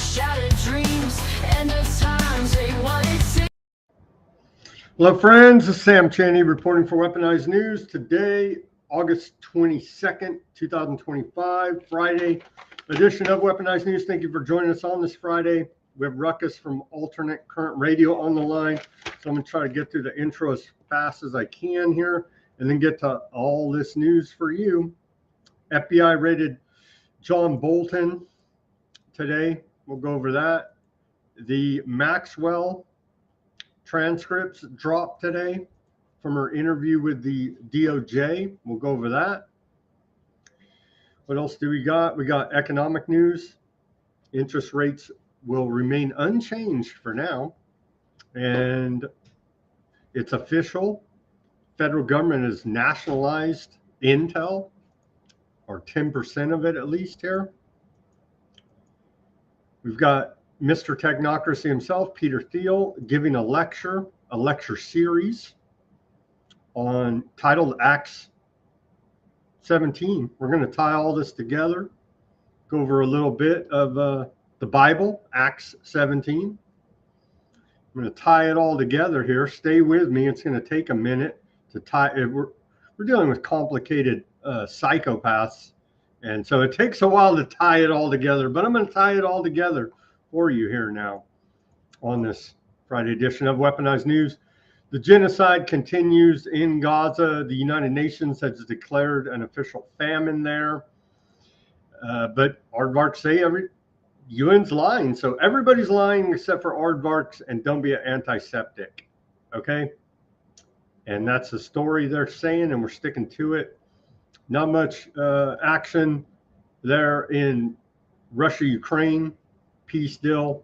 shattered dreams, end of times ain't what it seems. Hello, friends. This is Sam Chaney reporting for Weaponized News. Today, August 22nd, 2025, Friday edition of Weaponized News. Thank you for joining us on this Friday. We have Ruckus from Alternate Current Radio on the line. So I'm going to try to get through the intro as fast as I can here and then get to all this news for you. FBI raided John Bolton today. We'll go over that. The Maxwell transcripts dropped today from her interview with the DOJ. We'll go over that. What else do we got? We got economic news. Interest rates will remain unchanged for now. And it's official. Federal government has nationalized Intel, or 10% of it at least here. We've got Mr. Technocracy himself, Peter Thiel, giving a lecture series on titled Acts 17. We're going to tie all this together, go over a little bit of the Bible, Acts 17. I'm going to tie it all together here. Stay with me. It's going to take a minute to tie it. We're dealing with complicated psychopaths, and so it takes a while to tie it all together, but I'm going to tie it all together for you here now on this Friday edition of Weaponized News. The genocide continues in Gaza. The United Nations has declared an official famine there. But aardvarks say UN's lying. So everybody's lying except for aardvarks, and don't be an anti-septic. Okay? And that's the story they're saying, and we're sticking to it. Not much action there in Russia, Ukraine. Peace deal.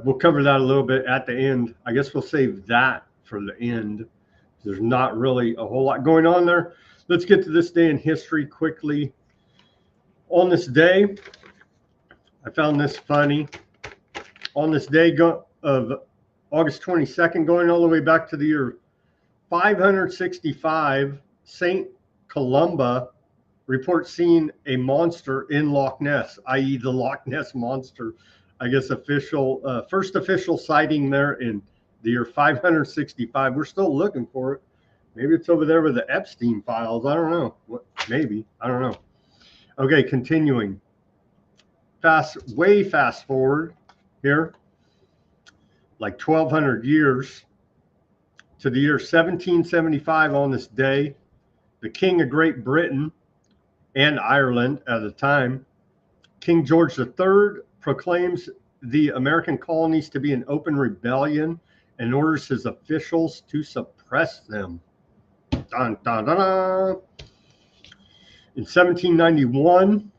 We'll cover that a little bit at the end. I guess we'll save that for the end. There's not really a whole lot going on there. Let's get to this day in history quickly. On this day, I found this funny. On this day of August 22nd, going all the way back to the year 565, St. Columba reports seeing a monster in Loch Ness, i.e. the Loch Ness monster. I guess first official sighting there in the year 565. We're still looking for it. Maybe it's over there with the Epstein files. I don't know. Maybe. I don't know. Okay, continuing. Way fast forward here, like 1,200 years to the year 1775 on this day. The King of Great Britain and Ireland at the time, King George III, proclaims the American colonies to be in open rebellion and orders his officials to suppress them. Dun, dun, dun, dun. In 1791,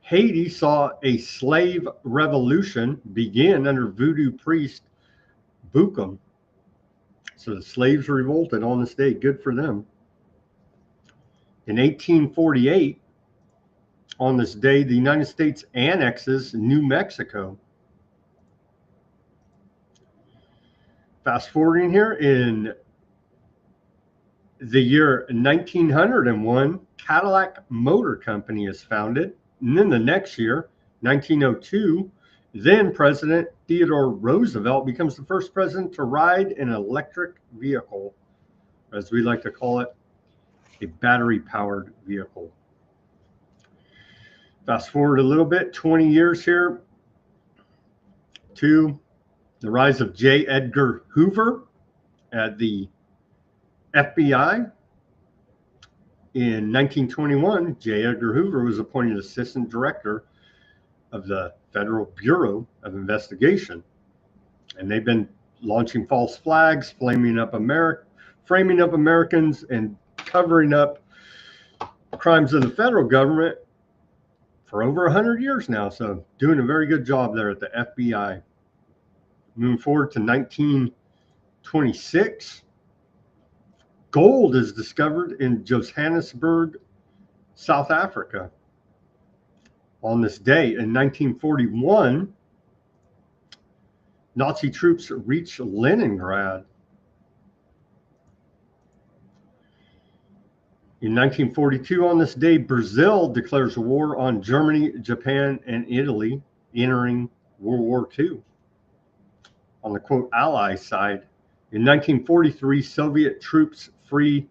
Haiti saw a slave revolution begin under voodoo priest Bucum. So the slaves revolted on this day. Good for them. In 1848, on this day, the United States annexes New Mexico. Fast forwarding here, in the year 1901, Cadillac Motor Company is founded. And then the next year, 1902, then President Theodore Roosevelt becomes the first president to ride an electric vehicle, as we like to call it, a battery-powered vehicle. Fast forward a little bit, 20 years here, to the rise of J. Edgar Hoover at the FBI. In 1921, J. Edgar Hoover was appointed assistant director of the Federal Bureau of Investigation. And they've been launching false flags, framing up Americans, and covering up crimes of the federal government for over 100 years now. So doing a very good job there at the FBI. Moving forward to 1926, gold is discovered in Johannesburg, South Africa. On this day in 1941, Nazi troops reach Leningrad. In 1942, on this day, Brazil declares war on Germany, Japan, and Italy, entering World War II. On the quote ally side, in 1943, Soviet troops free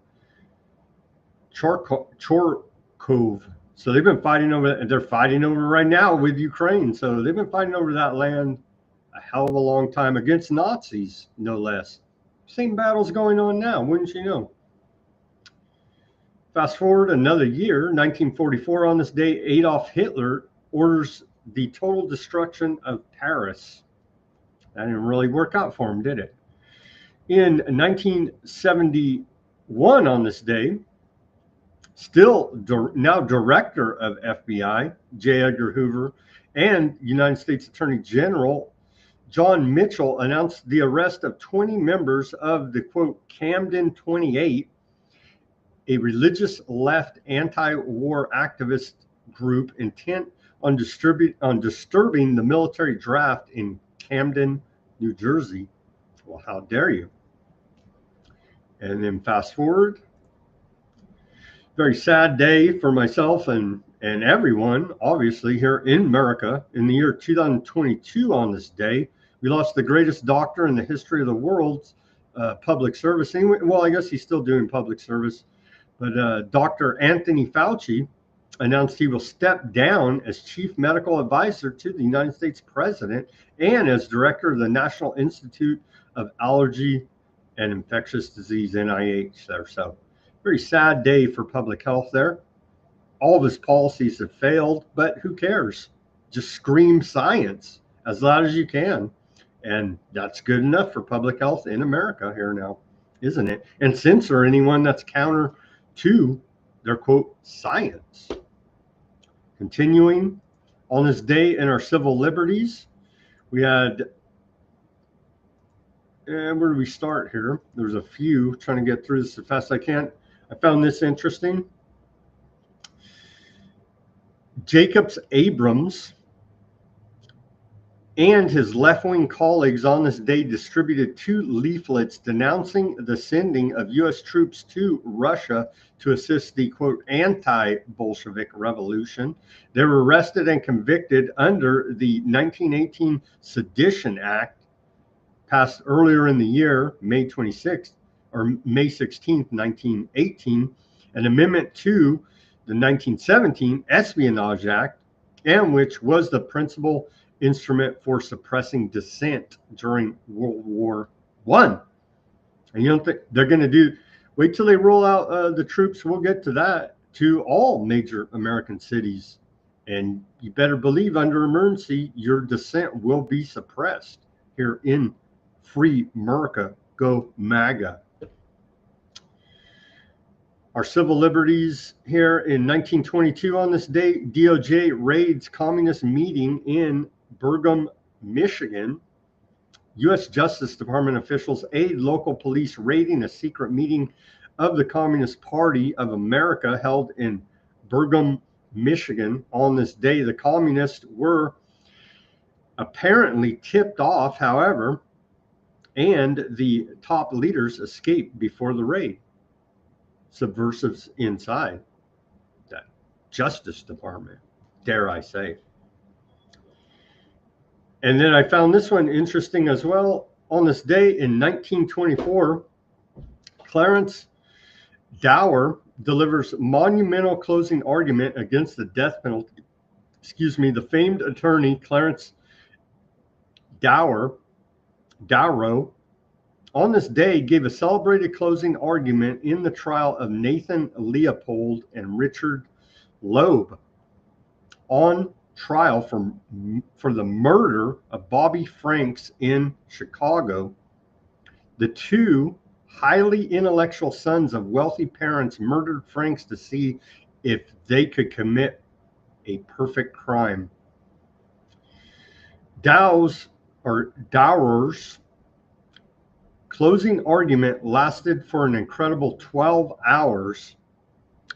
Chorkov. So they've been fighting over, they're fighting over right now with Ukraine. So they've been fighting over that land a hell of a long time against Nazis, no less. Same battles going on now, wouldn't you know? Fast forward another year, 1944, on this day, Adolf Hitler orders the total destruction of Paris. That didn't really work out for him, did it? In 1971, on this day, still now director of FBI, J. Edgar Hoover, and United States Attorney General John Mitchell announced the arrest of 20 members of the, quote, Camden 28, a religious left anti-war activist group intent on disturbing the military draft in Camden, New Jersey. Well, how dare you? And then fast forward. Very sad day for myself and everyone, obviously, here in America. In the year 2022, on this day, we lost the greatest doctor in the history of the world's public service. Anyway, well, I guess he's still doing public service. But Dr. Anthony Fauci announced he will step down as chief medical advisor to the United States president and as director of the National Institute of Allergy and Infectious Disease, NIH there. So very sad day for public health there. All of his policies have failed, but who cares? Just scream science as loud as you can. And that's good enough for public health in America here now, isn't it? And censor anyone that's counter to their, quote, science. Continuing on this day in our civil liberties, we had, where do we start here? There's a few, trying to get through this as fast as I can. I found this interesting. Jacobs Abrams and his left-wing colleagues on this day distributed 2 leaflets denouncing the sending of U.S. troops to Russia to assist the, quote, anti-Bolshevik revolution. They were arrested and convicted under the 1918 Sedition Act, passed earlier in the year, May 16th, 1918, an amendment to the 1917 Espionage Act, and which was the principal instrument for suppressing dissent during World War I. And you don't think they're going to do, wait till they roll out the troops, we'll get to that, to all major American cities. And you better believe under emergency, your dissent will be suppressed here in free America. Go MAGA. Our civil liberties here in 1922 on this day, DOJ raids communist meeting in Brigham, Michigan. U.S. Justice Department officials aid local police raiding a secret meeting of the Communist Party of America held in Brigham, Michigan. On this day, the communists were apparently tipped off, however, and the top leaders escaped before the raid. Subversives inside that Justice Department, dare I say. And then I found this one interesting as well. On this day in 1924, Clarence Dower delivers monumental closing argument against the death penalty. The famed attorney Clarence Dower, on this day gave a celebrated closing argument in the trial of Nathan Leopold and Richard Loeb, on trial for the murder of Bobby Franks in Chicago. The 2 highly intellectual sons of wealthy parents murdered Franks to see if they could commit a perfect crime. Dower's closing argument lasted for an incredible 12 hours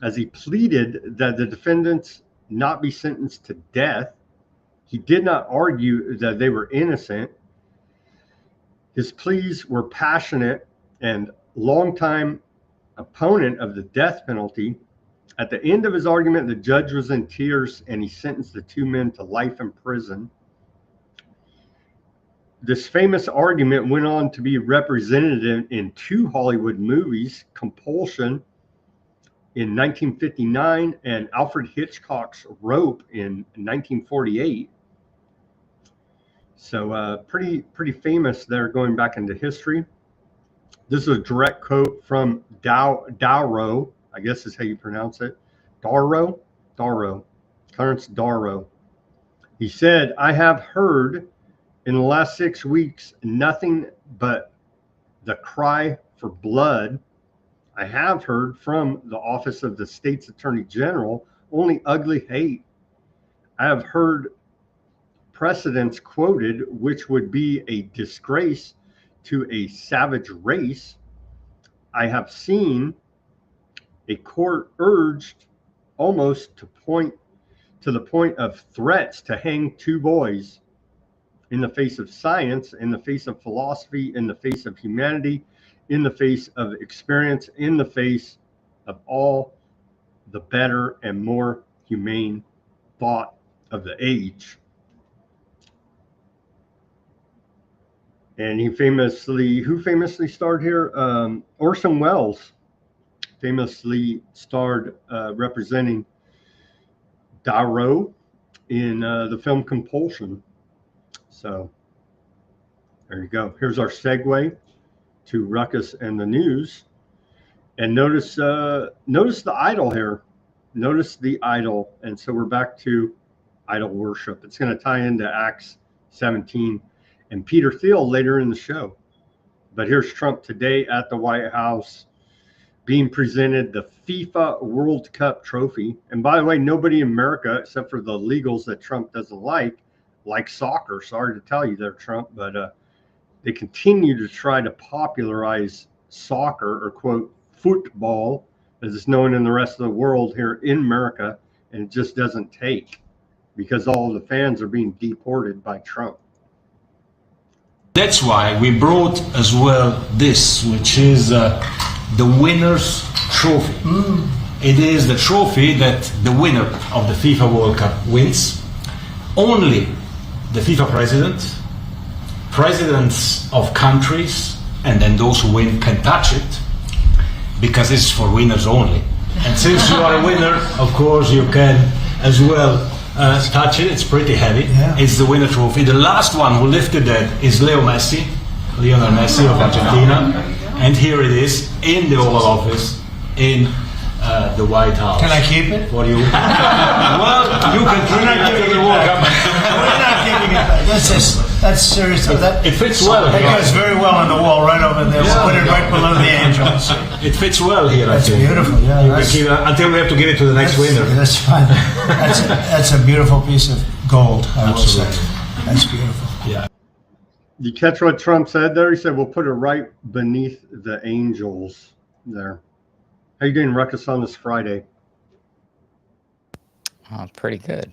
as he pleaded that the defendants not be sentenced to death. He did not argue that they were innocent. His pleas were passionate, and longtime opponent of the death penalty, At the end of his argument, the judge was in tears and he sentenced the two men to life in prison. This famous argument went on to be represented in two Hollywood movies, Compulsion in 1959 and Alfred Hitchcock's Rope in 1948. So pretty famous there, going back into history. This is a direct quote from Darrow, I guess is how you pronounce it. Darrow, Clarence Darrow. He said, "I have heard in the last 6 weeks nothing but the cry for blood. I have heard from the office of the state's attorney general only ugly hate. I have heard precedents quoted which would be a disgrace to a savage race. I have seen a court urged almost to the point of threats to hang two boys in the face of science, in the face of philosophy, in the face of humanity, in the face of experience, in the face of all the better and more humane thought of the age." And who famously starred here? Orson Welles famously starred representing Darrow in the film Compulsion. So there you go. Here's our segue to Ruckus and the news. And notice the idol here. Notice the idol. And so we're back to idol worship. It's going to tie into Acts 17 and Peter Thiel later in the show. But here's Trump today at the White House being presented the FIFA World Cup trophy. And by the way, nobody in America, except for the legals that Trump doesn't like soccer. Sorry to tell you there, Trump, but they continue to try to popularize soccer, or quote, football, as it's known in the rest of the world, here in America. And it just doesn't take, because all the fans are being deported by Trump. That's why we brought as well this, which is the winner's trophy. It is the trophy that the winner of the FIFA World Cup wins. Only the FIFA president, presidents of countries, and then those who win can touch it, because it's for winners only. And since you are a winner, of course you can as well touch it. It's pretty heavy. Yeah. It's the winner trophy. The last one who lifted that is Lionel Messi of Argentina. And here it is in the Oval Office in the White House. Can I keep it? For you. Well, you can keep it. We're not keeping it. That's serious. It fits well. It goes very well on the wall right over there. We'll put it right below the angels. It fits well here. That's beautiful. Yeah. You can keep it until we have to give it to the next winner. That's fine. That's a beautiful piece of gold, I will say. That's beautiful. Yeah. You catch what Trump said there? He said, "We'll put it right beneath the angels." There. How you doing, Ruckus, on this Friday? Pretty good.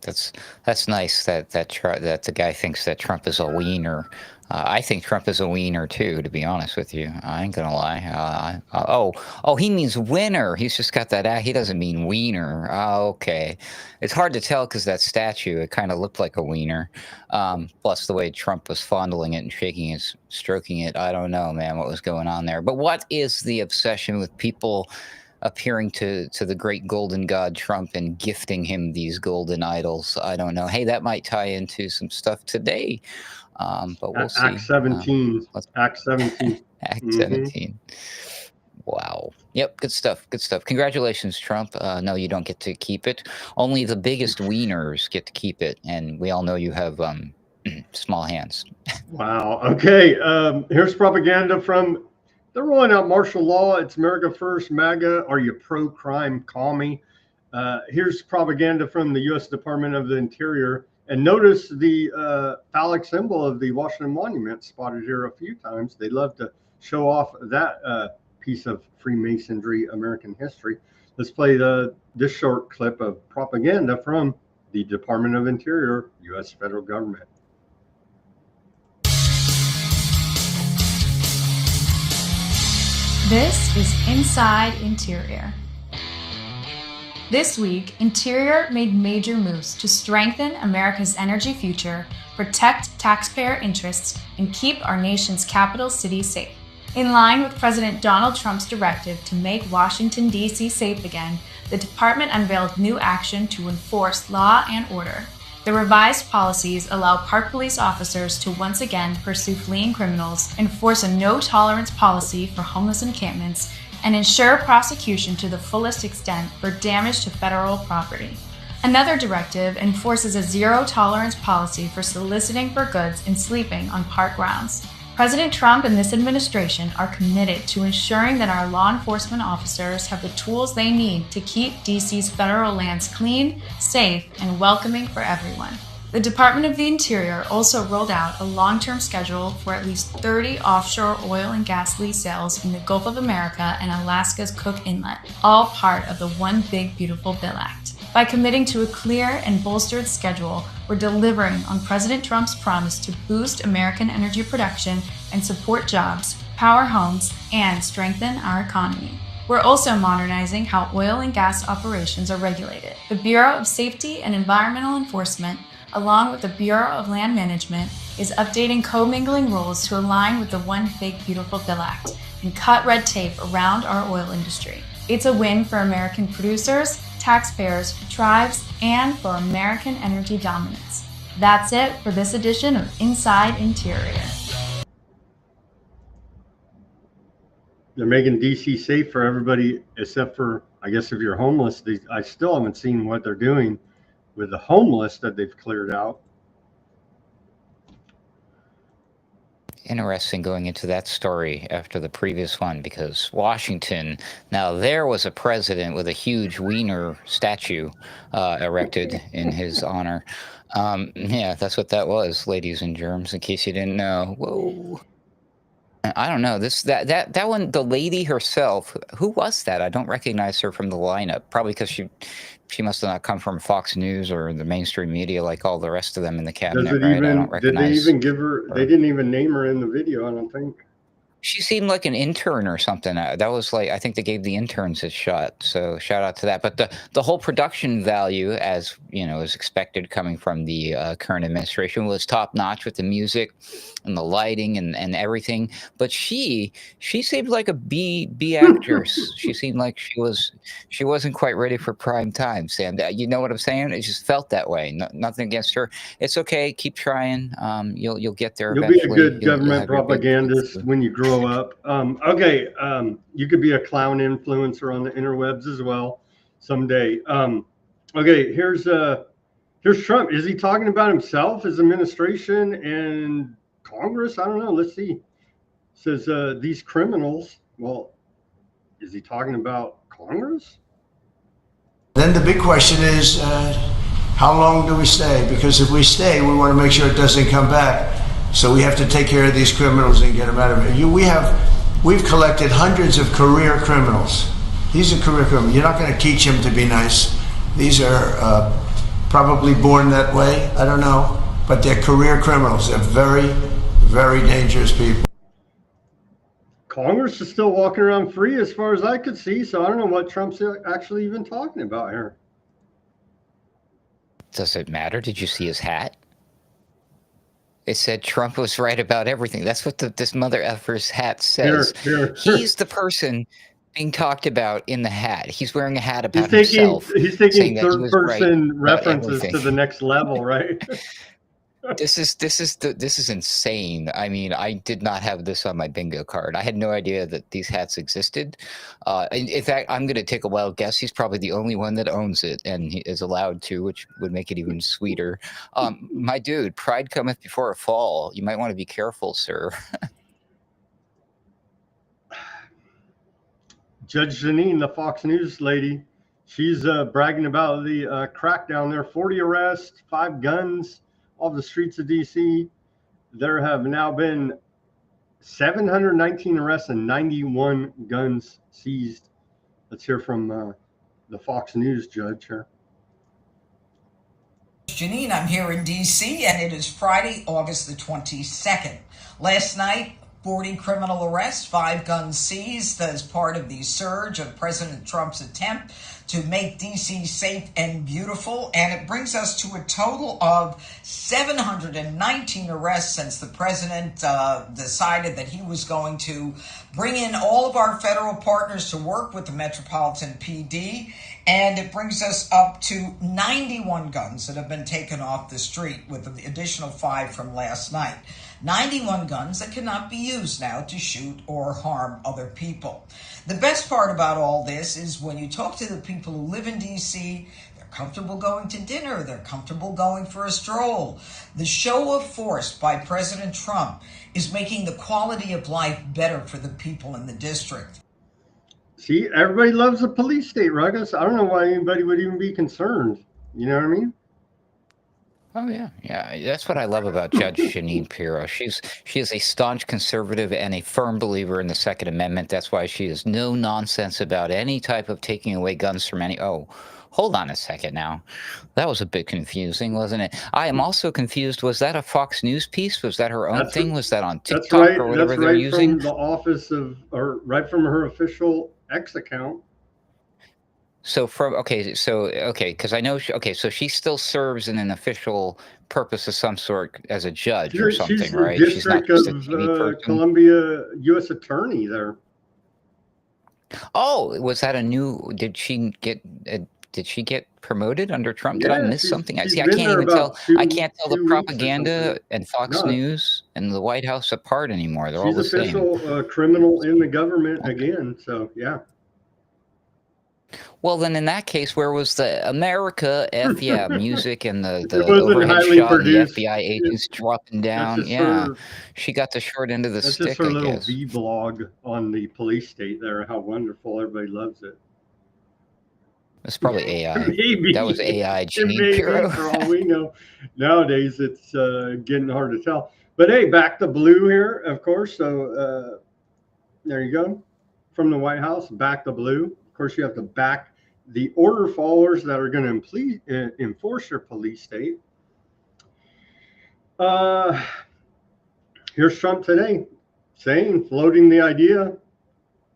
That's nice that the guy thinks that Trump is a wiener. I think Trump is a wiener too, to be honest with you. I ain't gonna lie. Oh, he means winner. He's just got that. He doesn't mean wiener. Okay. It's hard to tell because that statue, it kind of looked like a wiener. Plus the way Trump was fondling it and stroking it. I don't know, man, what was going on there. But what is the obsession with people appearing to the great golden god Trump and gifting him these golden idols? I don't know. Hey, that might tie into some stuff today. But we'll see. Act 17. Act 17. Act 17. Wow. Yep. Good stuff. Good stuff. Congratulations, Trump. No, you don't get to keep it. Only the biggest wieners get to keep it. And we all know you have small hands. Wow. Okay. Here's propaganda from, they're rolling out martial law. It's America First, MAGA. Are you pro-crime? Call me. Here's propaganda from the U.S. Department of the Interior. And notice the phallic symbol of the Washington Monument spotted here a few times. They love to show off that piece of Freemasonry American history. Let's play this short clip of propaganda from the Department of Interior, U.S. federal government. This is Inside Interior. This week, Interior made major moves to strengthen America's energy future, protect taxpayer interests, and keep our nation's capital city safe. In line with President Donald Trump's directive to make Washington, D.C. safe again, the department unveiled new action to enforce law and order. The revised policies allow park police officers to once again pursue fleeing criminals, enforce a no-tolerance policy for homeless encampments, and ensure prosecution to the fullest extent for damage to federal property. Another directive enforces a zero-tolerance policy for soliciting for goods and sleeping on park grounds. President Trump and this administration are committed to ensuring that our law enforcement officers have the tools they need to keep DC's federal lands clean, safe, and welcoming for everyone. The Department of the Interior also rolled out a long-term schedule for at least 30 offshore oil and gas lease sales in the Gulf of America and Alaska's Cook Inlet, all part of the One Big Beautiful Bill Act. By committing to a clear and bolstered schedule, we're delivering on President Trump's promise to boost American energy production and support jobs, power homes, and strengthen our economy. We're also modernizing how oil and gas operations are regulated. The Bureau of Safety and Environmental Enforcement, along with the Bureau of Land Management, is updating commingling rules to align with the One Big Beautiful Bill Act and cut red tape around our oil industry. It's a win for American producers, taxpayers, tribes, and for American energy dominance. That's it for this edition of Inside Interior. They're making DC safe for everybody except for, I guess, if you're homeless. I still haven't seen what they're doing with the homeless that they've cleared out. Interesting going into that story after the previous one, because Washington, now there was a president with a huge wiener statue erected in his honor. Yeah, that's what that was, ladies and germs, in case you didn't know. Whoa. I don't know. That one, the lady herself, who was that? I don't recognize her from the lineup. Probably because she must have not come from Fox News or the mainstream media like all the rest of them in the cabinet, right? I don't recognize. Did they even give her? They didn't even name her in the video, I don't think. She seemed like an intern or something. That was like, I think they gave the interns a shot. So shout out to that. But the whole production value, as you know, is expected coming from the current administration, was top notch with the music and the lighting and everything. But she seemed like a B actress. She seemed like she wasn't quite ready for prime time, Sam. You know what I'm saying? It just felt that way. Nothing against her. It's okay. Keep trying. You'll get there. You'll eventually. be a good government propagandist when you grow up. Okay, you could be a clown influencer on the interwebs as well someday. Okay, here's Trump. Is he talking about himself, his administration, and Congress? I don't know. Let's see. It says these criminals. Well, is he talking about Congress? Then the big question is, how long do we stay? Because if we stay, we want to make sure it doesn't come back. So we have to take care of these criminals and get them out of it. We've collected hundreds of career criminals. These are career criminals. You're not going to teach them to be nice. These are probably born that way. I don't know. But they're career criminals. They're very, very dangerous people. Congress is still walking around free as far as I could see. So I don't know what Trump's actually even talking about here. Does it matter? Did you see his hat? It said Trump was right about everything. That's what this mother effer's hat says. He's the person being talked about in the hat. He's wearing a hat about himself. He's taking third-person references to the next level, right? This is insane. I mean, I did not have this on my bingo card. I had no idea that these hats existed. In fact, I'm going to take a wild guess. He's probably the only one that owns it, and he is allowed to, which would make it even sweeter. My dude, pride cometh before a fall. You might want to be careful, sir. Judge Janine, the Fox News lady, she's bragging about the crackdown there. 40 arrests, 5 guns off the streets of DC. There have now been 719 arrests and 91 guns seized. Let's hear from the Fox News judge here. Janine, I'm here in DC, and it is Friday, August the 22nd. Last night, 40 criminal arrests, 5 guns seized as part of the surge of President Trump's attempt to make D.C. safe and beautiful. And it brings us to a total of 719 arrests since the president decided that he was going to bring in all of our federal partners to work with the Metropolitan PD. And it brings us up to 91 guns that have been taken off the street, with the additional 5 from last night. 91 guns that cannot be used now to shoot or harm other people. The best part about all this is when you talk to the people who live in D.C., they're comfortable going to dinner, they're comfortable going for a stroll. The show of force by President Trump is making the quality of life better for the people in the district. See, everybody loves the police state, Ruckus. I don't know why anybody would even be concerned. You know what I mean? Oh yeah, yeah. That's what I love about Judge Jeanine Pirro. She is a staunch conservative and a firm believer in the Second Amendment. That's why she has no nonsense about any type of taking away guns from any. Oh, hold on a second now. That was a bit confusing, wasn't it? I am also confused. Was that a Fox News piece? Was that her own thing? Was that on TikTok or whatever they're using? From the office of, or right from her official X account. So because I know so she still serves in an official purpose of some sort as a judge or something, she's right? The She's not District just a TV of person. Columbia U.S. Attorney there. Oh, was that a new? Did she get promoted under Trump? Did I miss something? I can't even tell. I can't tell the propaganda and Fox News and the White House apart anymore. They're all the same. She's official criminal in the government again. So yeah. Well, then in that case, where was the America music and the overhead shot and the FBI agents dropping down? Yeah, she got the short end of the stick. That's just her little vlog on the police state there. How wonderful! Everybody loves it. It's probably AI. Maybe. That was AI. Maybe, for all we know. Nowadays, it's getting hard to tell. But hey, back to blue here, of course. So there you go. From the White House, back to blue. Of course, you have to back the order followers that are going to enforce your police state. Here's Trump today floating the idea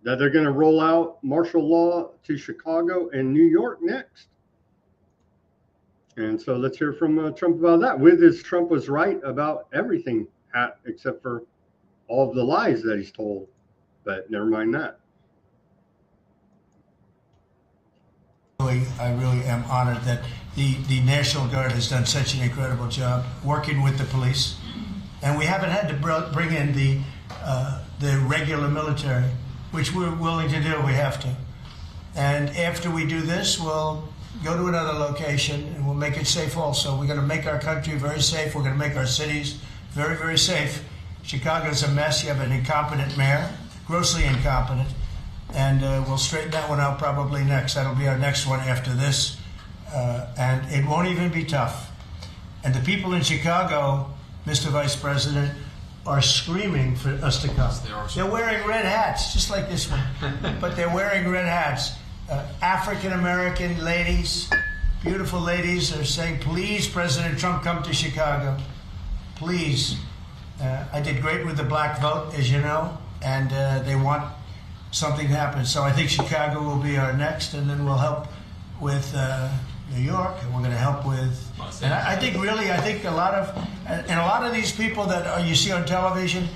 that they're going to roll out martial law to Chicago and New York next. And so let's hear from Trump about that. With his Trump was right about everything, except for all of the lies that he's told. But never mind that. I really am honored that the National Guard has done such an incredible job working with the police. And we haven't had to bring in the regular military, which we're willing to do. We have to. And after we do this, we'll go to another location and we'll make it safe also. We're going to make our country very safe. We're going to make our cities very, very safe. Chicago's a mess. You have an incompetent mayor, grossly incompetent. And we'll straighten that one out probably next. That'll be our next one after this. And it won't even be tough. And the people in Chicago, Mr. Vice President, are screaming for us to come. They're wearing red hats, just like this one. But they're wearing red hats. African-American ladies, beautiful ladies, are saying, please, President Trump, come to Chicago. Please. I did great with the black vote, as you know, and they want something to happen. So I think Chicago will be our next, and then we'll help with New York, and we're going to help with. And I think a lot of these people that you see on television,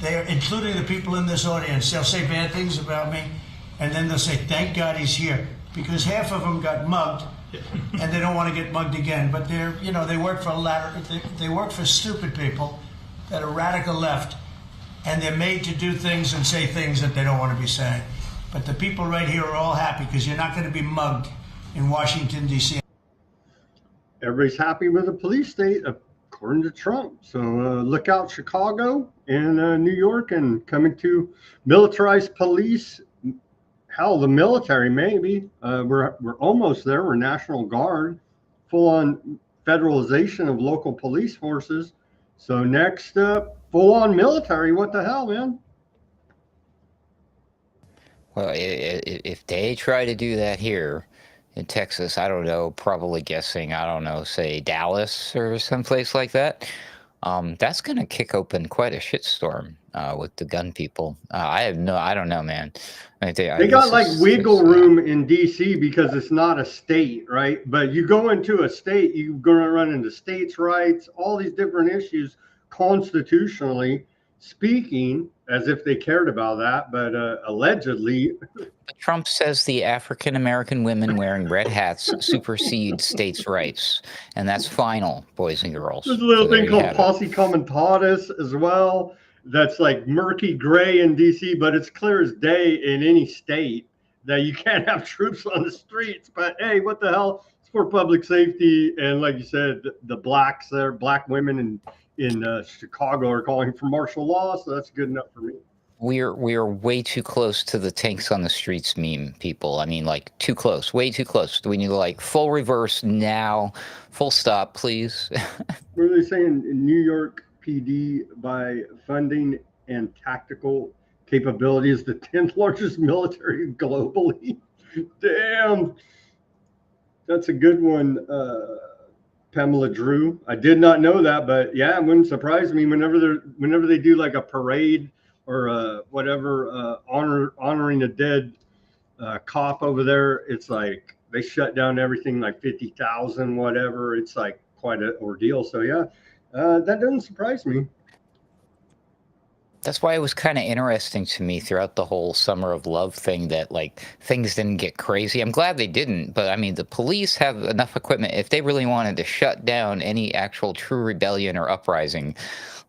they are, including the people in this audience, they'll say bad things about me, and then they'll say, "Thank God he's here," because half of them got mugged, and they don't want to get mugged again. But they work for stupid people that are radical left. And they're made to do things and say things that they don't want to be saying. But the people right here are all happy because you're not going to be mugged in Washington, D.C. Everybody's happy with the police state, according to Trump. So look out, Chicago and New York, and coming to militarized police. Hell, the military, maybe. We're almost there. We're National Guard, full-on federalization of local police forces. So next up, full-on military. What the hell, man? Well, if they try to do that here in Texas, I don't know, probably guessing, I don't know, say Dallas or someplace like that, That's going to kick open quite a shitstorm with the gun people. I don't know, man. They got like wiggle room in DC because it's not a state, right? But you go into a state, you're going to run into states' rights, all these different issues constitutionally speaking, as if they cared about that. But allegedly, Trump says the African American women wearing red hats supersede states' rights, and that's final, boys and girls. there's a little So there thing you called have it. posse comitatus as well. That's like murky gray in DC, but it's clear as day in any state that you can't have troops on the streets. But hey, what the hell? It's for public safety. And like you said, the blacks there, black women in Chicago are calling for martial law. So that's good enough for me. We are way too close to the tanks on the streets meme, people. I mean, like, too close, way too close. Do we need like full reverse now, full stop, please? What are they saying in New York PD by funding and tactical capability is the 10th largest military globally? Damn. That's a good one, Pamela Drew. I did not know that, but yeah, it wouldn't surprise me whenever they do like a parade or whatever honoring a dead cop over there. It's like they shut down everything like 50,000 whatever. It's like quite an ordeal. So yeah, that doesn't surprise me. That's why it was kind of interesting to me throughout the whole Summer of Love thing that like things didn't get crazy. I'm glad they didn't, but I mean the police have enough equipment. If they really wanted to shut down any actual true rebellion or uprising,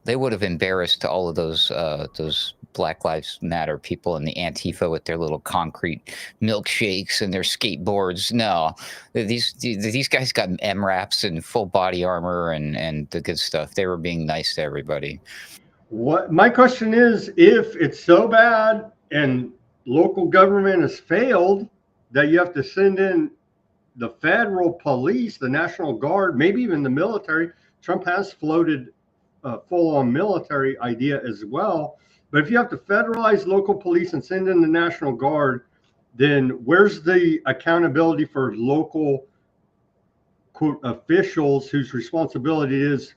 they would have embarrassed all of those Black Lives Matter people and the Antifa with their little concrete milkshakes and their skateboards. No, these guys got MRAPs and full body armor and the good stuff. They were being nice to everybody. What my question is, if it's so bad and local government has failed that you have to send in the federal police, the National Guard, maybe even the military. Trump has floated a full-on military idea as well. But if you have to federalize local police and send in the National Guard, then where's the accountability for local quote officials whose responsibility it is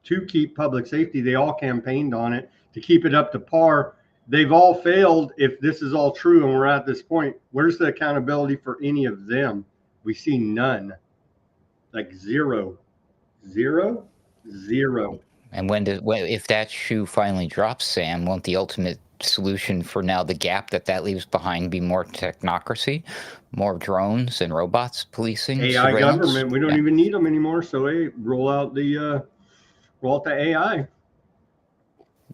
to keep public safety? They all campaigned on it to keep it up to par. They've all failed. If this is all true and we're at this point, where's the accountability for any of them? We see none. Like zero. And if that shoe finally drops, Sam, won't the ultimate solution for now the gap that leaves behind be more technocracy, more drones and robots policing AI surveillance? government? We don't even need them anymore. So hey, roll out the AI.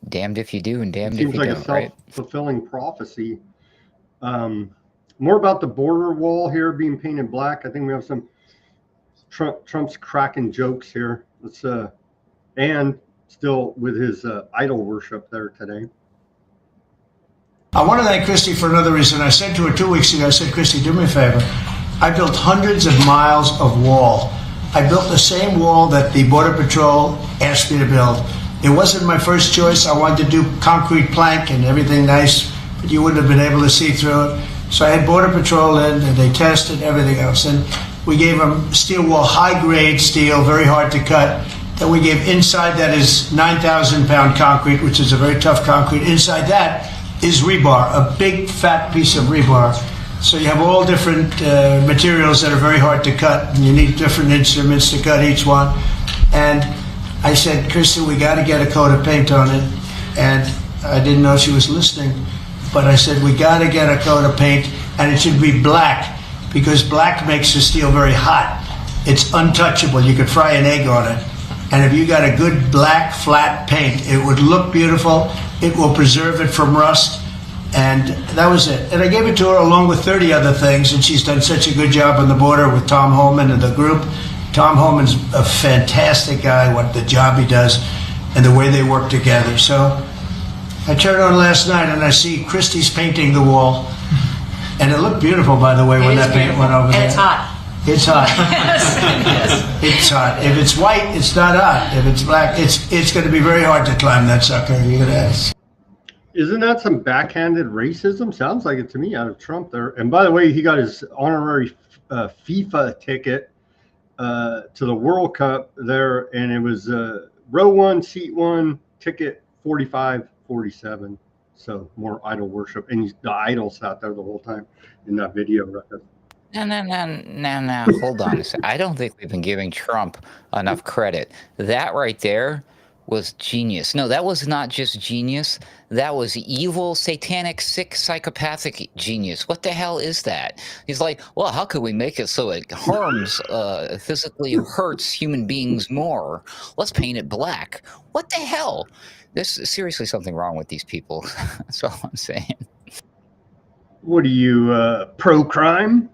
Damned if you do and damned if you Seems like don't, a right? self-fulfilling prophecy. More about the border wall here being painted black. I think we have some Trump's cracking jokes here. Let's and still with his idol worship there today. I want to thank Christy for another reason. I said to her 2 weeks ago, I said, Christy, do me a favor. I built hundreds of miles of wall. I built the same wall that the Border Patrol asked me to build. It wasn't my first choice. I wanted to do concrete plank and everything nice, but you wouldn't have been able to see through it. So I had Border Patrol in, and they tested everything else. And we gave them steel wall, high-grade steel, very hard to cut. Then we gave inside that is 9,000-pound concrete, which is a very tough concrete. Inside that is rebar, a big, fat piece of rebar. So you have all different materials that are very hard to cut, and you need different instruments to cut each one. And I said, Kristen, we got to get a coat of paint on it. And I didn't know she was listening, but I said, we got to get a coat of paint, and it should be black, because black makes the steel very hot. It's untouchable. You could fry an egg on it. And if you got a good black, flat paint, it would look beautiful. It will preserve it from rust. And that was it. And I gave it to her along with 30 other things, and she's done such a good job on the border with Tom Holman and the group. Tom Holman's a fantastic guy, what the job he does and the way they work together. So I turned on last night and I see Christie's painting the wall. And it looked beautiful, by the way, when that paint went over there. And it's hot. It's hot. It's hot. If it's white, it's not hot. If it's black, it's going to be very hard to climb that sucker. You're going to ask. Isn't that some backhanded racism? Sounds like it to me out of Trump there. And by the way, he got his honorary FIFA ticket to the World Cup there, and it was row 1, seat 1, ticket 4547. So more idol worship, and the idols out there the whole time in that video. Right? No. Hold on a second. I don't think we've been giving Trump enough credit. That right there was genius. No, that was not just genius. That was evil, satanic, sick, psychopathic genius. What the hell is that? He's like, well, how could we make it so it harms, physically hurts human beings more? Let's paint it black. What the hell? There's seriously something wrong with these people. That's all I'm saying. What are you, pro-crime?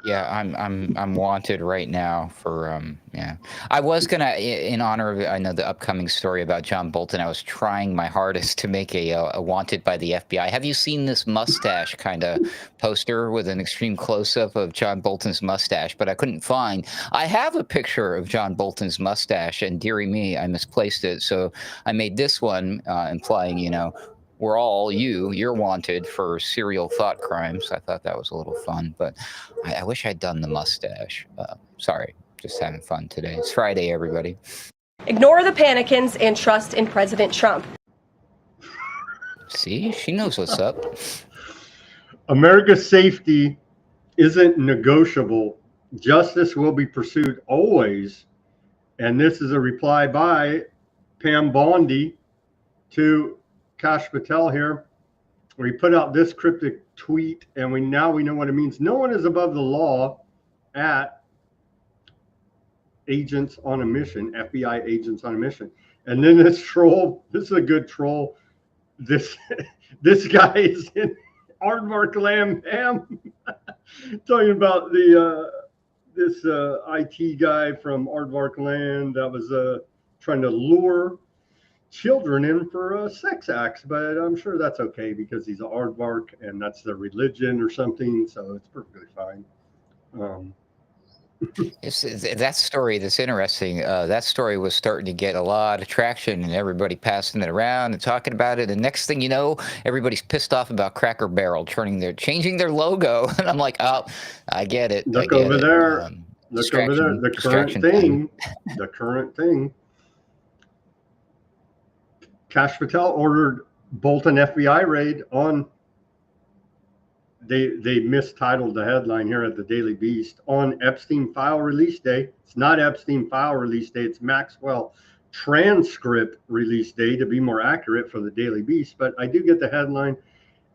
Yeah, I'm wanted right now for yeah. I was gonna, in honor of, I know, the upcoming story about John Bolton, I was trying my hardest to make a wanted by the FBI. Have you seen this mustache kind of poster with an extreme close-up of John Bolton's mustache? But I couldn't find. I have a picture of John Bolton's mustache, and dearie me, I misplaced it. So I made this one, implying, you know, we're all you're wanted for serial thought crimes. I thought that was a little fun, but I wish I'd done the mustache. Sorry, just having fun today. It's Friday, everybody. Ignore the panicans and trust in President Trump. See, she knows what's up. America's safety isn't negotiable. Justice will be pursued always. And this is a reply by Pam Bondi to Kash Patel here, where he put out this cryptic tweet, and we know what it means. No one is above the law at agents on a mission, FBI agents on a mission. And then this troll, this is a good troll. This guy is in Aardvark Lamb Ham talking about this IT guy from Aardvark Land that was trying to lure children in for sex acts, but I'm sure that's okay because he's an aardvark and that's their religion or something, so it's perfectly fine. That story that's interesting. That story was starting to get a lot of traction, and everybody passing it around and talking about it. And next thing you know, everybody's pissed off about Cracker Barrel changing their logo. And I'm like, oh, I get it. Look over there. Look over there. The current thing. Kash Patel ordered Bolton FBI raid on, they mistitled the headline here at the Daily Beast, on Epstein file release day. It's not Epstein file release day, it's Maxwell transcript release day, to be more accurate, for the Daily Beast. But I do get the headline.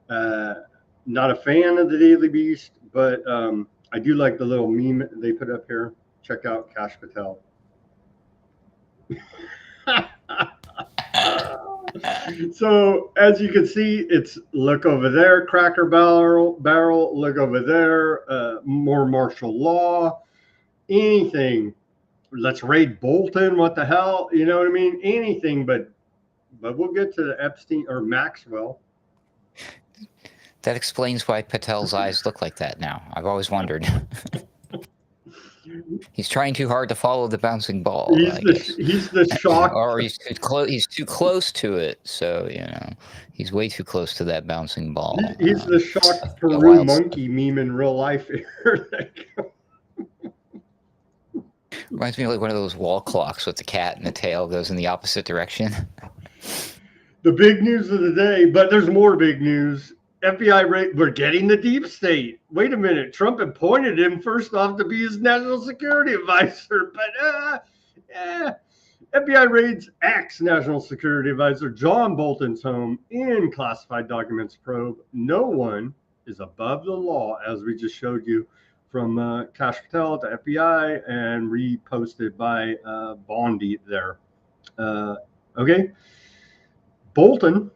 Not a fan of the Daily Beast, but I do like the little meme they put up here. Check out Kash Patel. So as you can see, it's look over there, Cracker Barrel, look over there, more martial law, anything. Let's raid Bolton. What the hell? You know what I mean? Anything, but we'll get to the Epstein or Maxwell. That explains why Patel's eyes look like that now. I've always wondered. He's trying too hard to follow the bouncing ball. He's the shock, or he's too close to it. So he's way too close to that bouncing ball. He's the shocked Peru monkey meme in real life here. Reminds me of like one of those wall clocks with the cat and the tail goes in the opposite direction. The big news of the day, but there's more big news. FBI raid, we're getting the deep state. Wait a minute, Trump appointed him first off to be his national security advisor, but FBI raids ex-national security advisor John Bolton's home in classified documents probe. No one is above the law, as we just showed you from Kash Patel at the FBI and reposted by Bondi there. Okay, Bolton,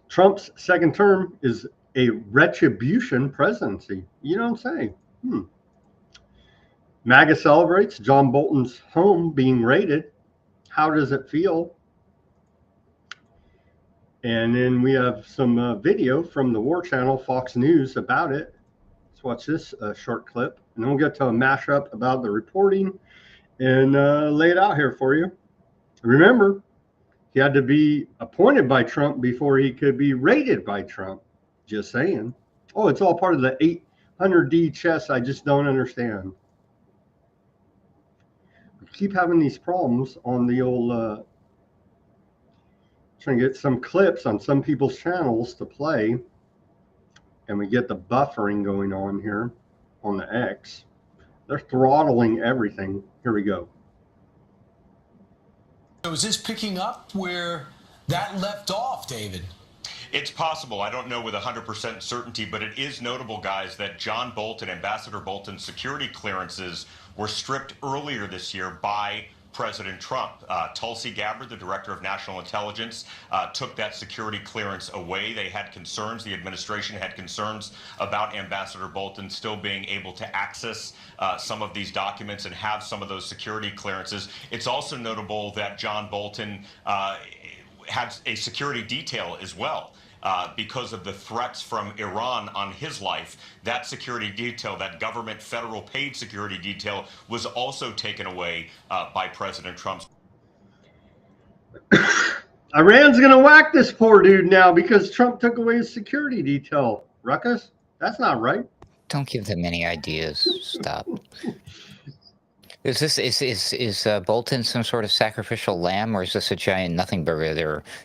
Trump's second term is a retribution presidency. You know what I'm saying? MAGA celebrates John Bolton's home being raided. How does it feel? And then we have some video from the War Channel, Fox News, about it. Let's watch this short clip, and then we'll get to a mashup about the reporting and lay it out here for you. Remember, he had to be appointed by Trump before he could be raided by Trump. Just saying. Oh, it's all part of the 800D chess I just don't understand. keep having these problems on the old, trying to get some clips on some people's channels to play. And we get the buffering going on here on the X. They're throttling everything. Here we go. So is this picking up where that left off, David? It's possible. I don't know with 100% certainty, but it is notable, guys, that John Bolton, Ambassador Bolton's security clearances were stripped earlier this year by President Trump. Tulsi Gabbard, the director of national intelligence, took that security clearance away. They had concerns, the administration had concerns about Ambassador Bolton still being able to access some of these documents and have some of those security clearances. It's also notable that John Bolton had a security detail as well. Because of the threats from Iran on his life, that security detail, that government federal paid security detail, was also taken away by President Trump. Iran's going to whack this poor dude now because Trump took away his security detail. Ruckus, that's not right. Don't give them any ideas. Stop. Is Bolton some sort of sacrificial lamb, or is this a giant nothing burger?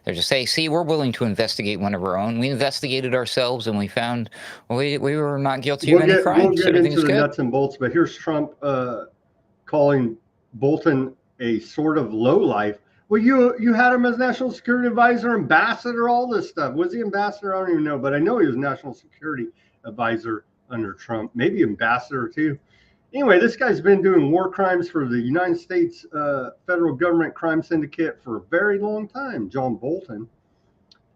They're just saying, see, we're willing to investigate one of our own. We investigated ourselves and we found we were not guilty of any crimes. We'll get into the nuts and bolts, but here's Trump calling Bolton a sort of lowlife. Well, you had him as national security advisor, ambassador, all this stuff. Was he ambassador? I don't even know, but I know he was national security advisor under Trump, maybe ambassador too. Anyway, this guy's been doing war crimes for the United States federal government crime syndicate for a very long time, John Bolton.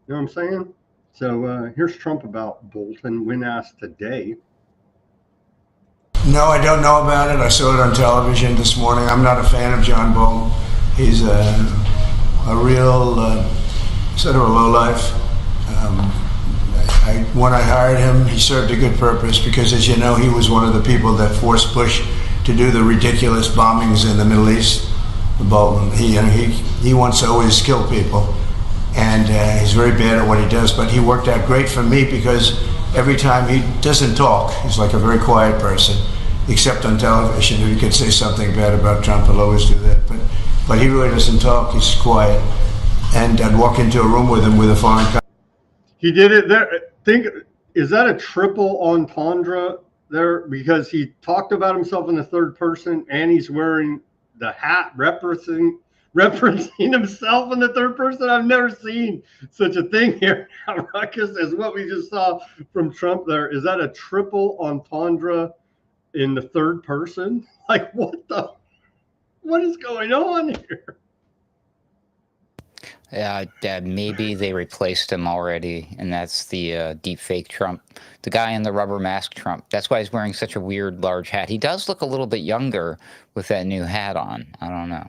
You know what I'm saying? So here's Trump about Bolton when asked today. No, I don't know about it. I saw it on television this morning. I'm not a fan of John Bolton. He's a real sort of a lowlife. When I hired him, he served a good purpose because, as you know, he was one of the people that forced Bush to do the ridiculous bombings in the Middle East. Bolton, he wants to always kill people, and he's very bad at what he does. But he worked out great for me because every time he doesn't talk, he's like a very quiet person, except on television. If he could say something bad about Trump, he'll always do that. But he really doesn't talk. He's quiet, and I'd walk into a room with him with a foreign country. He did it there. Is that a triple entendre there? Because he talked about himself in the third person and he's wearing the hat referencing himself in the third person. I've never seen such a thing here. Ruckus, as what we just saw from Trump there. Is that a triple entendre in the third person? Like, what is going on here? Maybe they replaced him already, and that's the deep fake Trump, the guy in the rubber mask Trump. That's why he's wearing such a weird large hat. He does look a little bit younger with that new hat on. I don't know.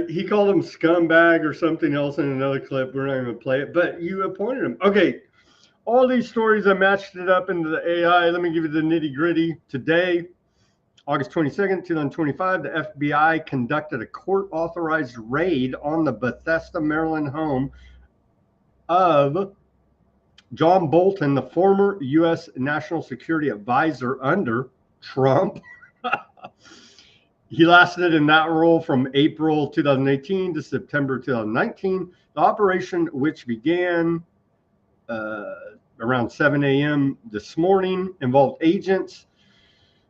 He called him scumbag or something else in another clip. We're not even going to play it, but you appointed him. Okay, all these stories, I matched it up into the AI. Let me give you the nitty gritty. Today, August 22nd, 2025, the FBI conducted a court-authorized raid on the Bethesda, Maryland home of John Bolton, the former U.S. National Security Advisor under Trump. He lasted in that role from April 2018 to September 2019. The operation, which began around 7 a.m. this morning, involved agents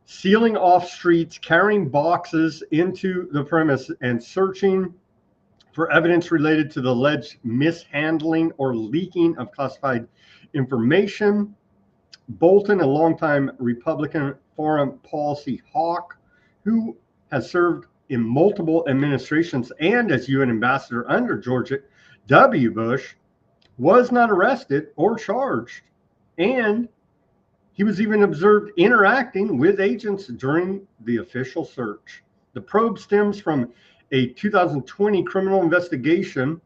sealing off streets, carrying boxes into the premise, and searching for evidence related to the alleged mishandling or leaking of classified information. Bolton, a longtime Republican foreign policy hawk who has served in multiple administrations and as UN ambassador under George W. Bush, was not arrested or charged, and he was even observed interacting with agents during the official search. The probe stems from a 2020 criminal investigation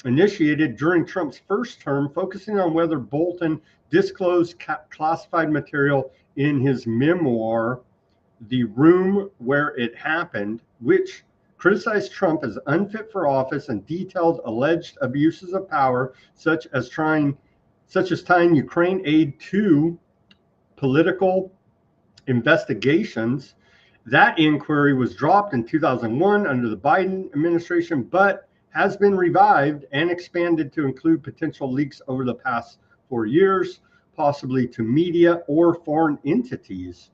initiated during Trump's first term, focusing on whether Bolton disclosed classified material in his memoir, The Room Where It Happened, which criticized Trump as unfit for office and detailed alleged abuses of power, such as tying Ukraine aid to political investigations That inquiry was dropped in 2001 under the Biden administration, but has been revived and expanded to include potential leaks over the past 4 years, possibly to media or foreign entities.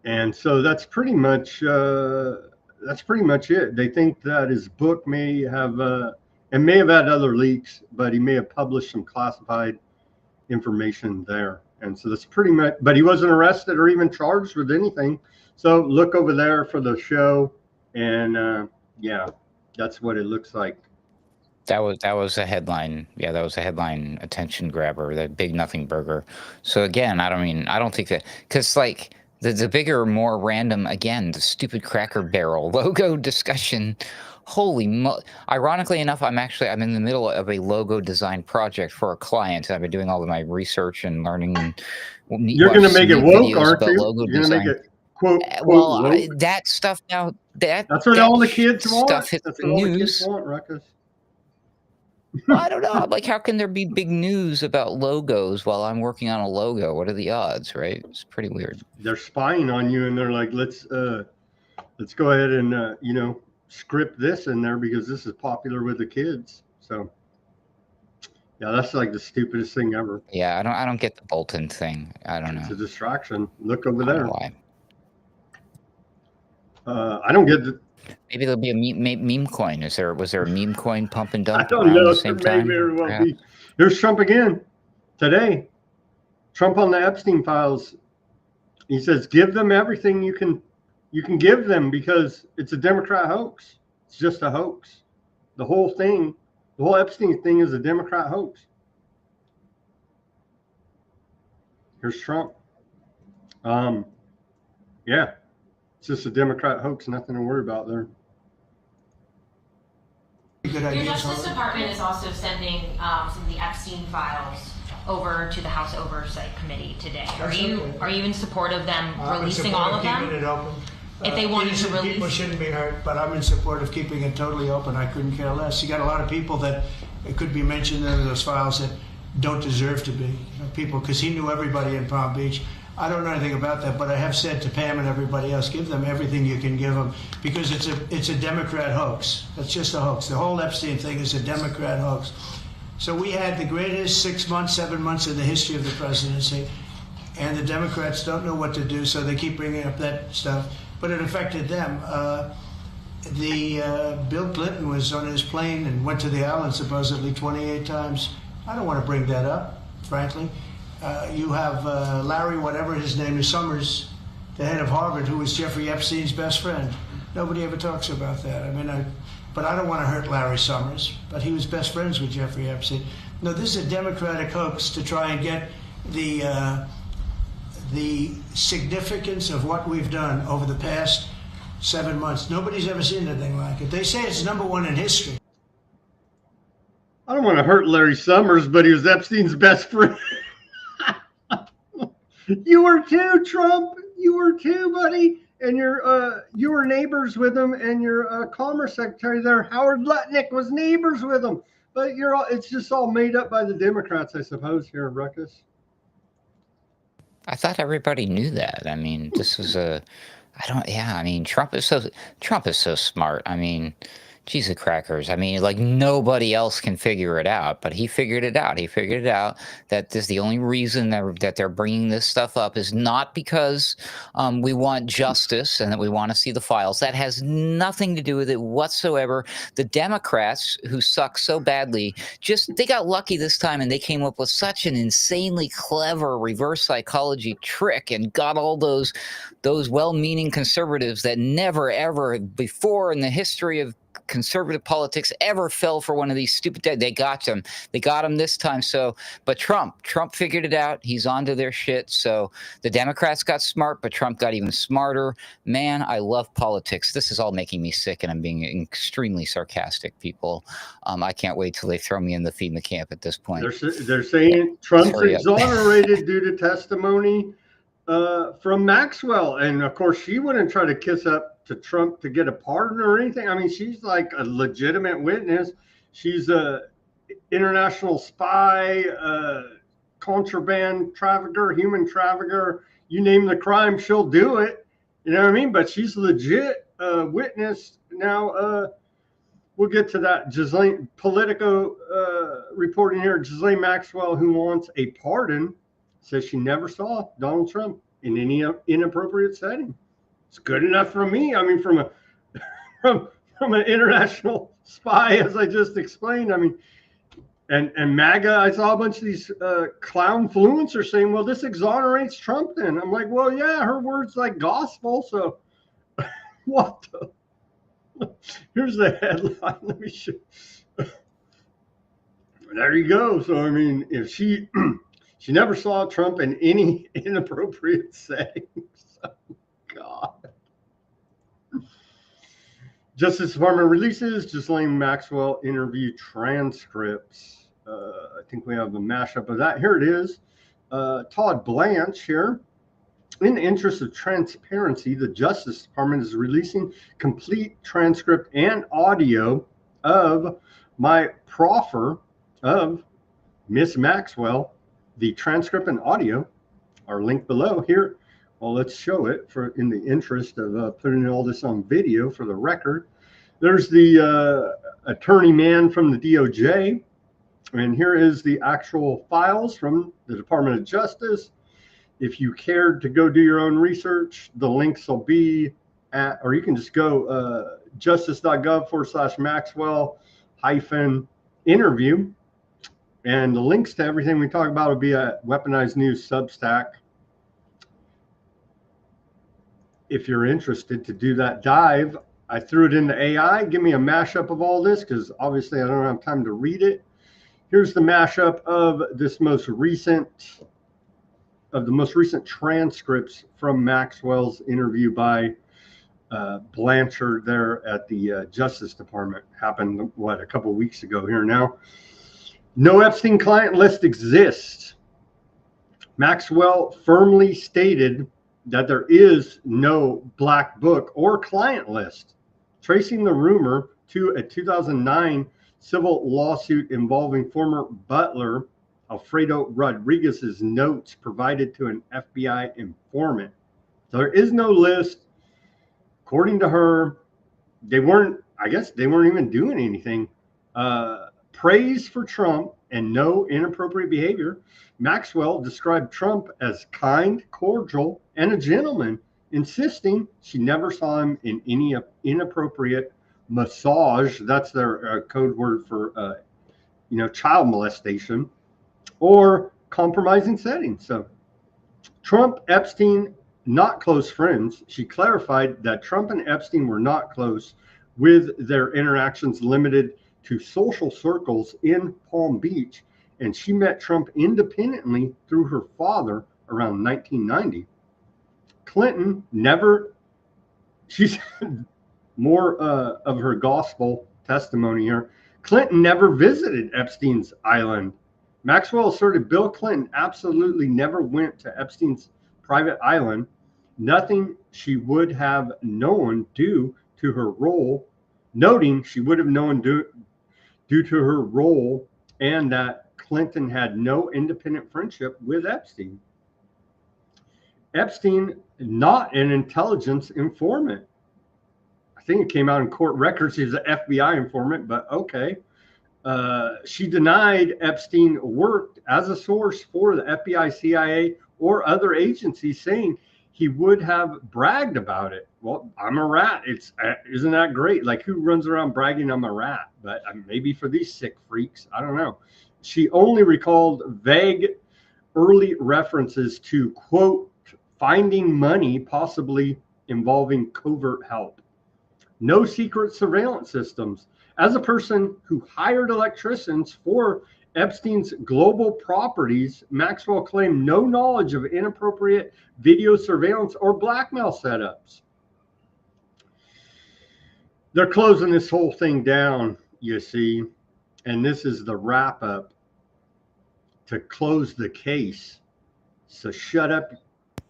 And so that's pretty much it. They think that his book may have and may have had other leaks, but he may have published some classified information there. And so that's pretty much, but he wasn't arrested or even charged with anything. So look over there for the show. And yeah, that's what it looks like. That was a headline. Yeah, that was a headline attention grabber, that big nothing burger. So again, I don't think that, because like the bigger, more random, again, the stupid Cracker Barrel logo discussion. Holy ironically enough, I'm in the middle of a logo design project for a client. I've been doing all of my research and learning. You're going to make it woke, aren't you? You're going to make it quote woke. That stuff now. That's what all the kids want. Stuff hits That's the what all news. the kids want, Ruckus. Well, I don't know. Like, how can there be big news about logos while I'm working on a logo? What are the odds, right? It's pretty weird. They're spying on you, and they're like, let's go ahead and script this in there because this is popular with the kids. So yeah, that's like the stupidest thing ever. Yeah, I don't get the Bolton thing. I don't know. It's a distraction. Look over I there. don't know why. I don't get the. Maybe there'll be a meme coin. Was there a meme coin pump and dump? I don't know. The same time? Maybe it will be. Here's Trump again today. Trump on the Epstein files. He says, "Give them everything you can give them because it's a Democrat hoax. It's just a hoax. The whole thing, the whole Epstein thing is a Democrat hoax." Here's Trump. Yeah, it's just a Democrat hoax. Nothing to worry about there. Your Justice Department is also sending some of the Epstein files over to the House Oversight Committee today. Are you in support of them releasing all of them? Keeping it open. If they wanted to release, people shouldn't be hurt, but I'm in support of keeping it totally open. I couldn't care less. You got a lot of people that it could be mentioned in those files that don't deserve to be people, because he knew everybody in Palm Beach. I don't know anything about that, but I have said to Pam and everybody else, give them everything you can give them, because it's a Democrat hoax. It's just a hoax. The whole Epstein thing is a Democrat hoax. So we had the greatest 6 months, 7 months in the history of the presidency, and the Democrats don't know what to do, so they keep bringing up that stuff. But it affected them. Bill Clinton was on his plane and went to the island supposedly 28 times. I don't want to bring that up, frankly. You have Larry, whatever his name is, Summers, the head of Harvard, who was Jeffrey Epstein's best friend. Nobody ever talks about that. But I don't want to hurt Larry Summers, but he was best friends with Jeffrey Epstein. No, this is a Democratic hoax to try and get the significance of what we've done over the past 7 months. Nobody's ever seen anything like it. They say it's #1 in history. I don't want to hurt Larry Summers, but he was Epstein's best friend. You were too, Trump. You were too, buddy. And you were neighbors with him, and your Commerce Secretary there, Howard Lutnick, was neighbors with him. But it's just all made up by the Democrats, I suppose, here, Ruckus. I thought everybody knew that. I mean, this is Trump is so smart. I mean, Jesus crackers. I mean, like, nobody else can figure it out, but he figured it out. He figured it out that this, the only reason that they're bringing this stuff up is not because we want justice and that we want to see the files. That has nothing to do with it whatsoever. The Democrats, who suck so badly, they got lucky this time, and they came up with such an insanely clever reverse psychology trick and got all those well-meaning conservatives that never, ever before in the history of conservative politics ever fell for one of these stupid. They got them. They got him this time. So, but Trump figured it out. He's onto their shit. So the Democrats got smart, but Trump got even smarter. Man, I love politics. This is all making me sick, and I'm being extremely sarcastic, people. I can't wait till they throw me in the FEMA camp at this point. They're saying Trump's exonerated due to testimony from Maxwell, and of course she wouldn't try to kiss up to Trump to get a pardon or anything. I mean, she's like a legitimate witness. She's a international spy, contraband trafficker, human trafficker. You name the crime, she'll do it. You know what I mean? But she's legit witness. Now, we'll get to that. Ghislaine, Politico reporting here, Ghislaine Maxwell, who wants a pardon, says she never saw Donald Trump in any inappropriate setting. It's good enough for me. I mean, from a from an international spy, as I just explained. I mean, and MAGA, I saw a bunch of these clown fluencers saying, well, this exonerates Trump then. I'm like, well, yeah, her words like gospel. So what the? Here's the headline. Let me show. There you go. So, I mean, if she never saw Trump in any inappropriate settings. Oh, God. Justice Department releases Ghislaine Maxwell interview transcripts. I think we have a mashup of that. Here it is. Todd Blanche here. In the interest of transparency, the Justice Department is releasing complete transcript and audio of my proffer of Miss Maxwell. The transcript and audio are linked below here. Well, let's show it in the interest of putting all this on video for the record. There's the attorney man from the DOJ. And here is the actual files from the Department of Justice. If you cared to go do your own research, the links will be at, or you can just go justice.gov/Maxwell-interview. And the links to everything we talk about will be at Weaponized News Substack. If you're interested to do that dive, I threw it into AI. Give me a mashup of all this because obviously I don't have time to read it. Here's the mashup of this most recent transcripts from Maxwell's interview by Blanchard there at the Justice Department. Happened, a couple weeks ago here now. No Epstein client list exists. Maxwell firmly stated that there is no black book or client list, tracing the rumor to a 2009 civil lawsuit involving former butler Alfredo Rodriguez's notes provided to an FBI informant. So there is no list. According to her, they weren't even doing anything. Praise for Trump and no inappropriate behavior. Maxwell described Trump as kind, cordial, and a gentleman, insisting she never saw him in any inappropriate massage. That's their code word for, child molestation or compromising settings. So Trump, Epstein, not close friends. She clarified that Trump and Epstein were not close, with their interactions limited to social circles in Palm Beach. And she met Trump independently through her father around 1990. Clinton never, she said more of her gospel testimony here. Clinton never visited Epstein's island. Maxwell asserted Bill Clinton absolutely never went to Epstein's private island, nothing she would have known due to her role, noting she would have known due to her role, and that Clinton had no independent friendship with Epstein. Epstein, not an intelligence informant. I think it came out in court records he was an FBI informant, but okay. She denied Epstein worked as a source for the FBI, CIA, or other agencies, saying he would have bragged about it. Well, I'm a rat. Isn't that great? Like, who runs around bragging I'm a rat? But maybe for these sick freaks, I don't know. She only recalled vague early references to, quote, finding money possibly involving covert help. No secret surveillance systems. As a person who hired electricians for Epstein's global properties, Maxwell claimed no knowledge of inappropriate video surveillance or blackmail setups. They're closing this whole thing down, you see, and this is the wrap up to close the case. So shut up.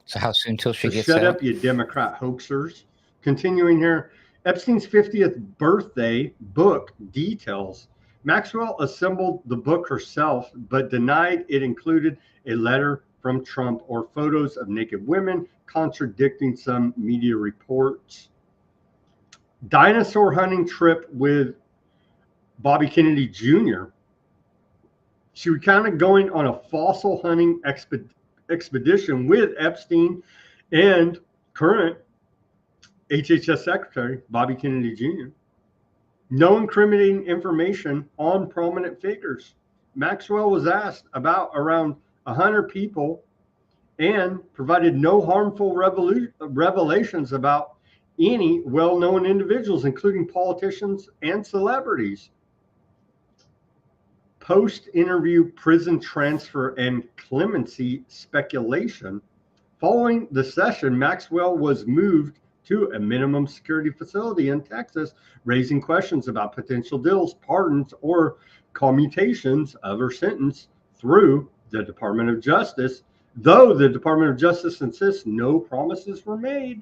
So how soon till she gets shut out? up, you Democrat hoaxers. Continuing here, Epstein's 50th birthday book details. Maxwell assembled the book herself, but denied it included a letter from Trump or photos of naked women, contradicting some media reports. Dinosaur hunting trip with Bobby Kennedy Jr. She recounted going on a fossil hunting expedition with Epstein and current HHS Secretary Bobby Kennedy Jr. No incriminating information on prominent figures. Maxwell was asked about around 100 people and provided no harmful revelations about any well-known individuals, including politicians and celebrities. Post-interview prison transfer and clemency speculation. Following the session, Maxwell was moved to a minimum security facility in Texas, raising questions about potential deals, pardons, or commutations of her sentence through the Department of Justice, though the Department of Justice insists no promises were made.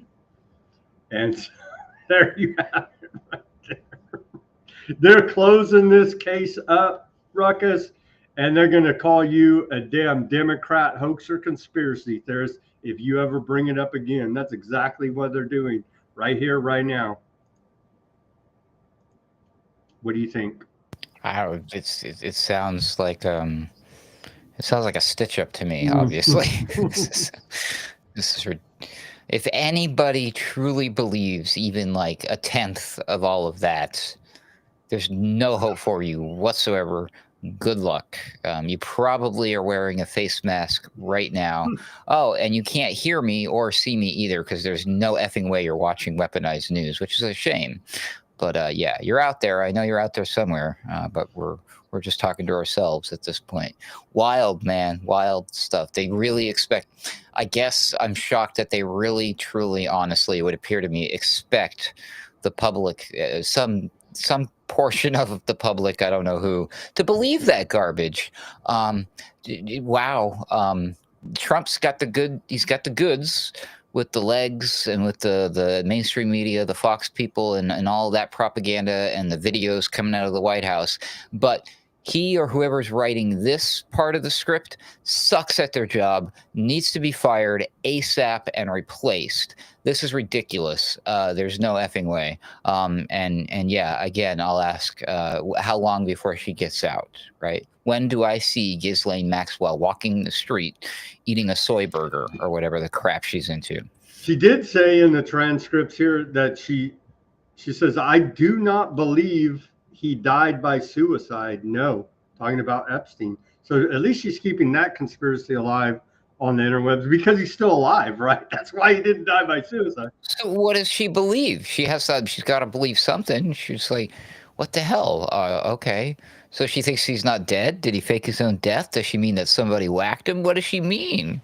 And there you have it right there. They're closing this case up, Ruckus, and they're going to call you a damn Democrat hoaxer conspiracy theorist if you ever bring it up again. That's exactly what they're doing right here, right now. What do you think? It sounds like a stitch up to me. Obviously, this is if anybody truly believes even like a tenth of all of that, there's no hope for you whatsoever. Good luck. You probably are wearing a face mask right now. Oh, and you can't hear me or see me either because there's no effing way you're watching Weaponized News, which is a shame. But yeah, you're out there. I know you're out there somewhere, but we're just talking to ourselves at this point. Wild, man. Wild stuff. They really expect... I guess I'm shocked that they really, truly, honestly, it would appear to me, expect the public, some portion of the public, I don't know who, to believe that garbage. Wow. Trump's got the good. He's got the goods with the legs and with the mainstream media, the Fox people, and all that propaganda and the videos coming out of the White House. But he or whoever's writing this part of the script sucks at their job, needs to be fired ASAP and replaced. This is ridiculous. There's no effing way. And yeah, again, I'll ask, how long before she gets out, right? When do I see Ghislaine Maxwell walking the street, eating a soy burger or whatever the crap she's into? She did say in the transcripts here that she says, I do not believe he died by suicide. No, talking about Epstein. So at least she's keeping that conspiracy alive on the interwebs because he's still alive, right? That's why he didn't die by suicide. So what does she believe? She's got to believe something. She's like, what the hell? Okay. So she thinks he's not dead? Did he fake his own death? Does she mean that somebody whacked him? What does she mean?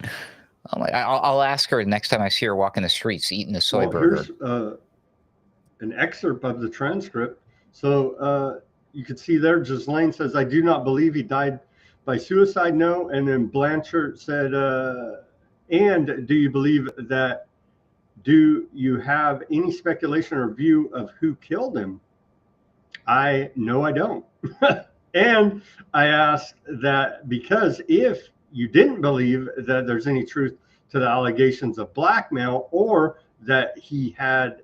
I'll ask her next time I see her walking the streets eating a soy burger. Here's an excerpt of the transcript. So you can see there, Ghislaine says, I do not believe he died by suicide, no. And then Blanchard said, and do you believe that, do you have any speculation or view of who killed him? No, I don't. And I asked that because if you didn't believe that there's any truth to the allegations of blackmail or that he had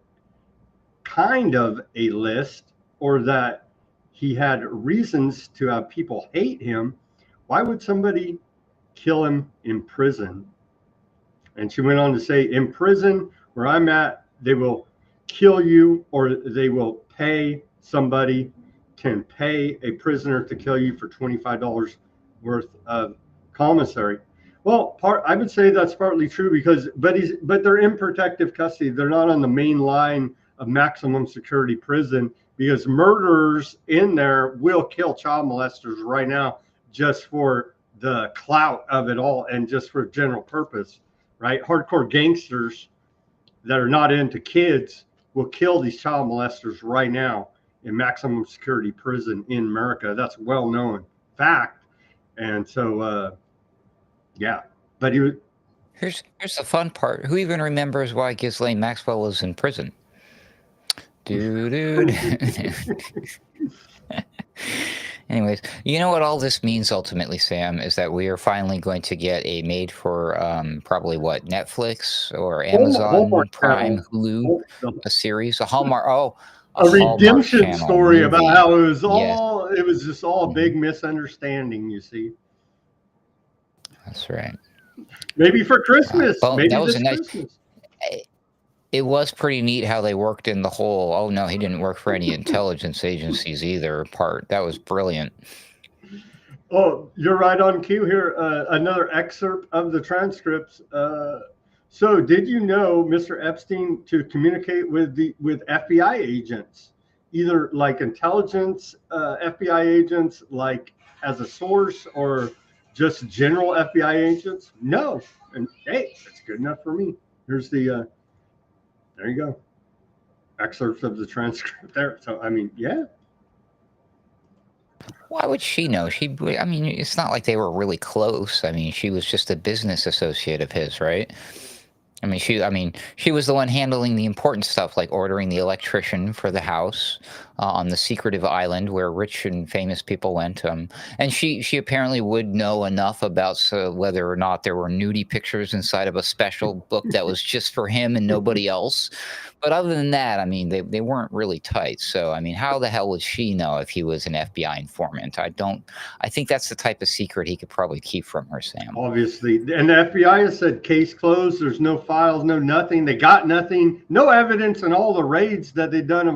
kind of a list or that he had reasons to have people hate him, why would somebody kill him in prison? And she went on to say, in prison where I'm at, they will kill you or they will pay, somebody can pay a prisoner to kill you for $25 worth of commissary. Well, I would say that's partly true because, but they're in protective custody. They're not on the main line of maximum security prison because murderers in there will kill child molesters right now just for the clout of it all and just for general purpose, right? Hardcore gangsters that are not into kids will kill these child molesters right now in maximum security prison in America. That's well known fact. And so, yeah, but he was. Here's the fun part. Who even remembers why Ghislaine Maxwell was in prison? Dude. Anyways, you know what all this means ultimately, Sam, is that we are finally going to get a made for probably what, Netflix or Amazon Hallmark Prime, Channel. Hulu, a series, a Hallmark. Oh, a A Hallmark redemption Channel story about movie. how Yes, it was just all a big misunderstanding, you see. that's right. Maybe for Christmas, Well, maybe that was a this nice. Christmas. It was pretty neat how they worked in the whole. Oh no, he didn't work for any intelligence agencies either. Part that was brilliant. Oh, you're right on cue here. Another excerpt of the transcripts. So, did you know Mr. Epstein to communicate with FBI agents, either like intelligence FBI agents, like as a source, or just general FBI agents? No, and hey, that's good enough for me. Here's the there you go, excerpts of the transcript there. So, I mean, yeah. Why would she know? I mean, it's not like they were really close. I mean, she was just a business associate of his, right? I mean, she was the one handling the important stuff, like ordering the electrician for the house on the secretive island where rich and famous people went. And she apparently would know enough about whether or not there were nudie pictures inside of a special book that was just for him and nobody else. But other than that, I mean, they weren't really tight. So, I mean, how the hell would she know if he was an FBI informant? I think that's the type of secret he could probably keep from her, Sam. Obviously, and the FBI has said case closed. There's no files, no nothing. They got nothing, no evidence in all the raids that they've done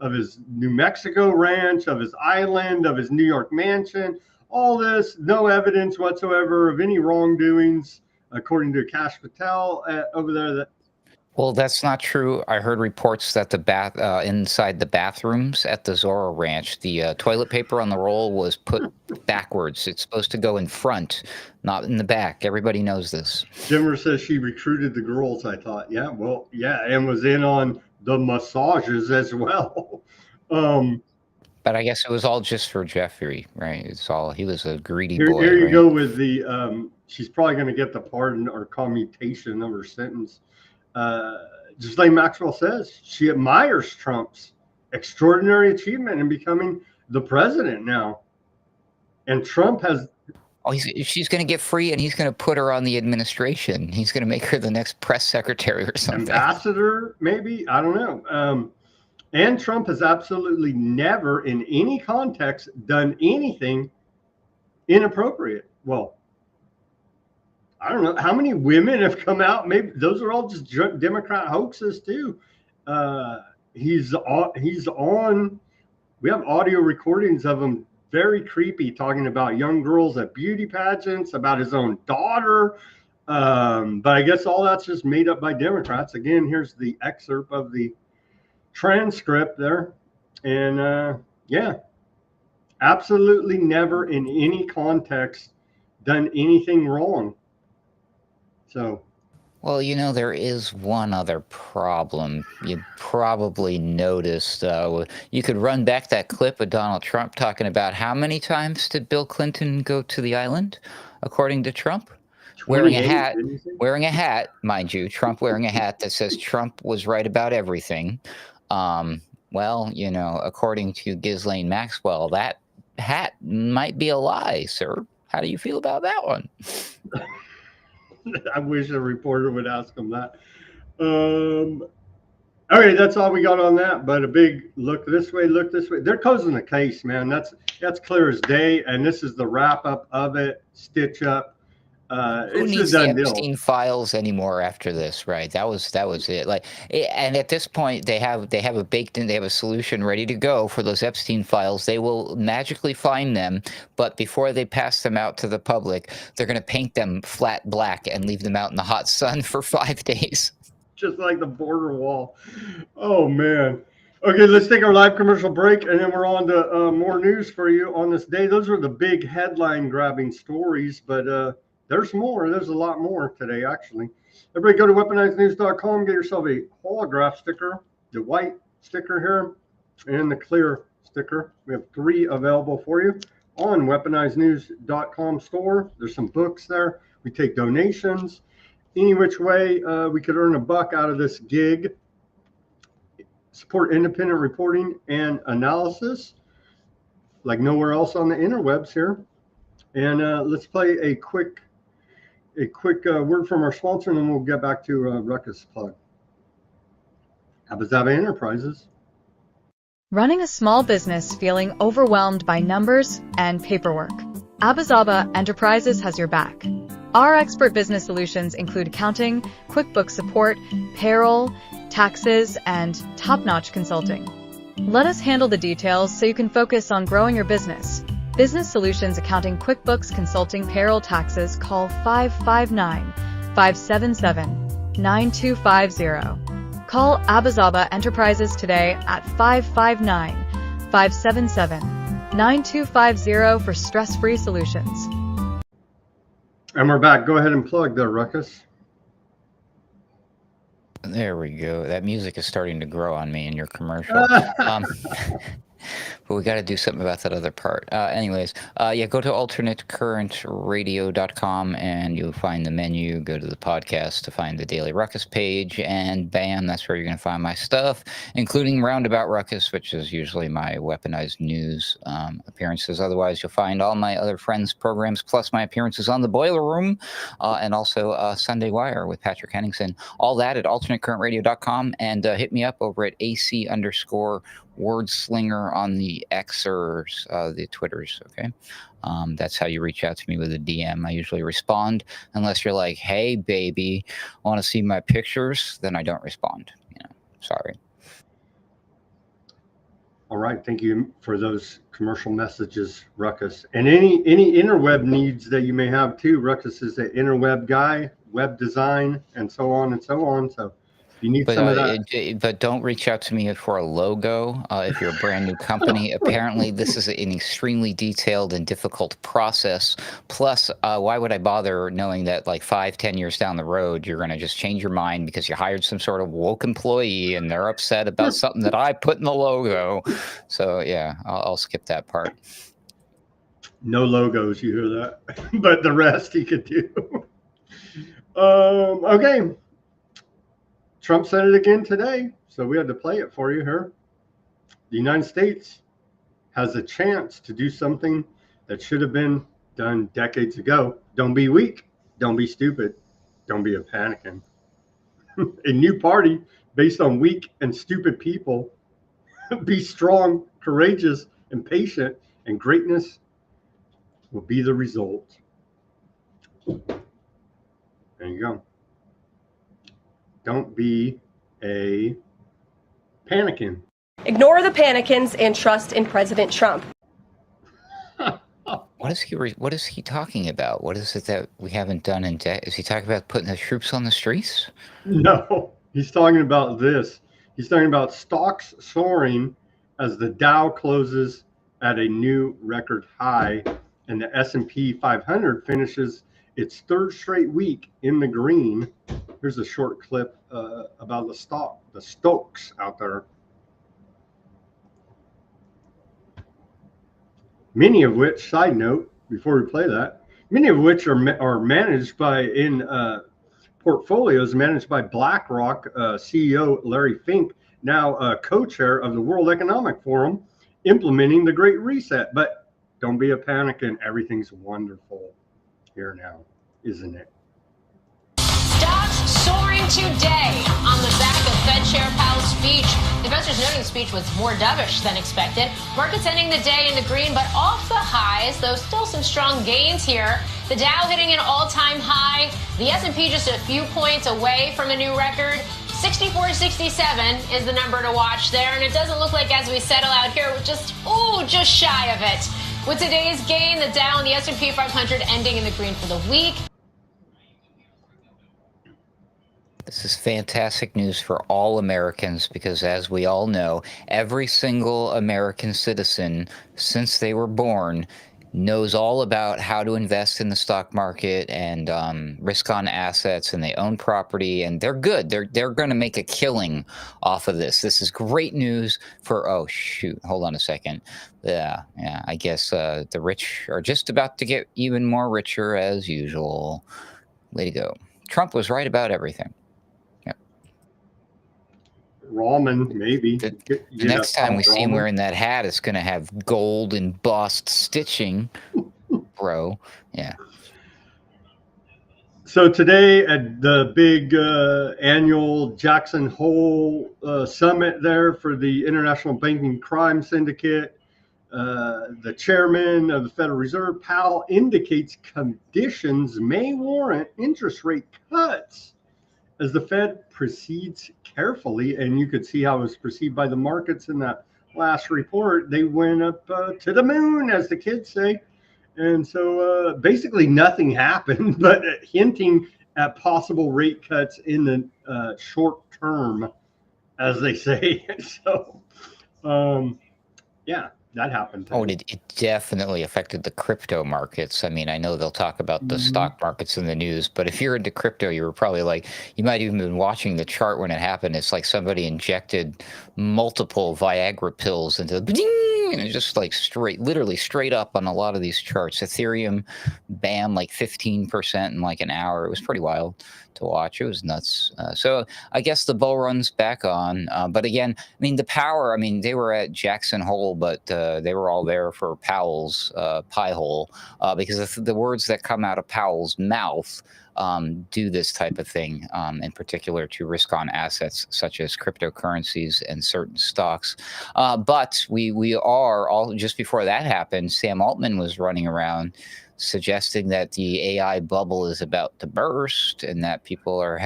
of his New Mexico ranch, of his island, of his New York mansion. All this, no evidence whatsoever of any wrongdoings, according to Cash Patel over there. Well, that's not true. I heard reports that inside the bathrooms at the Zorro Ranch, the toilet paper on the roll was put backwards. It's supposed to go in front, not in the back. Everybody knows this. Jimmer says she recruited the girls. I thought, yeah, well, yeah, and was in on the massages as well. But I guess it was all just for Jeffrey, right? He was a greedy boy. Here you right? go with the, she's probably going to get the pardon or commutation of her sentence. Just like Maxwell says, she admires Trump's extraordinary achievement in becoming the president now. And Trump has. Oh, she's going to get free, and he's going to put her on the administration. He's going to make her the next press secretary or something. Ambassador, maybe. I don't know. And Trump has absolutely never, in any context, done anything inappropriate. Well, I don't know how many women have come out. Maybe those are all just Democrat hoaxes too. He's on. We have audio recordings of him, very creepy, talking about young girls at beauty pageants, about his own daughter. But I guess all that's just made up by Democrats. Again, here's the excerpt of the transcript there, and yeah, absolutely never in any context done anything wrong. So, well, you know, there is one other problem. You probably noticed. You could run back that clip of Donald Trump talking about how many times did Bill Clinton go to the island, according to Trump? Wearing a hat, mind you, Trump wearing a hat that says Trump was right about everything. Well, you know, according to Ghislaine Maxwell, that hat might be a lie, sir. How do you feel about that one? I wish a reporter would ask him that. Okay, that's all we got on that. But a big look this way, look this way. They're closing the case, man. That's clear as day. And this is the wrap up of it. Stitch up. Who needs the Epstein files anymore after this, right? That was it. Like, and at this point, they have a solution ready to go for those Epstein files. They will magically find them, but before they pass them out to the public, they're going to paint them flat black and leave them out in the hot sun for 5 days. Just like the border wall. Oh man. Okay, let's take our live commercial break, and then we're on to more news for you on this day. Those are the big headline grabbing stories, but there's more. There's a lot more today, actually. Everybody go to weaponizednews.com. Get yourself a holograph sticker, the white sticker here, and the clear sticker. We have 3 available for you on weaponizednews.com store. There's some books there. We take donations. Any which way we could earn $1 out of this gig. Support independent reporting and analysis. like nowhere else on the interwebs here. And let's play a quick word from our sponsor, and then we'll get back to Ruckus plug. Abazaba Enterprises. Running a small business feeling overwhelmed by numbers and paperwork? Abazaba Enterprises has your back. Our expert business solutions include accounting, QuickBooks support, payroll, taxes, and top-notch consulting. Let us handle the details so you can focus on growing your business. Business Solutions Accounting, QuickBooks, Consulting, Payroll, Taxes. Call 559-577-9250. Call Abazaba Enterprises today at 559-577-9250 for stress-free solutions. And we're back. Go ahead and plug there, Ruckus. There we go. That music is starting to grow on me in your commercial. But we got to do something about that other part. Anyways, go to alternatecurrentradio.com and you'll find the menu. Go to the podcast to find the Daily Ruckus page, and bam, that's where you're going to find my stuff, including Roundabout Ruckus, which is usually my weaponized news appearances. Otherwise, you'll find all my other friends' programs, plus my appearances on the Boiler Room, and also Sunday Wire with Patrick Henningsen. All that at alternatecurrentradio.com, and hit me up over at AC_wordslinger on the Xers, the Twitters, okay? That's how you reach out to me with a DM. I usually respond, unless you're like, hey, baby, want to see my pictures? Then I don't respond, sorry. All right, thank you for those commercial messages, Ruckus. And any interweb needs that you may have too, Ruckus is the interweb guy, web design, and so on and so on, so you need some of that. But don't reach out to me for a logo if you're a brand new company. Apparently, this is an extremely detailed and difficult process. Plus, why would I bother knowing that like 5-10 years down the road, you're going to just change your mind because you hired some sort of woke employee and they're upset about something that I put in the logo. So, yeah, I'll skip that part. No logos, you hear that? But the rest he could do. Okay. Trump said it again today, so we had to play it for you here. The United States has a chance to do something that should have been done decades ago. Don't be weak. Don't be stupid. Don't be a panicking. A new party based on weak and stupid people. Be strong, courageous, and patient, and greatness will be the result. There you go. Don't be a panicking. Ignore the panicins and trust in President Trump. What is he talking about? What is it that we haven't done in decades? Is he talking about putting the troops on the streets? No, he's talking about this. He's talking about stocks soaring as the Dow closes at a new record high and the S&P 500 finishes its third straight week in the green. Here's a short clip about the stocks out there. Many of which, side note, before we play that, many of which are managed by portfolios managed by BlackRock CEO Larry Fink, now co-chair of the World Economic Forum, implementing the Great Reset. But don't be a panic, and everything's wonderful here now, isn't it? Stocks soaring today on the back of Fed Chair Powell's speech. Investors noting the speech was more dovish than expected. Markets ending the day in the green, but off the highs, though still some strong gains here. The Dow hitting an all-time high. The S&P just a few points away from a new record. 64.67 is the number to watch there, and it doesn't look like as we settle out here, we're just shy of it. With today's gain, the Dow and the S&P 500 ending in the green for the week. This is fantastic news for all Americans because, as we all know, every single American citizen since they were born knows all about how to invest in the stock market and risk on assets, and they own property, and they're good. They're going to make a killing off of this. This is great news for, oh, shoot, hold on a second. Yeah, I guess the rich are just about to get even more richer as usual. Way to go. Trump was right about everything. Ramen, maybe. The next time we see him wearing that hat, it's going to have gold embossed stitching, bro. Yeah. So today at the big annual Jackson Hole summit there for the International Banking Crime Syndicate, the chairman of the Federal Reserve, Powell, indicates conditions may warrant interest rate cuts as the Fed proceeds carefully. And you could see how it was perceived by the markets in that last report. They went up to the moon, as the kids say. And so basically nothing happened, but hinting at possible rate cuts in the short term, as they say. So, yeah, that happened. Oh, it definitely affected the crypto markets. I mean, I know they'll talk about the stock markets in the news, but if you're into crypto, you were probably like, you might even been watching the chart when it happened. It's like somebody injected multiple Viagra pills into the and it just like literally straight up on a lot of these charts. Ethereum, bam, like 15% in like an hour. It was pretty wild to watch. It was nuts. So I guess the bull run's back on. But again, I mean, the power, I mean, they were at Jackson Hole, but they were all there for Powell's pie hole because the words that come out of Powell's mouth do this type of thing, in particular to risk-on assets such as cryptocurrencies and certain stocks. But we are all, just before that happened, Sam Altman was running around suggesting that the AI bubble is about to burst and that people are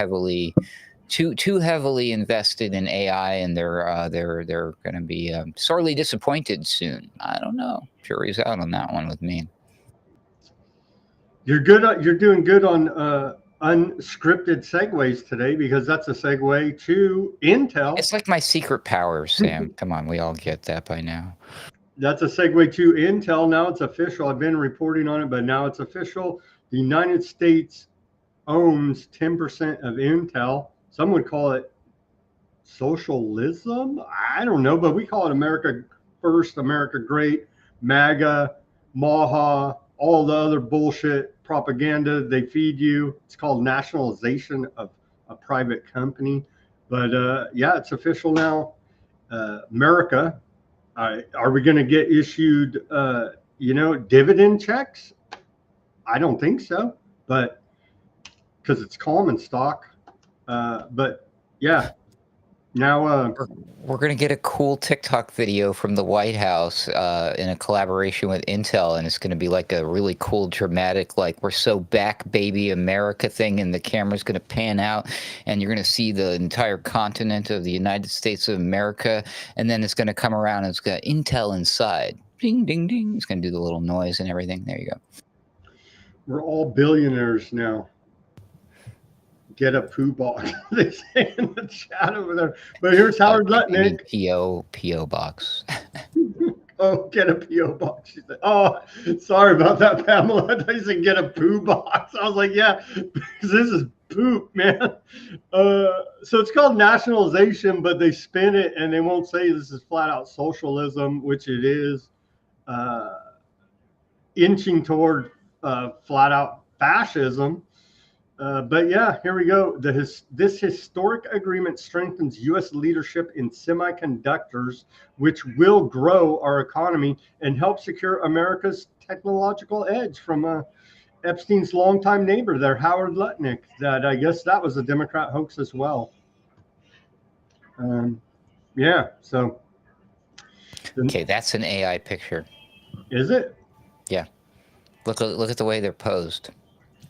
too heavily invested in AI and they're going to be sorely disappointed soon. I don't know. Jury's out on that one with me. You're good. You're doing good on unscripted segues today, because that's a segue to Intel. It's like my secret power, Sam. Come on, we all get that by now. That's a segue to Intel. Now it's official. I've been reporting on it, but now it's official. The United States owns 10% of Intel. Some would call it socialism. I don't know, but we call it America First, America Great, MAGA, MAHA, all the other bullshit propaganda they feed you. It's called nationalization of a private company. But yeah, it's official now. America, are we going to get issued, dividend checks? I don't think so, but because it's common stock. But yeah, now we're going to get a cool TikTok video from the White House in a collaboration with Intel, and it's going to be like a really cool, dramatic, like we're so back, baby, America thing, and the camera's going to pan out, and you're going to see the entire continent of the United States of America, and then it's going to come around and it's got Intel inside. Ding, ding, ding. It's going to do the little noise and everything. There you go. We're all billionaires now. Get a poo box, they say in the chat over there. But here's Howard Lutnick. P.O. box. Oh, get a P.O. box. She said, oh, sorry about that, Pamela. I thought you said get a poo box. I was like, yeah, because this is poop, man. So it's called nationalization, but they spin it and they won't say this is flat out socialism, which it is, inching toward flat out fascism. But yeah, here we go. This historic agreement strengthens U.S. leadership in semiconductors, which will grow our economy and help secure America's technological edge from Epstein's longtime neighbor there, Howard Lutnick. That I guess that was a Democrat hoax as well. Yeah, so. Okay, that's an AI picture. Is it? Yeah. Look at the way they're posed.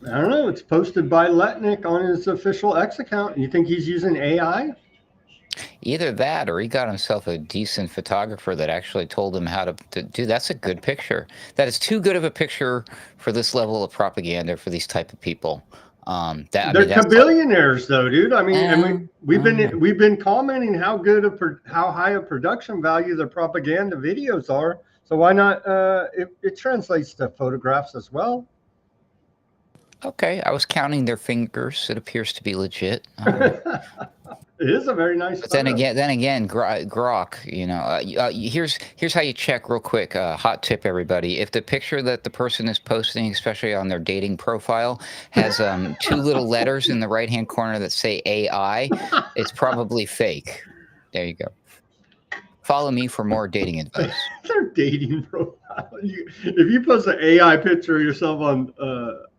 I don't know. It's posted by Lutnick on his official X account. You think he's using AI? Either that, or he got himself a decent photographer that actually told him how to do. That's a good picture. That is too good of a picture for this level of propaganda for these type of people. They're billionaires, though, dude. I mean, and we've been commenting how high a production value their propaganda videos are. So why not? It translates to photographs as well. Okay, I was counting their fingers. It appears to be legit. It is a very nice. But then again, Grok. Here's how you check real quick. Hot tip, everybody: if the picture that the person is posting, especially on their dating profile, has two little letters in the right-hand corner that say AI, it's probably fake. There you go. Follow me for more dating advice. Their dating profile. If you post an AI picture of yourself on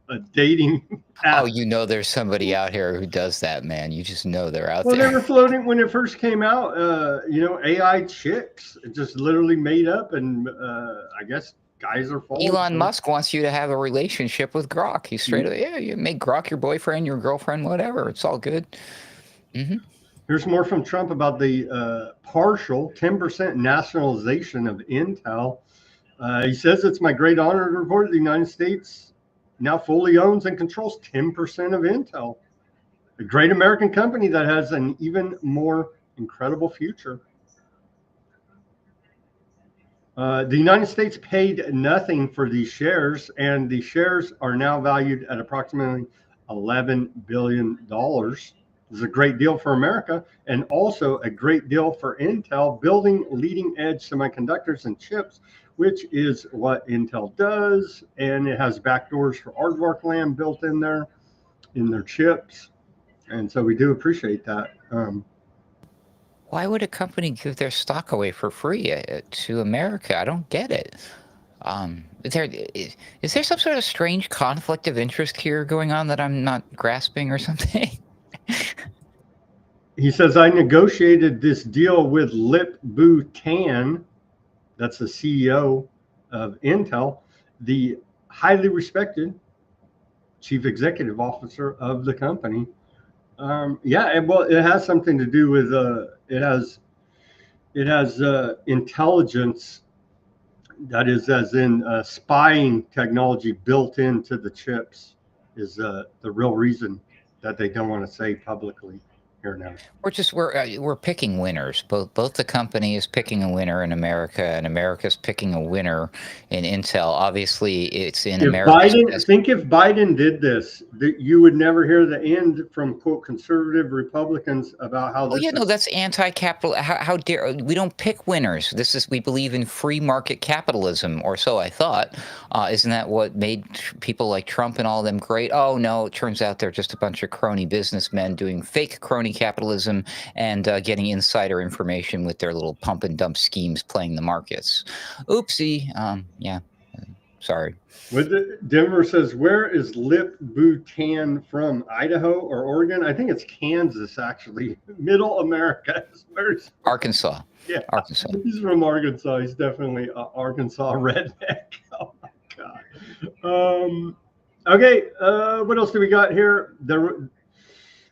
a dating app. Oh, you know there's somebody out here who does that, man. You just know they're out Well, there. they were floating when it first came out. AI chicks. It just literally made up, and I guess guys are falling. Elon Musk wants you to have a relationship with Grok. He's straight up, yeah, you make Grok your boyfriend, your girlfriend, whatever. It's all good. Here's more from Trump about the partial 10% nationalization of Intel. He says, it's my great honor to report the United States now fully owns and controls 10% of Intel, a great American company that has an even more incredible future. The United States paid nothing for these shares, and the shares are now valued at approximately $11 billion. This is a great deal for America, and also a great deal for Intel, building leading-edge semiconductors and chips, which is what Intel does, and it has backdoors for aardvark land built in there, in their chips, and so we do appreciate that. Why would a company give their stock away for free to America? I don't get it. Is there some sort of strange conflict of interest here going on that I'm not grasping or something? He says, I negotiated this deal with Lip-Bu Tan, that's the CEO of Intel, the highly respected chief executive officer of the company. Well, it has something to do with it has intelligence, that is, as in spying technology built into the chips, is the real reason that they don't want to say publicly here now. We're picking winners. Both the company is picking a winner in America, and America's picking a winner in Intel. Obviously, it's in America. If Biden did this, that you would never hear the end from quote conservative Republicans about how. That's anti-capital. How dare we don't pick winners? We believe in free market capitalism, or so I thought. Isn't that what made people like Trump and all of them great? Oh no, it turns out they're just a bunch of crony businessmen doing fake crony capitalism and getting insider information with their little pump and dump schemes playing the markets. Oopsie. Sorry. Denver says, where is Lip-Bu Tan from? Idaho or Oregon? I think it's Kansas, actually. Middle America. Where's Arkansas? Yeah, Arkansas. He's from Arkansas. He's definitely an Arkansas redneck. Oh my God. Okay. What else do we got here?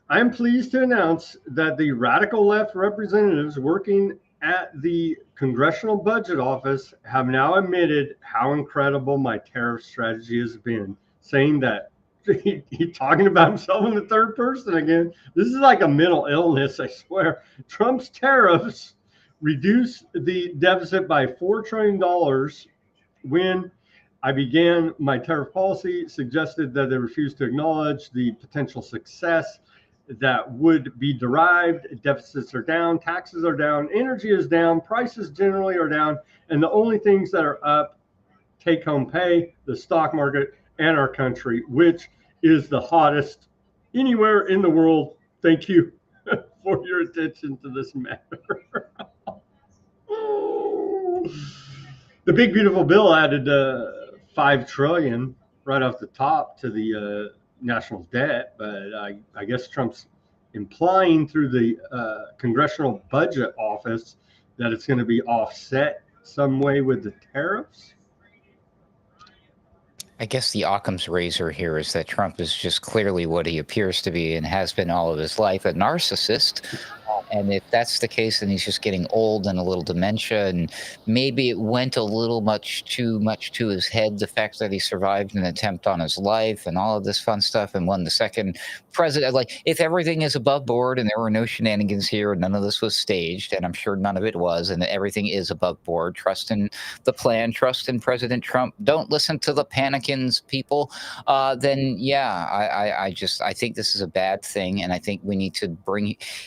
I am pleased to announce that the radical left representatives working at the Congressional Budget Office have now admitted how incredible my tariff strategy has been, saying that he's talking about himself in the third person again. This is like a mental illness, I swear. Trump's tariffs reduced the deficit by $4 trillion when I began my tariff policy, suggested that they refused to acknowledge the potential success that would be derived. Deficits are down, taxes are down, energy is down, prices generally are down, and the only things that are up, take-home pay, the stock market, and our country, which is the hottest anywhere in the world. Thank you for your attention to this matter. The big beautiful bill added $5 trillion right off the top to the national debt, but I guess Trump's implying through the Congressional Budget Office that it's going to be offset some way with the tariffs. I guess the Occam's razor here is that Trump is just clearly what he appears to be and has been all of his life, a narcissist. And if that's the case, then he's just getting old and a little dementia, and maybe it went a little too much to his head, the fact that he survived an attempt on his life and all of this fun stuff and won the second president. Like, if everything is above board and there were no shenanigans here and none of this was staged, and I'm sure none of it was, and everything is above board, trust in the plan, trust in President Trump, don't listen to the panicins, people, then yeah, I think this is a bad thing, and I think we need to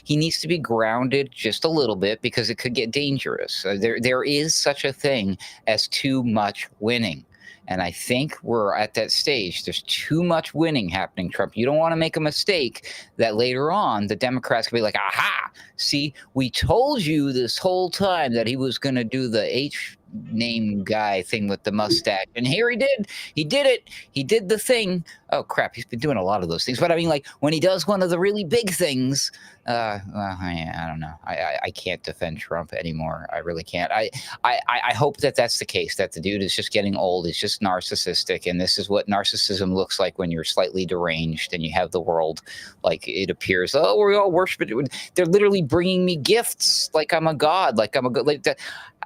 he needs to be grounded just a little bit, because it could get dangerous. There is such a thing as too much winning. And I think we're at that stage. There's too much winning happening, Trump. You don't want to make a mistake that later on the Democrats can be like, aha, see, we told you this whole time that he was going to do the H name guy thing with the mustache. And here he did. He did it. He did the thing. Oh, crap. He's been doing a lot of those things. But I mean, like, when he does one of the really big things, well, I don't know. I can't defend Trump anymore. I really can't. I hope that that's the case, that the dude is just getting old. He's just narcissistic. And this is what narcissism looks like when you're slightly deranged and you have the world like it appears. Oh, we all worship it. They're literally bringing me gifts like I'm a god, like I'm a god. Like that.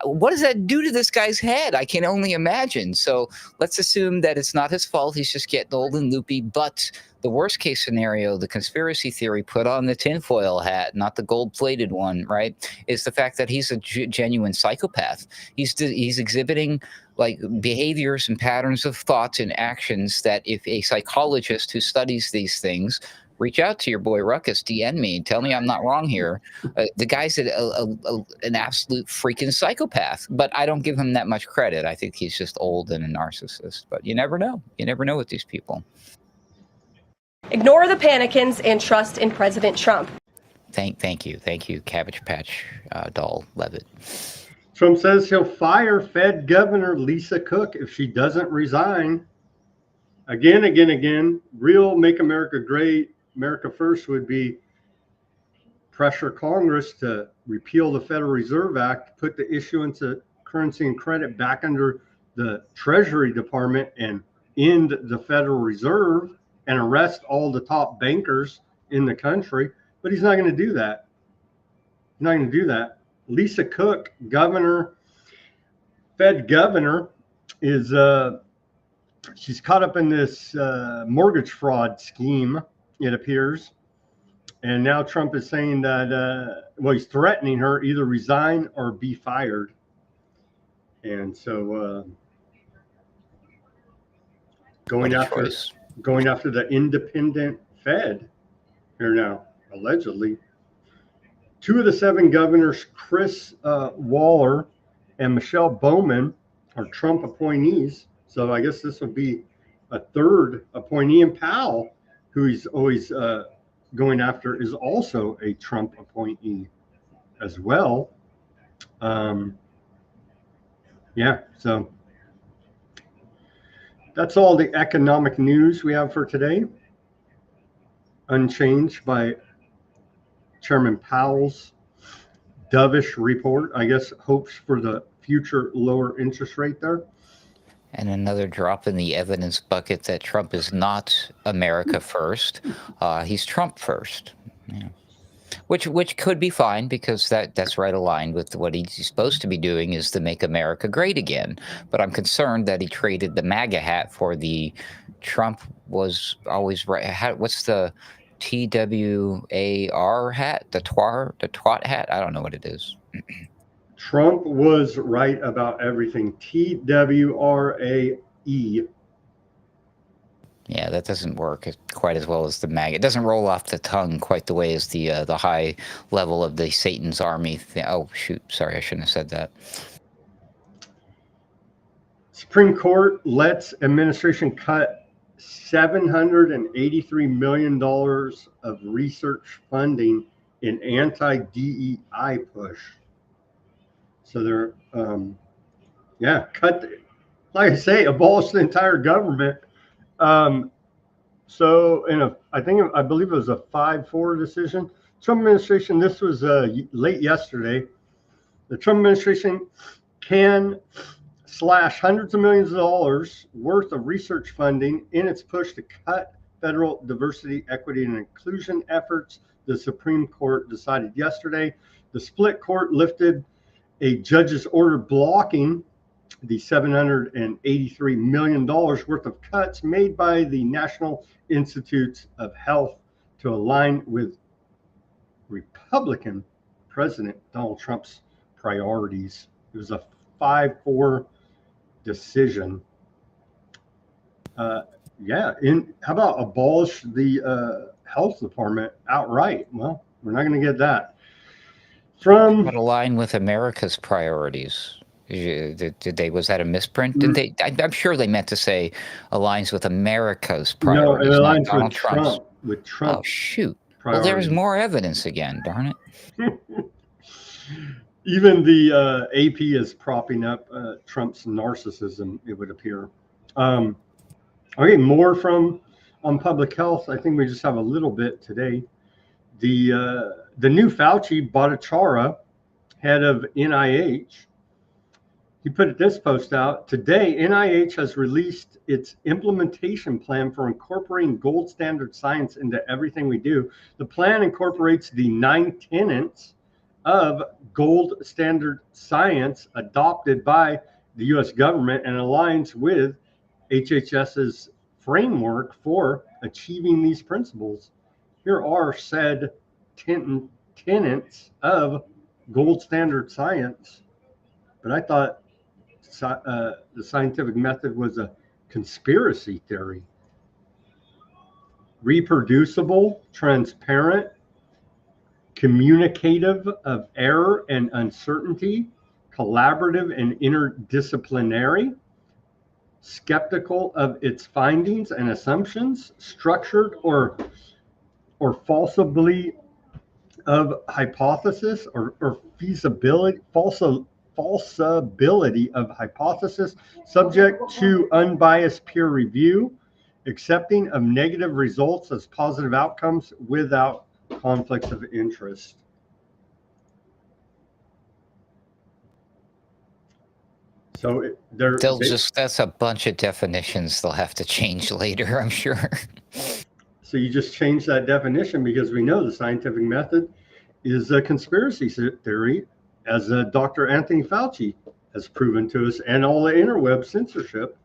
What does that do to this guy's head? I can only imagine. So let's assume that it's not his fault. He's just getting old and loopy. But the worst case scenario, the conspiracy theory, put on the tinfoil hat, not the gold-plated one, right, is the fact that he's a genuine psychopath. He's exhibiting like behaviors and patterns of thoughts and actions that if a psychologist who studies these things, reach out to your boy Ruckus, DM me, tell me I'm not wrong here. The guy's an absolute freaking psychopath, but I don't give him that much credit. I think he's just old and a narcissist, but you never know. You never know with these people. Ignore the panicans and trust in President Trump. Thank you, Cabbage Patch doll Levitt. Trump says he'll fire Fed Governor Lisa Cook if she doesn't resign. Again. Real Make America Great, America First would be pressure Congress to repeal the Federal Reserve Act, put the issuance of currency and credit back under the Treasury Department and end the Federal Reserve and arrest all the top bankers in the country. But he's not going to do that. He's not going to do that. Lisa Cook, Fed governor, is she's caught up in this mortgage fraud scheme, it appears. And now Trump is saying that, he's threatening her, either resign or be fired. And so going after the independent Fed here now, allegedly. 2 of the 7 governors, Chris Waller and Michelle Bowman, are Trump appointees. So I guess this would be a 3rd appointee. And Powell, who he's always going after, is also a Trump appointee as well. So that's all the economic news we have for today. Unchanged by Chairman Powell's dovish report. I guess hopes for the future lower interest rate there. And another drop in the evidence bucket that Trump is not America first. He's Trump first. Yeah. Which could be fine, because that's right aligned with what he's supposed to be doing, is to make America great again. But I'm concerned that he traded the MAGA hat for the Trump was always right. What's the TWAR hat? The twat hat? I don't know what it is. Trump was right about everything. TWRAE. Yeah, that doesn't work quite as well as the MAGA. It doesn't roll off the tongue quite the way as the high level of the Satan's army thing. Oh, shoot. Sorry, I shouldn't have said that. Supreme Court lets administration cut $783 million of research funding in anti-DEI push. So they're, cut, like I say, abolish the entire government. So I believe it was a 5-4 decision. Trump administration, this was late yesterday. The Trump administration can slash hundreds of millions of dollars worth of research funding in its push to cut federal diversity, equity, and inclusion efforts. The Supreme Court decided yesterday. The split court lifted a judge's order blocking the $783 million worth of cuts made by the National Institutes of Health to align with Republican President Donald Trump's priorities. It was a 5-4 decision. How about abolish the health department outright? Well, we're not going to get that. But align with America's priorities. Did they? Was that a misprint? Did they? I'm sure they meant to say aligns with America's No, it priorities, not aligns Donald with Trump's. Trump. With Trump. Oh shoot! Well, Priorities. there's more evidence again. Darn it. Even the AP is propping up Trump's narcissism, it would appear. Okay, more from on public health. I think we just have a little bit today. The new Fauci, Bhattacharya, head of NIH, he put this post out. Today, NIH has released its implementation plan for incorporating gold standard science into everything we do. The plan incorporates the 9 tenets of gold standard science adopted by the US government and aligns with HHS's framework for achieving these principles. Here are said tenets of gold standard science. But I thought the scientific method was a conspiracy theory. Reproducible, transparent, communicative of error and uncertainty, collaborative and interdisciplinary, skeptical of its findings and assumptions, structured or falsibly of hypothesis or feasibility, falsibility of hypothesis, subject to unbiased peer review, accepting of negative results as positive outcomes without conflicts of interest. So that's a bunch of definitions they'll have to change later, I'm sure. So you just change that definition because we know the scientific method is a conspiracy theory, as Dr. Anthony Fauci has proven to us, and all the interweb censorship,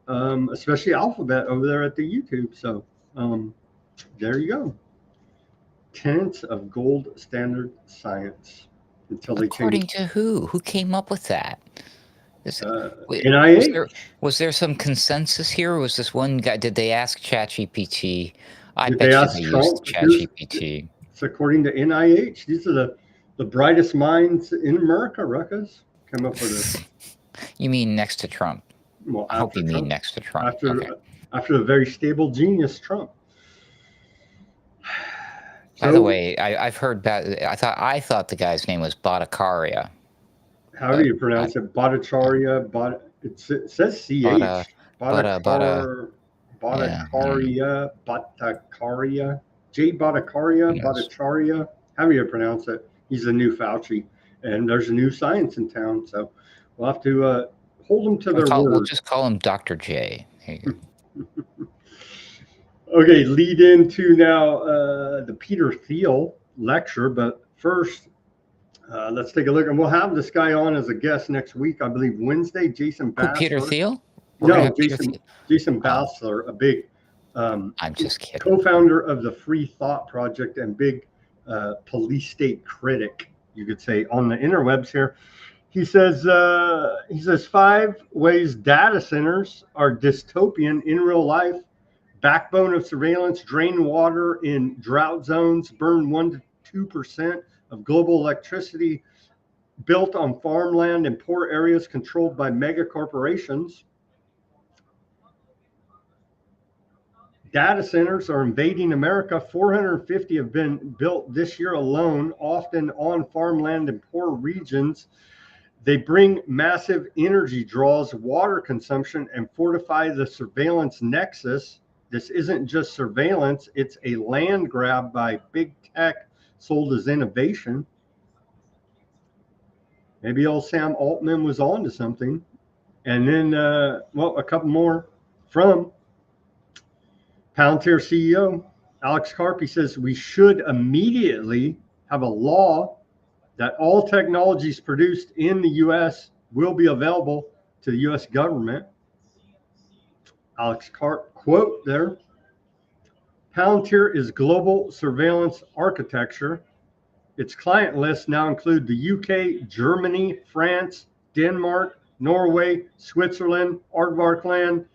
especially Alphabet over there at the YouTube. So there you go. Tenets of gold standard science. According to who? Who came up with that? NIH. Was there some consensus here? Or was this one guy? Did they ask ChatGPT? I Did bet they you ask they Trump? used ChatGPT. It's according to NIH. These are the brightest minds in America, Ruckus. Come up with this. You mean next to Trump? Well, I hope you mean next to Trump. After the very stable genius Trump. By the way, I've heard about. I thought the guy's name was Bhattacharya. How do you pronounce it? Bhattacharya. It says CH. Bhattacharya. Bhattacharya. J. Bhattacharya. How do you pronounce it? He's the new Fauci, and there's a new science in town, so we'll have to hold them to their word. We'll just call him Dr. J. Here you go. Okay, lead into now the Peter Thiel lecture, but first, let's take a look, and we'll have this guy on as a guest next week, I believe Wednesday. Jason Bassler. Peter Thiel? No, Jason Bassler, a big I'm just kidding. Co-founder of the Free Thought Project and big police state critic, you could say, on the interwebs here. He says 5 ways data centers are dystopian in real life. Backbone of surveillance, drain water in drought zones, burn 1 to 2% of global electricity, built on farmland in poor areas controlled by mega corporations. Data centers are invading America. 450 have been built this year alone, often on farmland in poor regions. They bring massive energy draws, water consumption, and fortify the surveillance nexus. This isn't just surveillance, it's a land grab by big tech sold as innovation. Maybe old Sam Altman was on to something. And then, a couple more from Palantir CEO Alex Karp. He says we should immediately have a law that all technologies produced in the U.S. will be available to the U.S. government. Alex Karp quote there. Palantir is global surveillance architecture. Its client lists now include the UK, Germany, France, Denmark, Norway, Switzerland, Aardvarkland,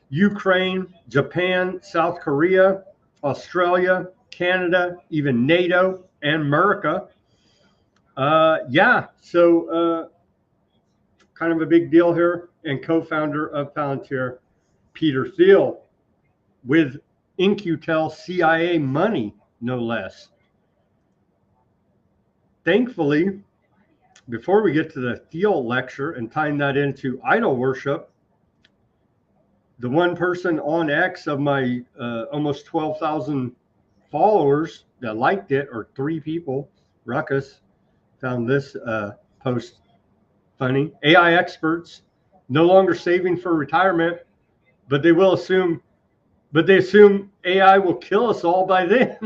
Ukraine, Japan, South Korea, Australia, Canada, even NATO, and America. So kind of a big deal here, and co-founder of Palantir, Peter Thiel, with In-Q-Tel CIA money, no less. Thankfully, before we get to the Thiel lecture and tying that into idol worship, the one person on X of my almost 12,000 followers that liked it, or 3 people, Ruckus, found this post funny. AI experts no longer saving for retirement, but they assume AI will kill us all by then.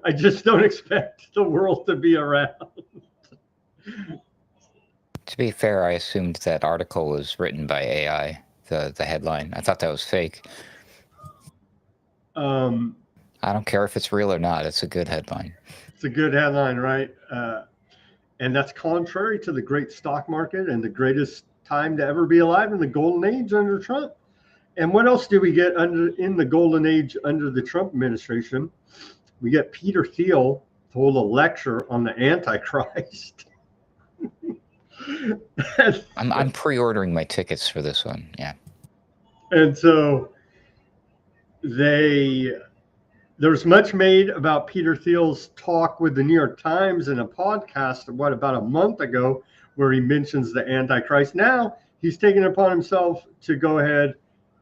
I just don't expect the world to be around. To be fair, I assumed that article was written by AI, the headline. I thought that was fake. I don't care if it's real or not. It's a good headline. It's a good headline, right? And that's contrary to the great stock market and the greatest time to ever be alive in the golden age under Trump. And what else do we get in the golden age under the Trump administration? We get Peter Thiel to hold a lecture on the Antichrist. I'm pre-ordering my tickets for this one. Yeah. And so there's much made about Peter Thiel's talk with the New York Times in a podcast, about a month ago, where he mentions the Antichrist. Now he's taken it upon himself to go ahead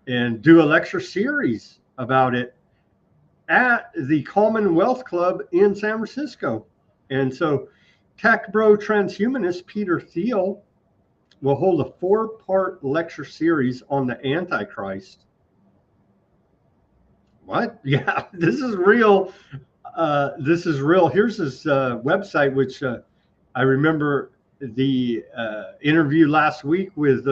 and do a lecture series about it at the Commonwealth Club in San Francisco. And so tech bro transhumanist Peter Thiel will hold a 4-part lecture series on the Antichrist. What? Yeah, this is real. This is real. Here's his website, which I remember the interview last week with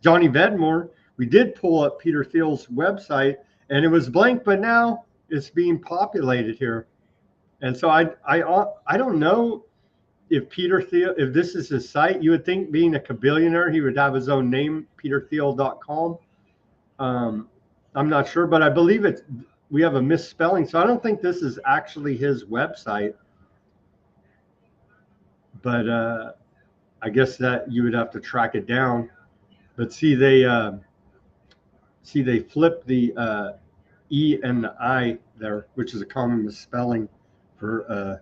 Johnny Vedmore. We did pull up Peter Thiel's website, and it was blank, but now it's being populated here. And so I don't know if Peter Thiel, if this is his site. You would think, being a billionaire, he would have his own name, peterthiel.com. I'm not sure, but I believe we have a misspelling. So I don't think this is actually his website. But I guess that you would have to track it down. But see, they flip the E and the I there, which is a common misspelling for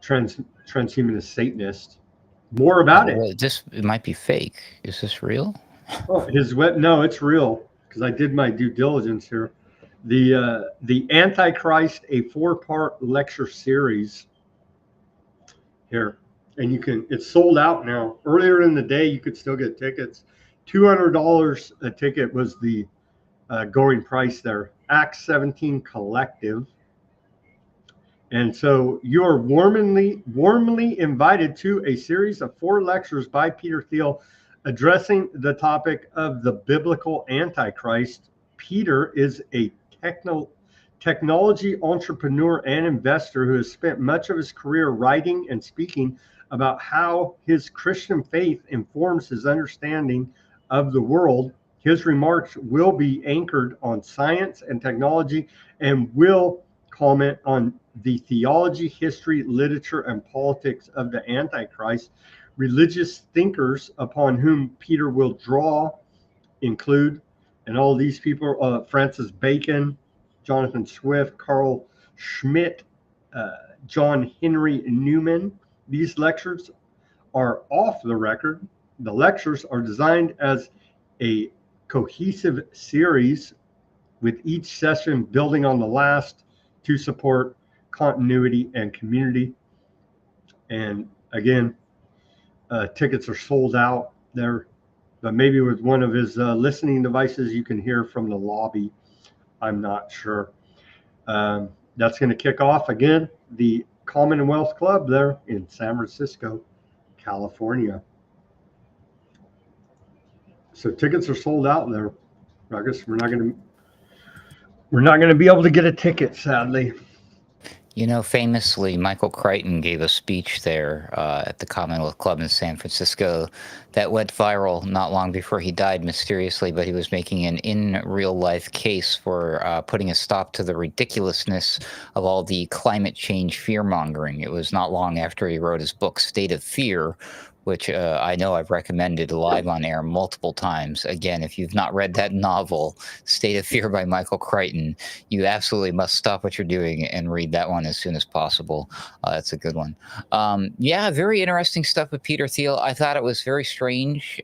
transhumanist Satanist. More about it. It might be fake. Is this real? Oh, no, it's real, because I did my due diligence here. The Antichrist, a 4-part lecture series here, and it's sold out now. Earlier in the day, you could still get tickets. $200 a ticket was the going price there. Act 17 Collective. And so you are warmly invited to a series of 4 lectures by Peter Thiel addressing the topic of the biblical Antichrist. Peter is a technology entrepreneur and investor who has spent much of his career writing and speaking about how his Christian faith informs his understanding of the world. His remarks will be anchored on science and technology and will comment on the theology, history, literature, and politics of the Antichrist. Religious thinkers upon whom Peter will draw include, and all these people, Francis Bacon, Jonathan Swift, Carl Schmitt, John Henry Newman. These lectures are off the record. The lectures are designed as a cohesive series, with each session building on the last to support continuity and community. And again, tickets are sold out there, but maybe with one of his listening devices, you can hear from the lobby. I'm not sure. That's going to kick off again, the Commonwealth Club there in San Francisco, California. So tickets are sold out there. I guess we're not going to be able to get a ticket, sadly. You know, famously, Michael Crichton gave a speech there at the Commonwealth Club in San Francisco that went viral not long before he died mysteriously, but he was making an in-real-life case for putting a stop to the ridiculousness of all the climate change fear-mongering. It was not long after he wrote his book, State of Fear, which I know I've recommended live on air multiple times. Again, if you've not read that novel, State of Fear by Michael Crichton, you absolutely must stop what you're doing and read that one as soon as possible. That's a good one. Yeah, very interesting stuff with Peter Thiel. I thought it was very strange,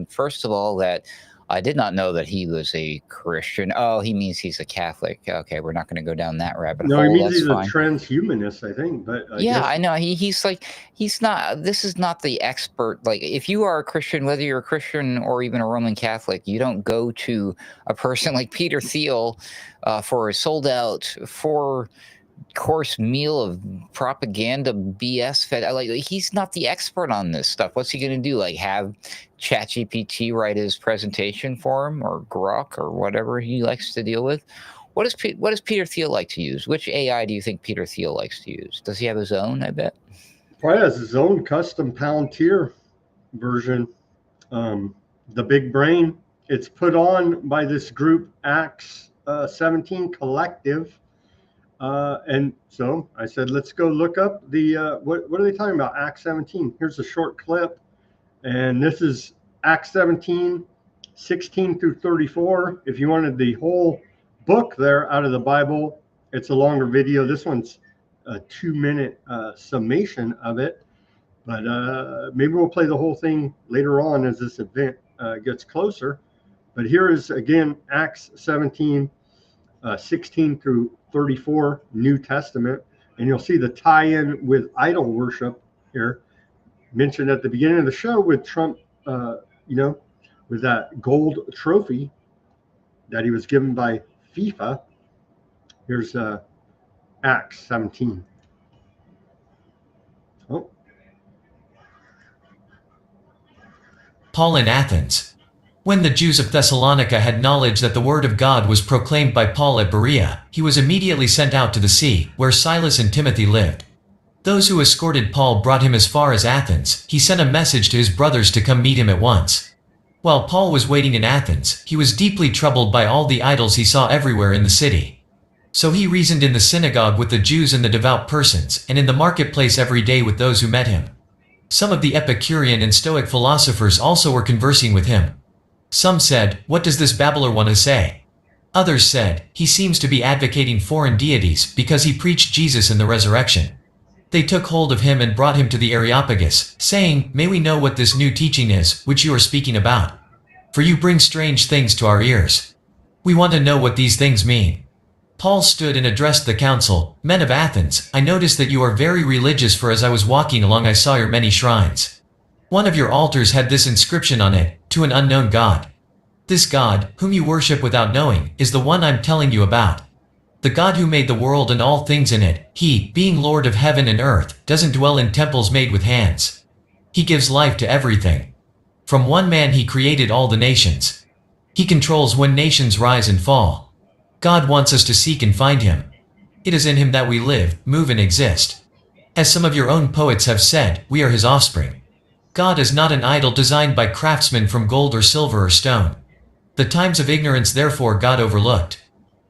first of all, that I did not know that he was a Christian. Oh, he means he's a Catholic. Okay, we're not going to go down that rabbit hole. No, he means That's he's fine. a transhumanist, I think. But yeah, I know. He's like, he's not, this is not the expert. Like, if you are a Christian, whether you're a Christian or even a Roman Catholic, you don't go to a person like Peter Thiel for a sold out 4-course meal of propaganda BS fed. Like, he's not the expert on this stuff. What's he going to do? Like, have ChatGPT write his presentation for him, or Grok, or whatever he likes to deal with? What does Peter Thiel like to use? Which AI do you think Peter Thiel likes to use? Does he have his own? I bet. Probably has his own custom Palantir version. The big brain. It's put on by this group, Acts 17 Collective. And so I said, let's go look up the, what are they talking about? Acts 17. Here's a short clip. And this is Acts 17, 16 through 34. If you wanted the whole book there out of the Bible, it's a longer video. This one's a 2-minute summation of it. But maybe we'll play the whole thing later on as this event gets closer. But here is, again, Acts 17, 16 through 34, New Testament. And you'll see the tie-in with idol worship here, mentioned at the beginning of the show with Trump, with that gold trophy that he was given by FIFA. Here's Acts 17. Oh. Paul in Athens. When the Jews of Thessalonica had knowledge that the word of God was proclaimed by Paul at Berea, he was immediately sent out to the sea, where Silas and Timothy lived. Those who escorted Paul brought him as far as Athens. He sent a message to his brothers to come meet him at once. While Paul was waiting in Athens, he was deeply troubled by all the idols he saw everywhere in the city. So he reasoned in the synagogue with the Jews and the devout persons, and in the marketplace every day with those who met him. Some of the Epicurean and Stoic philosophers also were conversing with him. Some said, "What does this babbler want to say?" Others said, "He seems to be advocating foreign deities because he preached Jesus and the resurrection." They took hold of him and brought him to the Areopagus, saying, "May we know what this new teaching is, which you are speaking about? For you bring strange things to our ears. We want to know what these things mean." Paul stood and addressed the council, "Men of Athens, I notice that you are very religious, for as I was walking along I saw your many shrines. One of your altars had this inscription on it, 'To an unknown God.' This God, whom you worship without knowing, is the one I'm telling you about. The God who made the world and all things in it, he, being Lord of heaven and earth, doesn't dwell in temples made with hands. He gives life to everything. From one man he created all the nations. He controls when nations rise and fall. God wants us to seek and find him. It is in him that we live, move and exist. As some of your own poets have said, we are his offspring. God is not an idol designed by craftsmen from gold or silver or stone. The times of ignorance therefore God overlooked.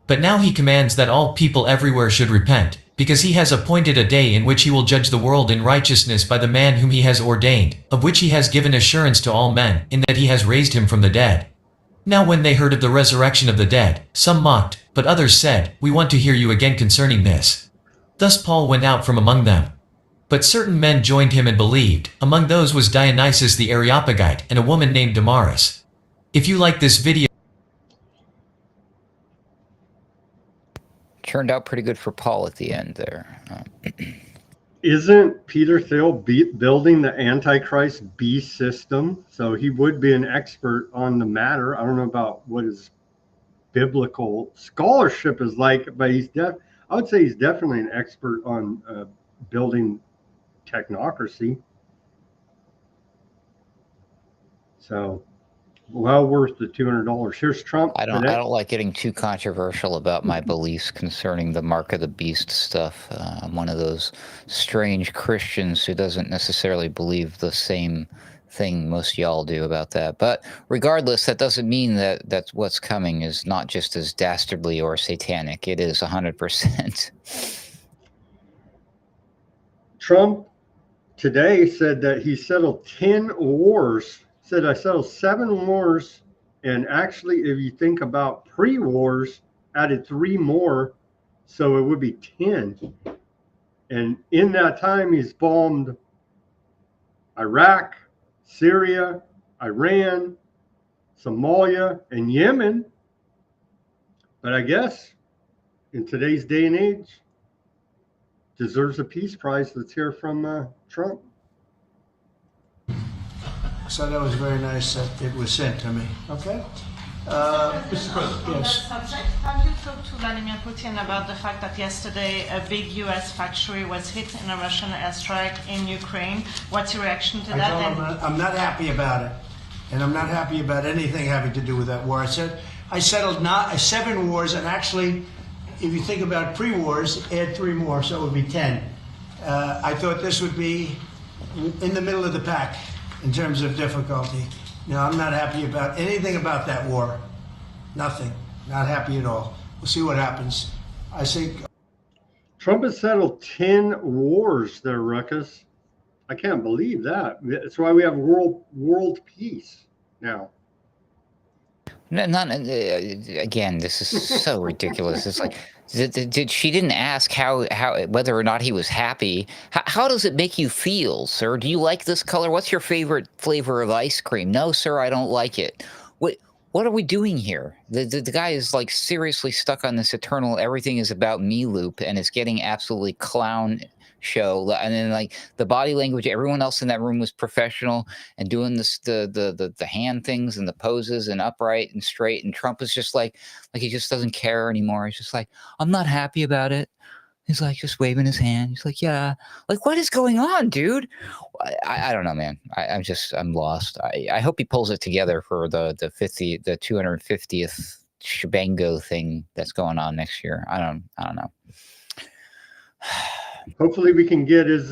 But now he commands that all people everywhere should repent, because he has appointed a day in which he will judge the world in righteousness by the man whom he has ordained, of which he has given assurance to all men, in that he has raised him from the dead." Now when they heard of the resurrection of the dead, some mocked, but others said, "We want to hear you again concerning this." Thus Paul went out from among them. But certain men joined him and believed. Among those was Dionysius the Areopagite and a woman named Damaris. If you like this video, turned out pretty good for Paul at the end there. Isn't Peter Thiel building the Antichrist beast system? So he would be an expert on the matter. I don't know about what his biblical scholarship is like, but I would say he's definitely an expert on building technocracy. So well worth the $200. Here's Trump. I don't like getting too controversial about my beliefs concerning the mark of the beast stuff. I'm one of those strange Christians who doesn't necessarily believe the same thing most y'all do about that. But regardless, that doesn't mean that that's what's coming is not just as dastardly or satanic. It is 100%. Trump today said that he settled 10 wars. Said I settled 7 wars, and actually, if you think about pre-wars, added 3 more, so it would be 10. And in that time, he's bombed Iraq, Syria, Iran, Somalia, and Yemen. But I guess in today's day and age, deserves a peace prize. Let's hear from Trump. So that was very nice that it was sent to me. Okay. Mr. President. Yes. Have you talked to Vladimir Putin about the fact that yesterday a big U.S. factory was hit in a Russian airstrike in Ukraine? What's your reaction to I that? told him I'm not happy about it, and I'm not happy about anything having to do with that war. I said I settled 7 wars, and actually, if you think about pre-wars, add 3 more, so it would be 10. I thought this would be in the middle of the pack in terms of difficulty. No, I'm not happy about anything about that war. Nothing. Not happy at all. We'll see what happens. I think Trump has settled 10 wars there, Ruckus. I can't believe that. That's why we have world peace now. No, again, this is so ridiculous. It's like, she didn't ask how whether or not he was happy. How does it make you feel, sir? Do you like this color? What's your favorite flavor of ice cream? No, sir, I don't like it. What are we doing here? The guy is like seriously stuck on this eternal everything is about me loop, and it's getting absolutely clown show. And then like the body language, everyone else in that room was professional and doing this the hand things and the poses and upright and straight, and Trump is just like he just doesn't care anymore. He's just like, I'm not happy about it. He's like just waving his hand. He's like, yeah, like what is going on, dude? I don't know, man. I'm lost. I hope he pulls it together for the 250th shebango thing that's going on next year. I don't know. Hopefully we can get his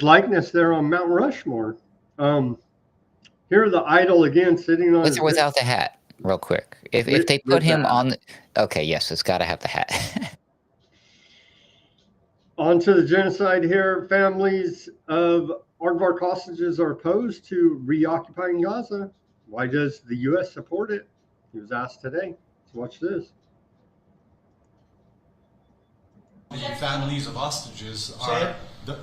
likeness there on Mount Rushmore. Here the idol again sitting on. With or without the hat, real quick. If they put him on, okay, yes, it's got to have the hat. On to the genocide here. Families of aardvark hostages are opposed to reoccupying Gaza. Why does the U.S. support it? He was asked today. So watch this. The families of hostages are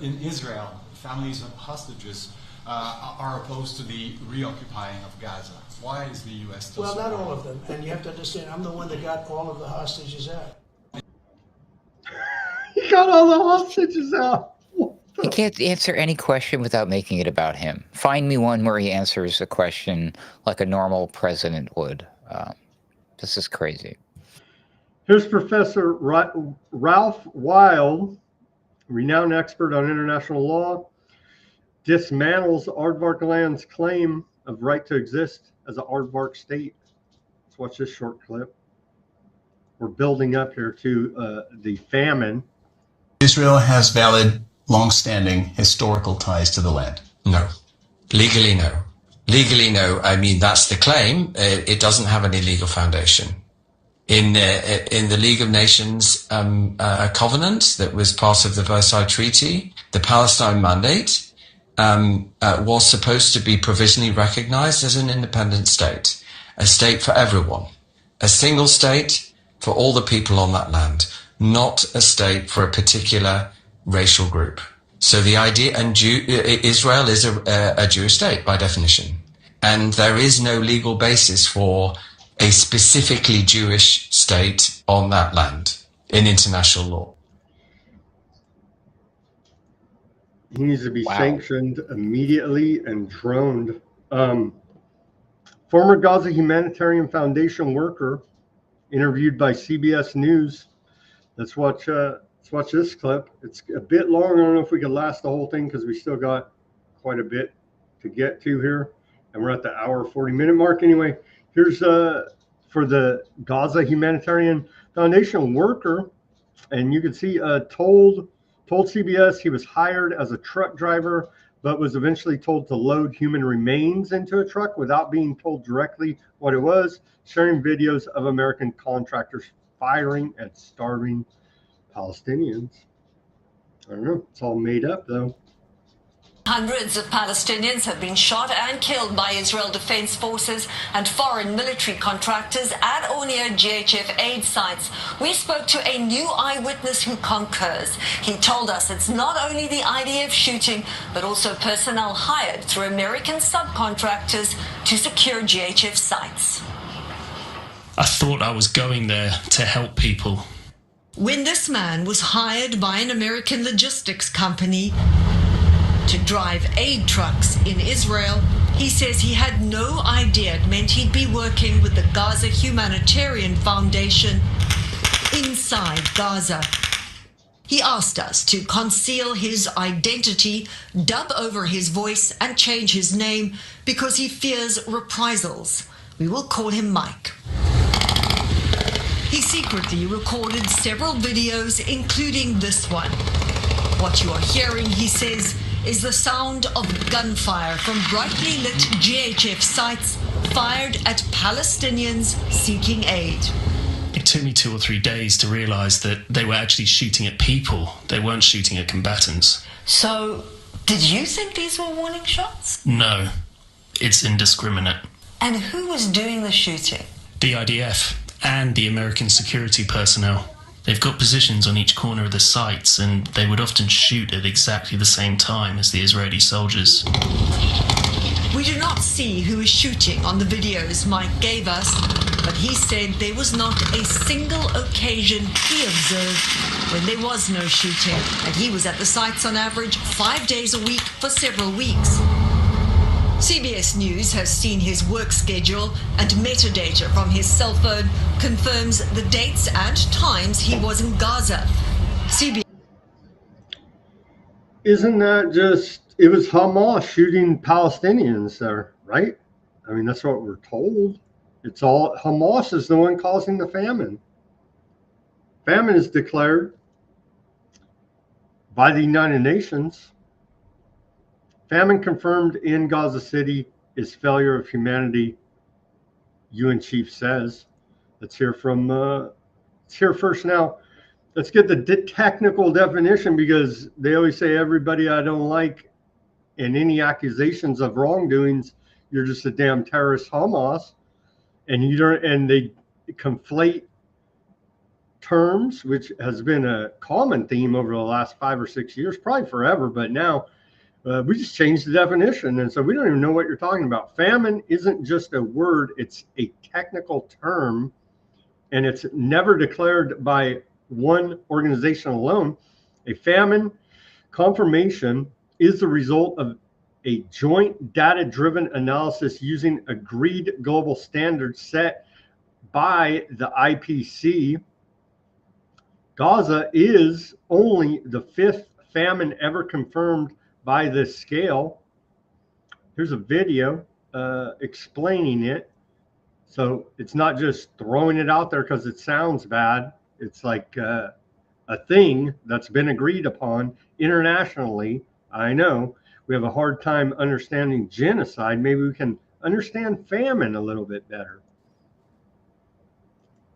in Israel. Families of hostages are opposed to the reoccupying of Gaza. Why is the U.S. still well, not supporting all of them, and you have to understand. I'm the one that got all of the hostages out. He got all the hostages out. He can't answer any question without making it about him. Find me one where he answers a question like a normal president would. This is crazy. Here's Professor Ralph Weil, renowned expert on international law, dismantles aardvark land's claim of right to exist as an aardvark state. Let's watch this short clip. We're building up here to the famine. Israel has valid, long-standing historical ties to the land. No. Legally, no. Legally, no. I mean, that's the claim. It doesn't have any legal foundation. In the League of Nations covenant that was part of the Versailles Treaty, the Palestine Mandate was supposed to be provisionally recognized as an independent state, a state for everyone, a single state for all the people on that land, not a state for a particular racial group. So the idea, and Israel is a Jewish state by definition, and there is no legal basis for a specifically Jewish state on that land in international law. He needs to be sanctioned immediately and droned. Former Gaza Humanitarian Foundation worker interviewed by CBS News. Let's watch this clip. It's a bit long. I don't know if we can last the whole thing because we still got quite a bit to get to here. And we're at the hour 40-minute mark anyway. Here's for the Gaza Humanitarian Foundation worker. And you can see told CBS he was hired as a truck driver, but was eventually told to load human remains into a truck without being told directly what it was, sharing videos of American contractors firing at starving Palestinians. I don't know. It's all made up, though. Hundreds of Palestinians have been shot and killed by Israel Defense Forces and foreign military contractors at or near GHF aid sites. We spoke to a new eyewitness who concurs. He told us it's not only the IDF shooting, but also personnel hired through American subcontractors to secure GHF sites. I thought I was going there to help people. When this man was hired by an American logistics company to drive aid trucks in Israel, he says he had no idea it meant he'd be working with the Gaza Humanitarian Foundation inside Gaza. He asked us to conceal his identity, dub over his voice, and change his name because he fears reprisals. We will call him Mike. He secretly recorded several videos, including this one. What you are hearing, he says, is the sound of gunfire from brightly lit GHF sites fired at Palestinians seeking aid. It took me 2 or 3 days to realize that they were actually shooting at people. They weren't shooting at combatants. So, did you think these were warning shots? No, it's indiscriminate. And who was doing the shooting? The IDF and the American security personnel. They've got positions on each corner of the sites, and they would often shoot at exactly the same time as the Israeli soldiers. We do not see who is shooting on the videos Mike gave us, but he said there was not a single occasion he observed when there was no shooting, and he was at the sites on average 5 days a week for several weeks. CBS News has seen his work schedule, and metadata from his cell phone confirms the dates and times he was in Gaza. Isn't that just, it was Hamas shooting Palestinians there, right? I mean, that's what we're told. It's all, Hamas is the one causing the famine. Famine is declared by the United Nations. Famine confirmed in Gaza City is failure of humanity, UN chief says. Let's hear from, let's hear first now. Let's get the technical definition, because they always say everybody I don't like and any accusations of wrongdoings, you're just a damn terrorist Hamas. And you don't, and they conflate terms, which has been a common theme over the last 5 or 6 years, probably forever, but now we just changed the definition, and so we don't even know what you're talking about. Famine isn't just a word, it's a technical term, and it's never declared by one organization alone. A famine confirmation is the result of a joint data-driven analysis using agreed global standards set by the IPC. Gaza is only the 5th famine ever confirmed by this scale. Here's a video explaining it. So it's not just throwing it out there because it sounds bad. It's like a thing that's been agreed upon internationally. I know we have a hard time understanding genocide. Maybe we can understand famine a little bit better.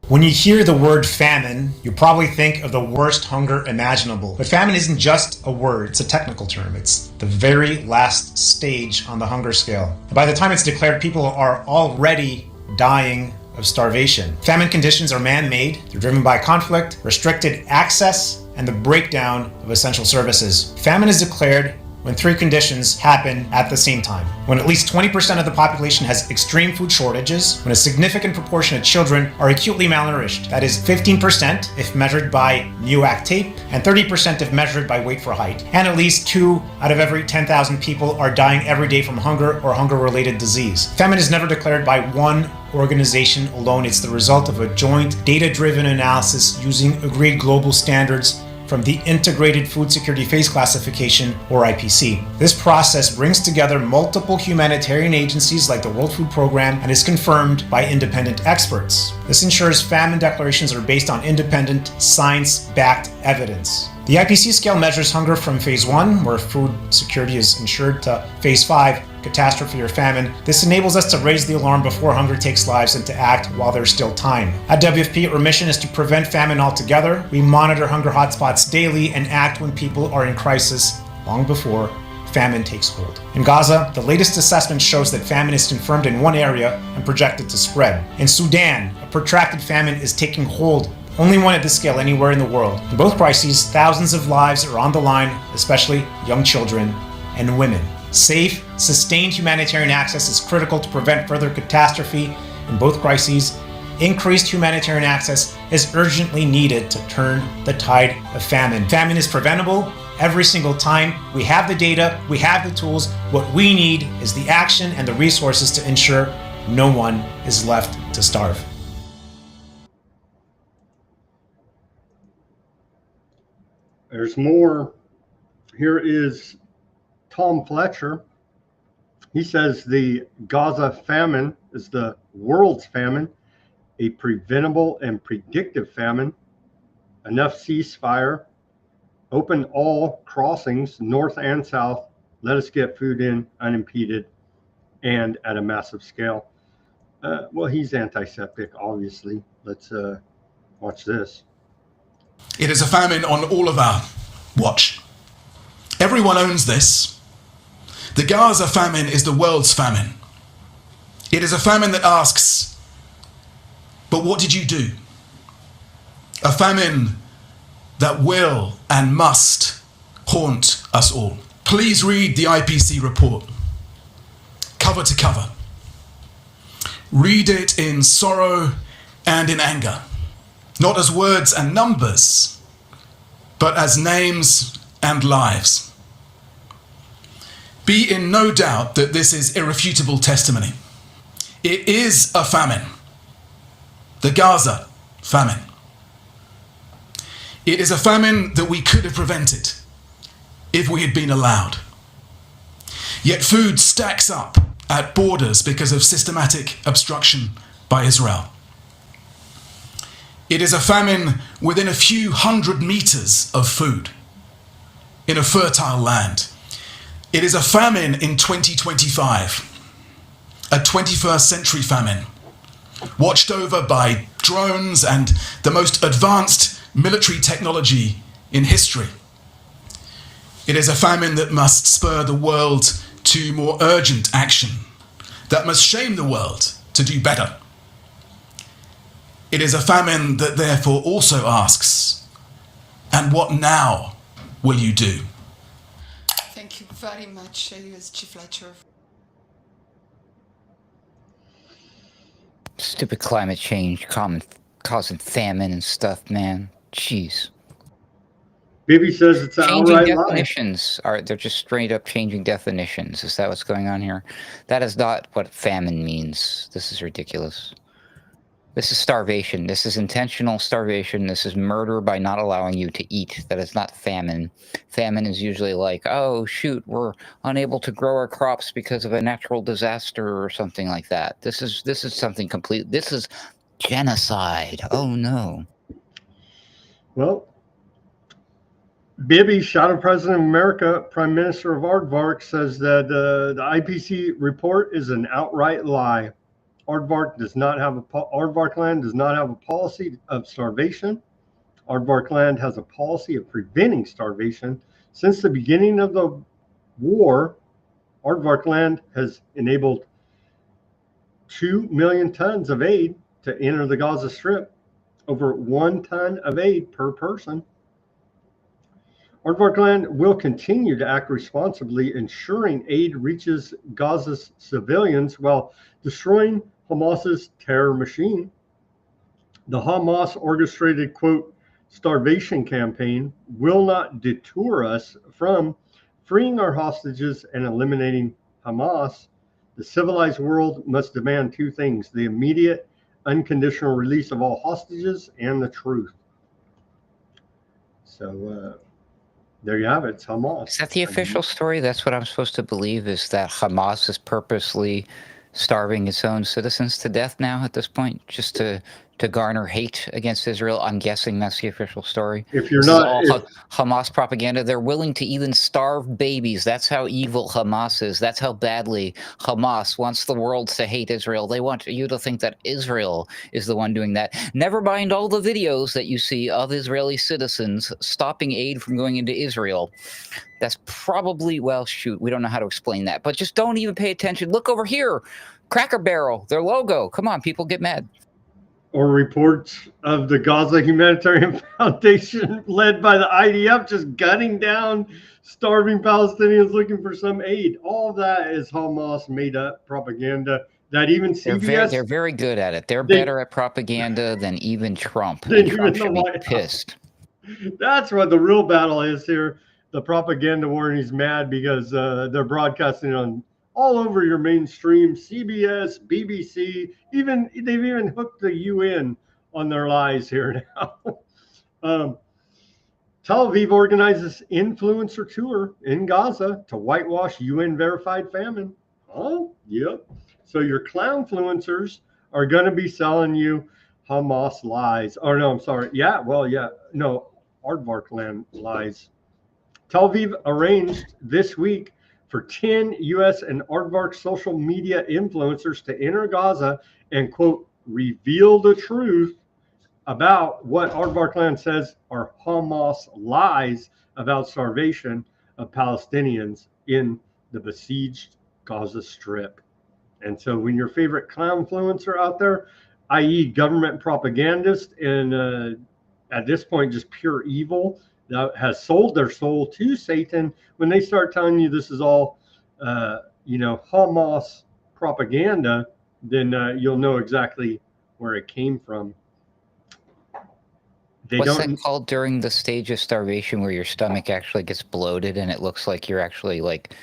When you hear the word famine, you probably think of the worst hunger imaginable. But famine isn't just a word, it's a technical term. It's the very last stage on the hunger scale. By the time it's declared, people are already dying of starvation. Famine conditions are man-made. They're driven by conflict, restricted access, and the breakdown of essential services. Famine is declared when 3 conditions happen at the same time. When at least 20% of the population has extreme food shortages, when a significant proportion of children are acutely malnourished, that is 15% if measured by NUAC tape, and 30% if measured by weight for height, and at least 2 out of every 10,000 people are dying every day from hunger or hunger-related disease. Famine is never declared by one organization alone. It's the result of a joint data-driven analysis using agreed global standards from the Integrated Food Security Phase Classification, or IPC. This process brings together multiple humanitarian agencies like the World Food Program and is confirmed by independent experts. This ensures famine declarations are based on independent, science-backed evidence. The IPC scale measures hunger from Phase 1, where food security is ensured, to Phase 5, catastrophe or famine. This enables us to raise the alarm before hunger takes lives and to act while there's still time. At WFP, our mission is to prevent famine altogether. We monitor hunger hotspots daily and act when people are in crisis long before famine takes hold. In Gaza, the latest assessment shows that famine is confirmed in one area and projected to spread. In Sudan, a protracted famine is taking hold, only one at this scale anywhere in the world. In both crises, thousands of lives are on the line, especially young children and women. Safe, sustained humanitarian access is critical to prevent further catastrophe in both crises. Increased humanitarian access is urgently needed to turn the tide of famine. Famine is preventable every single time. We have the data, we have the tools. What we need is the action and the resources to ensure no one is left to starve. There's more. Here is Tom Fletcher. He says the Gaza famine is the world's famine, a preventable and predictive famine. Enough ceasefire. Open all crossings, north and south. Let us get food in unimpeded and at a massive scale. Well, he's antiseptic, obviously. Let's watch this. It is a famine on all of our watch. Everyone owns this. The Gaza famine is the world's famine. It is a famine that asks, but what did you do? A famine that will and must haunt us all. Please read the IPC report, cover to cover. Read it in sorrow and in anger, not as words and numbers, but as names and lives. Be in no doubt that this is irrefutable testimony. It is a famine, the Gaza famine. It is a famine that we could have prevented if we had been allowed. Yet food stacks up at borders because of systematic obstruction by Israel. It is a famine within a few hundred meters of food in a fertile land. It is a famine in 2025, a 21st century famine, watched over by drones and the most advanced military technology in history. It is a famine that must spur the world to more urgent action, that must shame the world to do better. It is a famine that therefore also asks, and what now will you do? Thank you very much, USG Fletcher. Stupid climate change causing famine and stuff, man. Jeez. Bibi says it's an changing outright definitions. They're just straight up changing definitions. Is that what's going on here? That is not what famine means. This is ridiculous. This is starvation. This is intentional starvation. This is murder by not allowing you to eat. That is not famine. Famine is usually like, oh, shoot, we're unable to grow our crops because of a natural disaster or something like that. This is something complete. This is genocide. Oh, no. Well, Bibi, Shadow President of America, Prime Minister of Aardvark, says that the IPC report is an outright lie. Aardvark land does not have a policy of starvation. Aardvark land has a policy of preventing starvation. Since the beginning of the war, Aardvark land has enabled 2 million tons of aid to enter the Gaza Strip, over 1 ton of aid per person. Aardvark land will continue to act responsibly, ensuring aid reaches Gaza's civilians while destroying Hamas's terror machine. The Hamas orchestrated, quote, starvation campaign will not deter us from freeing our hostages and eliminating Hamas. The civilized world must demand two things: the immediate, unconditional release of all hostages and the truth. So there you have it. It's Hamas. Is that the official story? That's what I'm supposed to believe, is that Hamas is purposely starving its own citizens to death now at this point, just to to garner hate against Israel. I'm guessing that's the official story. If you're This not, is all Hamas propaganda. They're willing to even starve babies. That's how evil Hamas is. That's how badly Hamas wants the world to hate Israel. They want you to think that Israel is the one doing that. Never mind all the videos that you see of Israeli citizens stopping aid from going into Israel. That's probably, well, shoot, we don't know how to explain that. But just don't even pay attention. Look over here. Cracker Barrel, their logo. Come on, people get mad. Or reports of the Gaza Humanitarian Foundation led by the IDF just gunning down starving Palestinians looking for some aid. All that is Hamas made up propaganda that even CBS... They're very good at it. They're better at propaganda than even Trump. Than Trump even should the be White pissed. That's what the real battle is here. The propaganda war, and he's mad because they're broadcasting on all over your mainstream, CBS, BBC, they've even hooked the UN on their lies here now. Tel Aviv organizes influencer tour in Gaza to whitewash UN-verified famine. Oh, yep. So your clown influencers are going to be selling you Hamas lies. Oh, no, I'm sorry. Yeah, well, yeah. No, Aardvark land lies. Tel Aviv arranged this week for 10 U.S. and Aardvark social media influencers to enter Gaza and, quote, reveal the truth about what Aardvark land says are Hamas lies about starvation of Palestinians in the besieged Gaza Strip. And so when your favorite clown influencer out there, i.e. government propagandist and at this point just pure evil, that has sold their soul to Satan, when they start telling you this is all, Hamas propaganda, then you'll know exactly where it came from. What's that called during the stage of starvation where your stomach actually gets bloated and it looks like you're actually like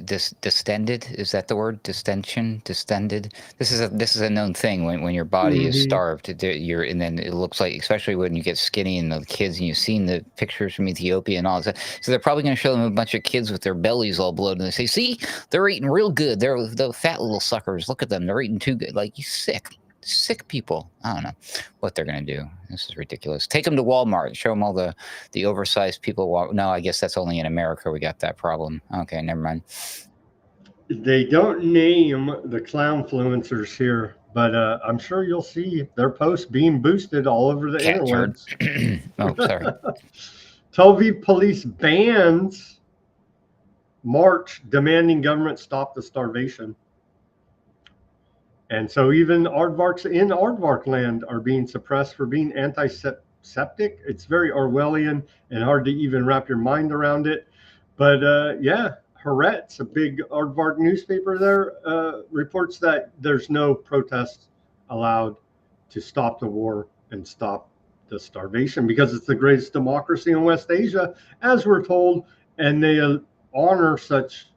distended? Is that the word? Distension? Distended? This is a known thing when your body is starved. And then it looks like, especially when you get skinny and the kids, and you've seen the pictures from Ethiopia and all that. So they're probably going to show them a bunch of kids with their bellies all bloated, and they say, "See, they're eating real good. They're the fat little suckers. Look at them. They're eating too good." Like, you sick people. I don't know what they're going to do. This is ridiculous. Take them to Walmart. Show them all the oversized people. No, I guess that's only in America we got that problem. Okay, never mind. They don't name the clown influencers here, but I'm sure you'll see their posts being boosted all over the interwebs. Oh, sorry. Tel Aviv police bans march demanding government stop the starvation. And so even aardvarks in aardvark land are being suppressed for being antiseptic. It's very Orwellian and hard to even wrap your mind around it. But yeah, Haaretz, a big aardvark newspaper there, reports that there's no protest allowed to stop the war and stop the starvation because it's the greatest democracy in West Asia, as we're told, and they honor such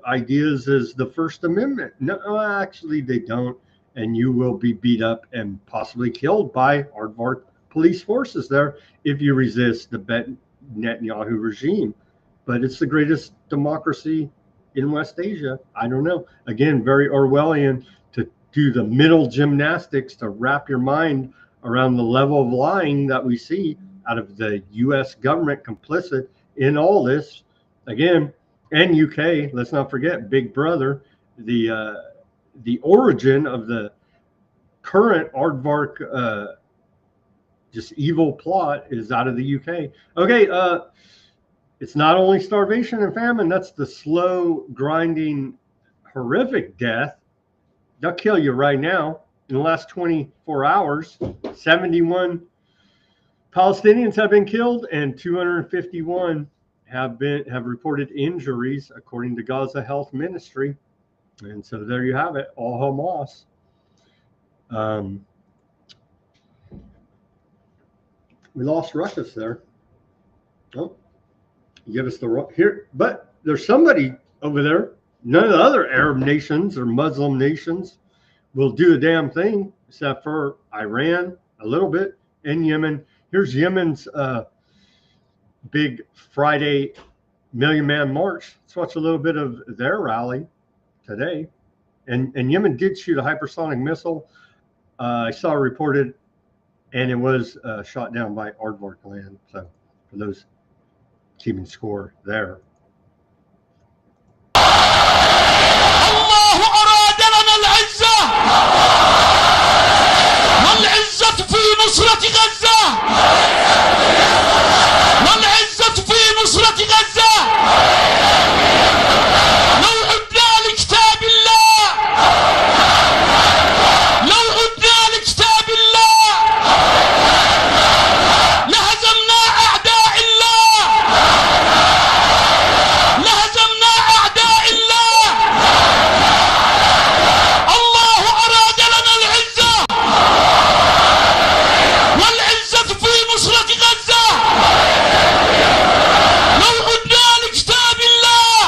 ideas as the First Amendment. No, actually, they don't, and you will be beat up and possibly killed by aardvark police forces there if you resist the Netanyahu regime. But it's the greatest democracy in West Asia. I don't know. Again, very Orwellian to do the mental gymnastics to wrap your mind around the level of lying that we see out of the U.S. government complicit in all this. Again, and UK, let's not forget Big Brother, the origin of the current aardvark just evil plot is out of the UK. Okay, it's not only starvation and famine, that's the slow, grinding, horrific death. They'll kill you right now. In the last 24 hours, 71 Palestinians have been killed and 251 have reported injuries, according to Gaza Health Ministry. And so there you have it, all Hamas. We lost Ruckus there. Oh, you give us the here, but there's somebody over there. None of the other Arab nations or Muslim nations will do a damn thing except for Iran a little bit and Yemen. Here's Yemen's big Friday Million Man March. Let's watch a little bit of their rally today. And Yemen did shoot a hypersonic missile. I saw reported and it was shot down by Aardvark land. So for those keeping score there. الله أراد لنا العزة والعزة في نصرة غزة والعزة في نصرة غزة لو عدنا لكتاب الله لو عدنا لكتاب الله لهزمنا أعداء الله لهزمنا أعداء الله الله أراد لنا العزة والعزة في نصرة غزة لو عدنا لكتاب الله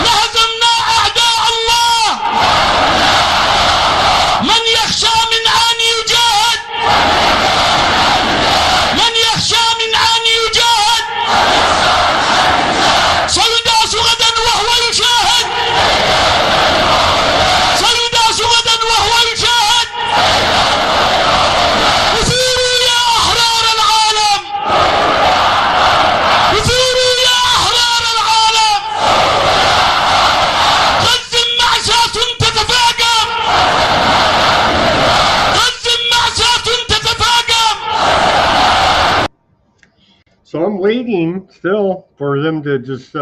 لهزمنا أعداء الله من يخشى من أن يجاهد من يخشى من أن يجاهد سيداس غدا وهو يشاهد سيداس غدا وهو يشاهد وثوروا يا أحرار العالم وثوروا يا أحرار العالم غزة مأساة تتفاقم غزة مأساة تتفاقم. So I'm waiting still for them to just,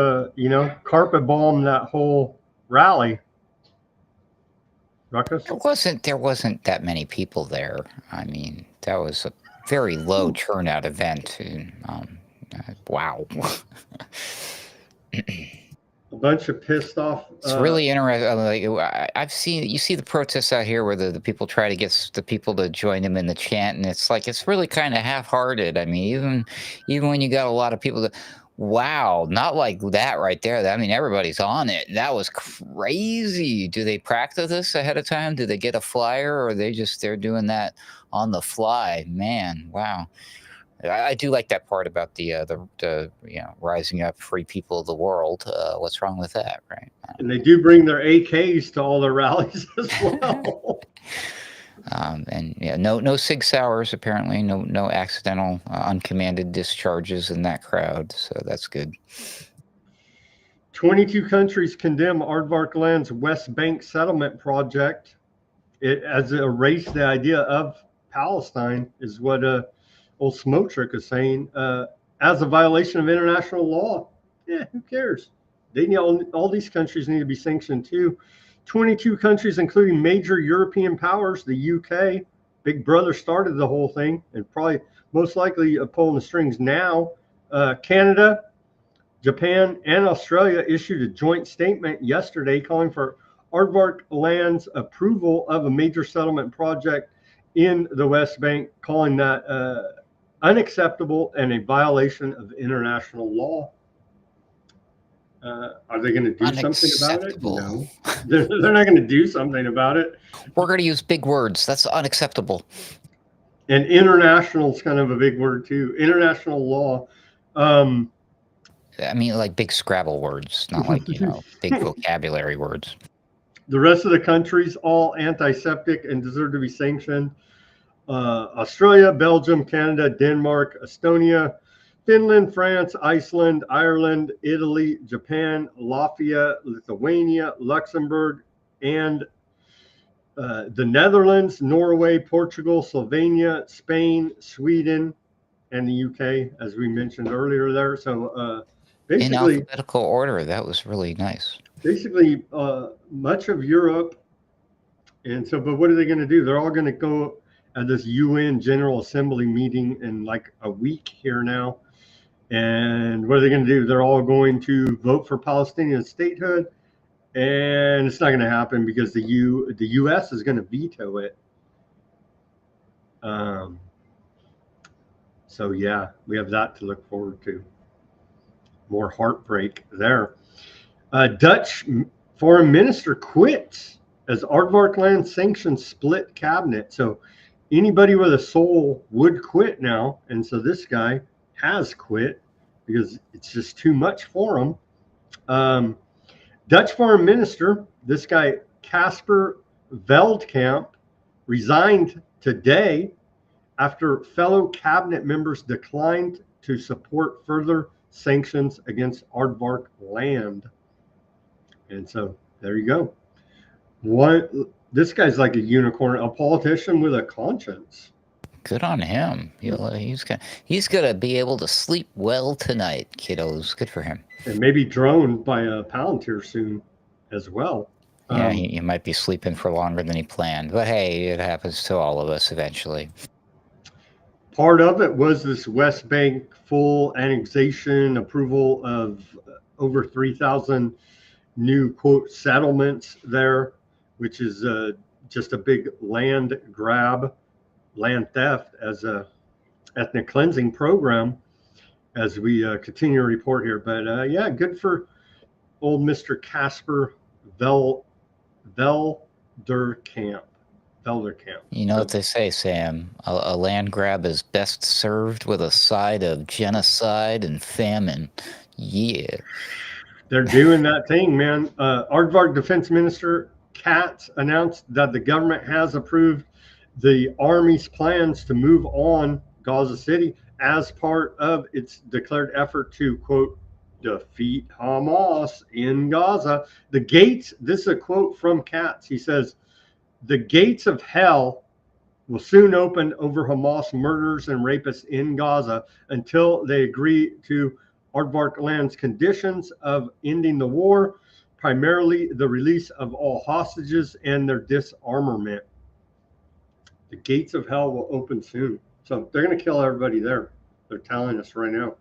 carpet bomb that whole rally. Ruckus? There wasn't that many people there. I mean, that was a very low turnout event. And, wow. A bunch of pissed off. It's really interesting. Like, I've seen, you see the protests out here where the people try to get the people to join them in the chant, and it's like, it's really kind of half-hearted. I mean, even when you got a lot of people that, wow, not like that right there. I mean, everybody's on it. That was crazy. Do they practice this ahead of time? Do they get a flyer, or they're doing that on the fly? Man, wow. I do like that part about the rising up free people of the world. What's wrong with that, right? And they do bring their AKs to all their rallies as well. And yeah, no Sig Sauers apparently, no accidental uncommanded discharges in that crowd, so that's good. 22 countries condemn Aardvark Land's West Bank settlement project. It as it erased the idea of Palestine, is what old Smotrick is saying, as a violation of international law. Yeah, who cares? They need all these countries need to be sanctioned too. 22 countries, including major European powers, the UK, Big Brother started the whole thing, and probably most likely pulling the strings now. Canada, Japan, and Australia issued a joint statement yesterday calling for Aardvark Land's approval of a major settlement project in the West Bank, calling that unacceptable and a violation of international law. Are they going to do something about it? No, they're not going to do something about it. We're going to use big words. That's unacceptable. And international is kind of a big word too. International law. I mean, like big Scrabble words, not like, big vocabulary words. The rest of the countries, all antiseptic and deserve to be sanctioned. Australia, Belgium, Canada, Denmark, Estonia, Finland, France, Iceland, Ireland, Italy, Japan, Latvia, Lithuania, Luxembourg, and the Netherlands, Norway, Portugal, Slovenia, Spain, Sweden, and the UK, as we mentioned earlier there. So basically, in alphabetical order, that was really nice. Basically, much of Europe. And so, but what are they going to do? They're all going to go at this UN General Assembly meeting in like a week here now. And what are they going to do? They're all going to vote for Palestinian statehood. And it's not going to happen because the U.S. is going to veto it. So, yeah, we have that to look forward to. More heartbreak there. Dutch foreign minister quits as Aardvark Land sanctions split cabinet. So anybody with a soul would quit now. And so this guy has quit because it's just too much for him. Dutch foreign minister, this guy Casper Veldkamp, resigned today after fellow cabinet members declined to support further sanctions against Aardvark land. And so there you go. This guy's like a unicorn, a politician with a conscience. Good on him. He's gonna be able to sleep well tonight, kiddos. Good for him. And maybe droned by a Palantir soon as well. Yeah, he might be sleeping for longer than he planned, but hey, it happens to all of us eventually. Part of it was this West Bank full annexation, approval of over 3,000 new, quote, settlements there, which is just a big land grab, land theft as a ethnic cleansing program as we continue to report here. But yeah, good for old Mr. Casper Velderkamp. You know what they say, Sam? A land grab is best served with a side of genocide and famine. Yeah. They're doing that thing, man. Aardvark Defense Minister Katz announced that the government has approved the Army's plans to move on Gaza City as part of its declared effort to, quote, defeat Hamas in Gaza. The gates, this is a quote from Katz. He says, the gates of hell will soon open over Hamas murderers and rapists in Gaza until they agree to Aardvark land's conditions of ending the war, primarily the release of all hostages and their disarmament. The gates of hell will open soon. So they're going to kill everybody there. They're telling us right now.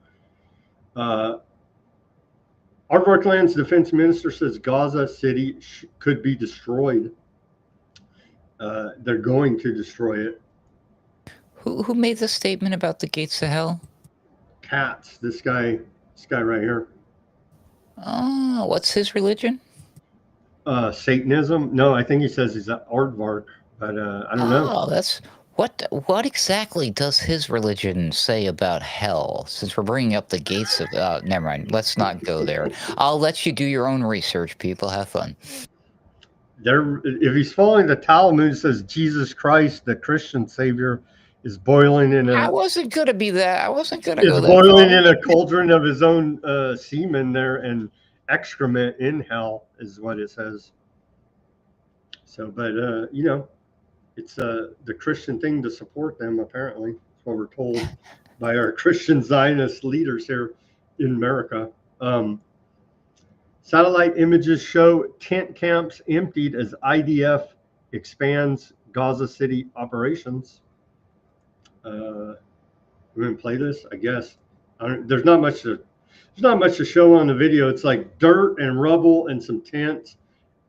Aardvark land's defense minister says Gaza City could be destroyed. They're going to destroy it. Who made the statement about the gates of hell? Katz, this guy right here. Oh, what's his religion? Satanism. No, I think he says he's an Aardvark, but I don't know. Oh, that's what exactly does his religion say about hell? Since we're bringing up the gates of, never mind. Let's not go there. I'll let you do your own research. People, have fun. If he's following the Talmud, it says Jesus Christ, the Christian Savior, is boiling in a. I wasn't gonna be that. I wasn't gonna go there. Boiling in a cauldron of his own semen there and excrement in hell is what it says. So, but you know, it's the Christian thing to support them. Apparently, that's what we're told by our Christian Zionist leaders here in America. Satellite images show tent camps emptied as IDF expands Gaza City operations. We're gonna play this, I guess. There's not much to show on the video. It's like dirt and rubble and some tents,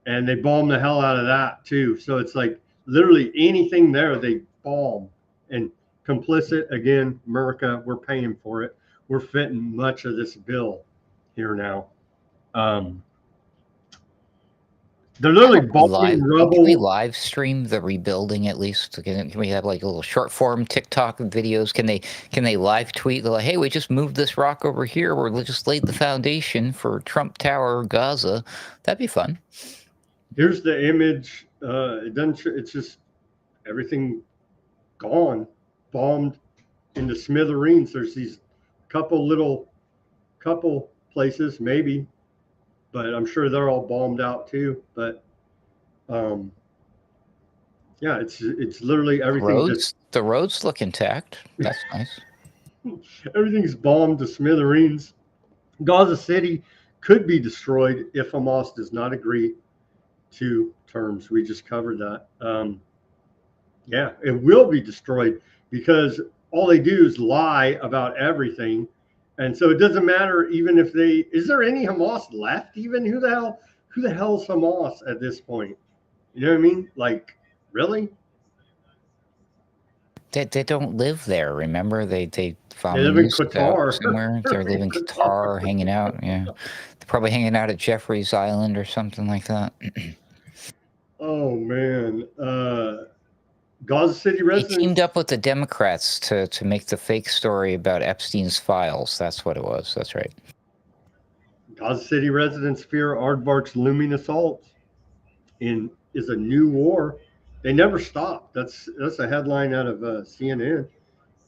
and they bomb the hell out of that too. So it's like literally anything there they bomb. And complicit again, America. We're paying for it. We're fitting much of this bill here now. They're literally bombing rubble. Can we live stream the rebuilding at least? Can we have like a little short form TikTok videos? Can they live tweet? They're like, hey, we just moved this rock over here. We just laid the foundation for Trump Tower, Gaza. That'd be fun. Here's the image. It doesn't. It's just everything gone, bombed into smithereens. There's these couple places maybe, but I'm sure they're all bombed out too. But yeah, it's literally everything. The roads look intact. That's nice. Everything's bombed to smithereens. Gaza City could be destroyed if Hamas does not agree to terms. We just covered that. Yeah, it will be destroyed because all they do is lie about everything. And so it doesn't matter even if is there any Hamas left even? Who the hell's Hamas at this point? You know what I mean? Like, really? They don't live there, remember? They live in Qatar. Somewhere. They're living in Qatar, hanging out, yeah. They're probably hanging out at Jeffrey's Island or something like that. Oh man. Gaza City residents. He teamed up with the Democrats to make the fake story about Epstein's files. That's what it was. That's right. Gaza City residents fear Aardvark's looming assault is a new war They never stopped. That's a headline out of CNN.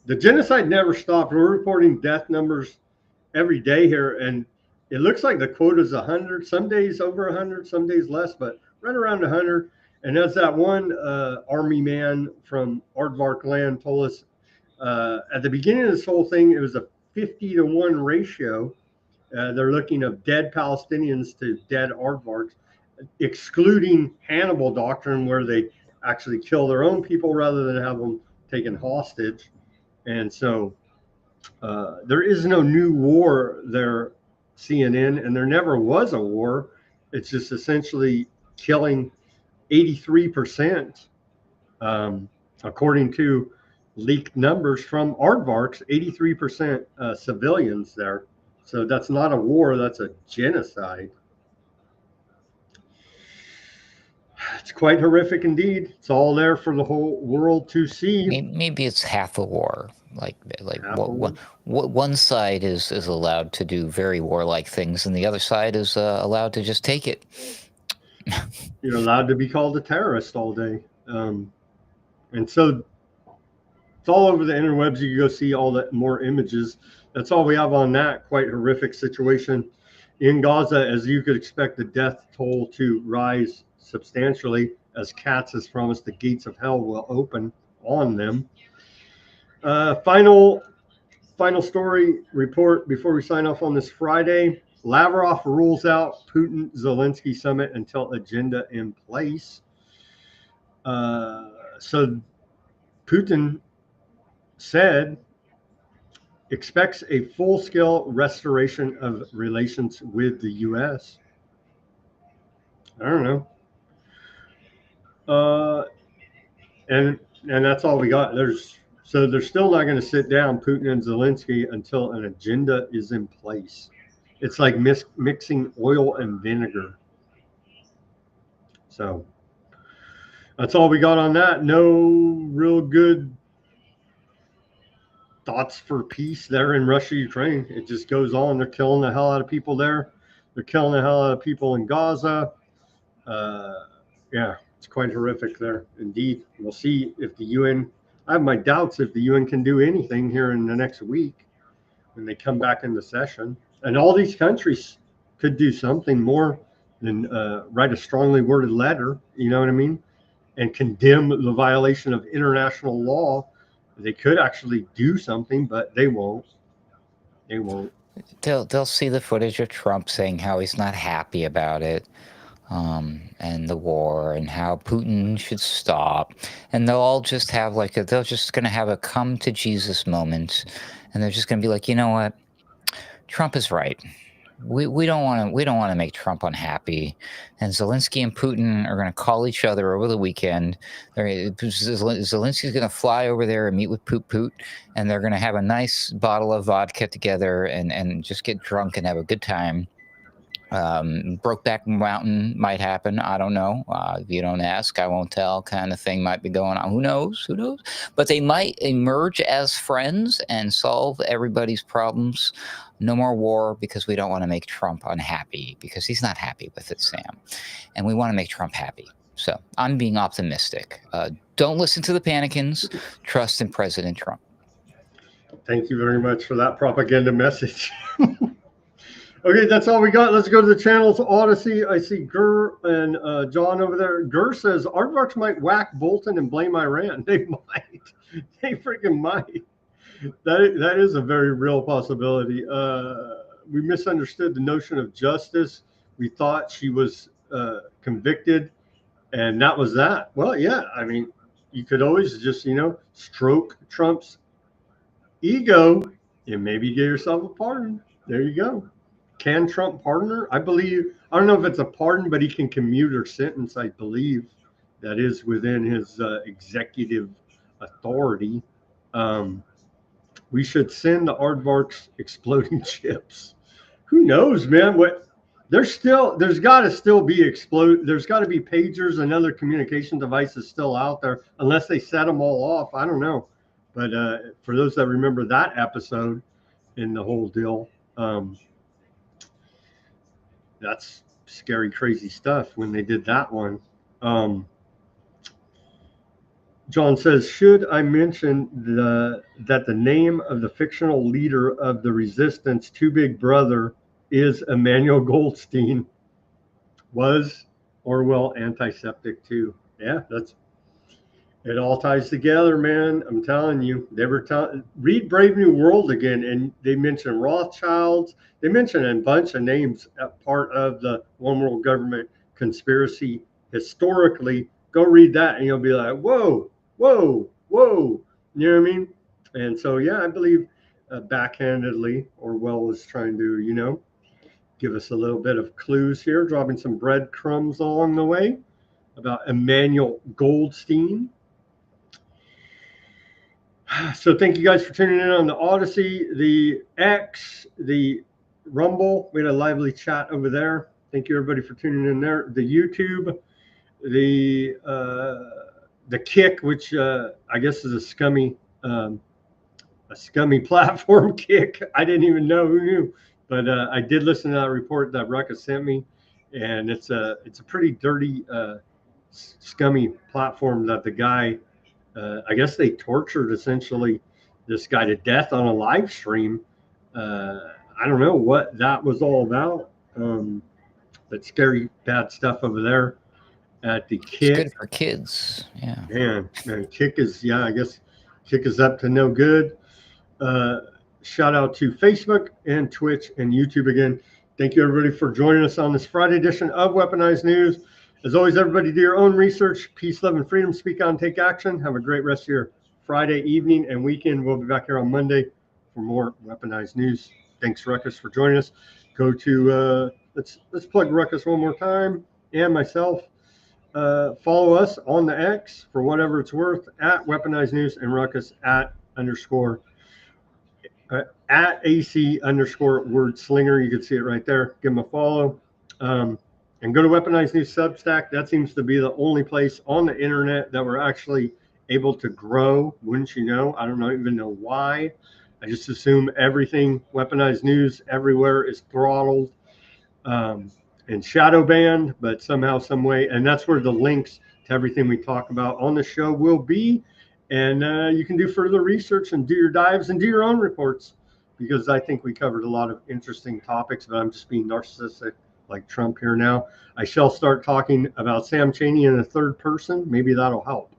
The genocide never stopped. We're reporting death numbers every day here, and it looks like the quota is 100. Some days over 100, some days less, but right around 100. And as that one army man from Aardvark land told us at the beginning of this whole thing, it was a 50-to-1 ratio. They're looking of dead Palestinians to dead Aardvarks, excluding Hannibal doctrine, where they actually kill their own people rather than have them taken hostage. And so there is no new war there, CNN, and there never was a war. It's just essentially killing 83%, according to leaked numbers from Aardvarks, 83% civilians there. So that's not a war, that's a genocide. It's quite horrific indeed. It's all there for the whole world to see. Maybe it's half a war. Like one side is allowed to do very warlike things, and the other side is allowed to just take it. You're allowed to be called a terrorist all day, and so it's all over the interwebs. You can go see all that more images. That's all we have on that quite horrific situation in Gaza. As you could expect, the death toll to rise substantially as Katz has promised the gates of hell will open on them. Final story report before we sign off on this Friday. Lavrov rules out Putin-Zelensky summit until agenda in place. So Putin said expects a full-scale restoration of relations with the U.S. I don't know. And that's all we got. So they're still not going to sit down, Putin and Zelensky, until an agenda is in place. It's like mixing oil and vinegar. So that's all we got on that. No real good thoughts for peace there in Russia, Ukraine. It just goes on. They're killing the hell out of people there. They're killing the hell out of people in Gaza. Yeah, it's quite horrific there indeed. We'll see if the UN, I have my doubts if the UN can do anything here in the next week when they come back into session. And all these countries could do something more than write a strongly worded letter, you know what I mean, and condemn the violation of international law. They could actually do something, but they won't. They won't. They'll see the footage of Trump saying how he's not happy about it, and the war, and how Putin should stop, and they'll all just have they're just going to have a come to Jesus moment, and they're just going to be like, you know what, Trump is right. We don't want to make Trump unhappy, and Zelensky and Putin are going to call each other over the weekend. Zelensky's going to fly over there and meet with Poot, and they're going to have a nice bottle of vodka together and just get drunk and have a good time. Brokeback Mountain might happen. I don't know. If you don't ask, I won't tell kind of thing might be going on. Who knows? Who knows? But they might emerge as friends and solve everybody's problems. No more war, because we don't want to make Trump unhappy, because he's not happy with it, Sam. And we want to make Trump happy. So I'm being optimistic. Don't listen to the panicans. Trust in President Trump. Thank you very much for that propaganda message. Okay, that's all we got. Let's go to the channels. Odysee, I see Gurr and John over there. Gurr says Aardvarks might whack Bolton and blame Iran. They might. They freaking might. That is a very real possibility. We misunderstood the notion of justice. We thought she was convicted, and that was that. Well, yeah, I mean, you could always just, stroke Trump's ego and maybe get yourself a pardon. There you go. Can Trump pardon her? I don't know if it's a pardon, but he can commute her sentence, I believe. That is within his executive authority. We should send the Aardvarks exploding chips. Who knows, man? There's got to still be there's got to be pagers and other communication devices still out there, unless they set them all off. I don't know. But for those that remember that episode in the whole deal, that's scary, crazy stuff when they did that one. John says, should I mention that the name of the fictional leader of the resistance to Big Brother is Emmanuel Goldstein? Was Orwell antiseptic too? Yeah, it all ties together, man. I'm telling you. Read Brave New World again, and they mention Rothschilds. They mention a bunch of names part of the one world government conspiracy historically. Go read that, and you'll be like, whoa, whoa, whoa. You know what I mean? And so, yeah, I believe backhandedly, Orwell was trying to, give us a little bit of clues here, dropping some breadcrumbs along the way about Emmanuel Goldstein. So thank you guys for tuning in on the Odysee, the X, the Rumble. We had a lively chat over there. Thank you everybody for tuning in there. The YouTube, the Kick, which I guess is a scummy platform. Kick. I didn't even know, who knew. But I did listen to that report that Ruckus sent me, and it's a pretty dirty, scummy platform that the guy. I guess they tortured essentially this guy to death on a live stream. I don't know what that was all about, but scary, bad stuff over there at the Kick. It's good for kids. Yeah. Man, Kick is, I guess Kick is up to no good. Shout out to Facebook and Twitch and YouTube again. Thank you everybody for joining us on this Friday edition of Weaponized News. As always, everybody do your own research. Peace, love, and freedom. Speak on, take action. Have a great rest of your Friday evening and weekend. We'll be back here on Monday for more Weaponized News. Thanks, Ruckus, for joining us. Go to, let's plug Ruckus one more time and myself. Follow us on the X for whatever it's worth at Weaponized News, and Ruckus at AC_word slinger. You can see it right there. Give him a follow. And go to Weaponized News Substack. That seems to be the only place on the internet that we're actually able to grow. Wouldn't you know? I don't even know why. I just assume everything Weaponized News everywhere is throttled and shadow banned, but somehow, some way. And that's where the links to everything we talk about on the show will be. And you can do further research and do your dives and do your own reports, because I think we covered a lot of interesting topics, but I'm just being narcissistic like Trump here now. I shall start talking about Sam Cheney in the third person. Maybe that'll help.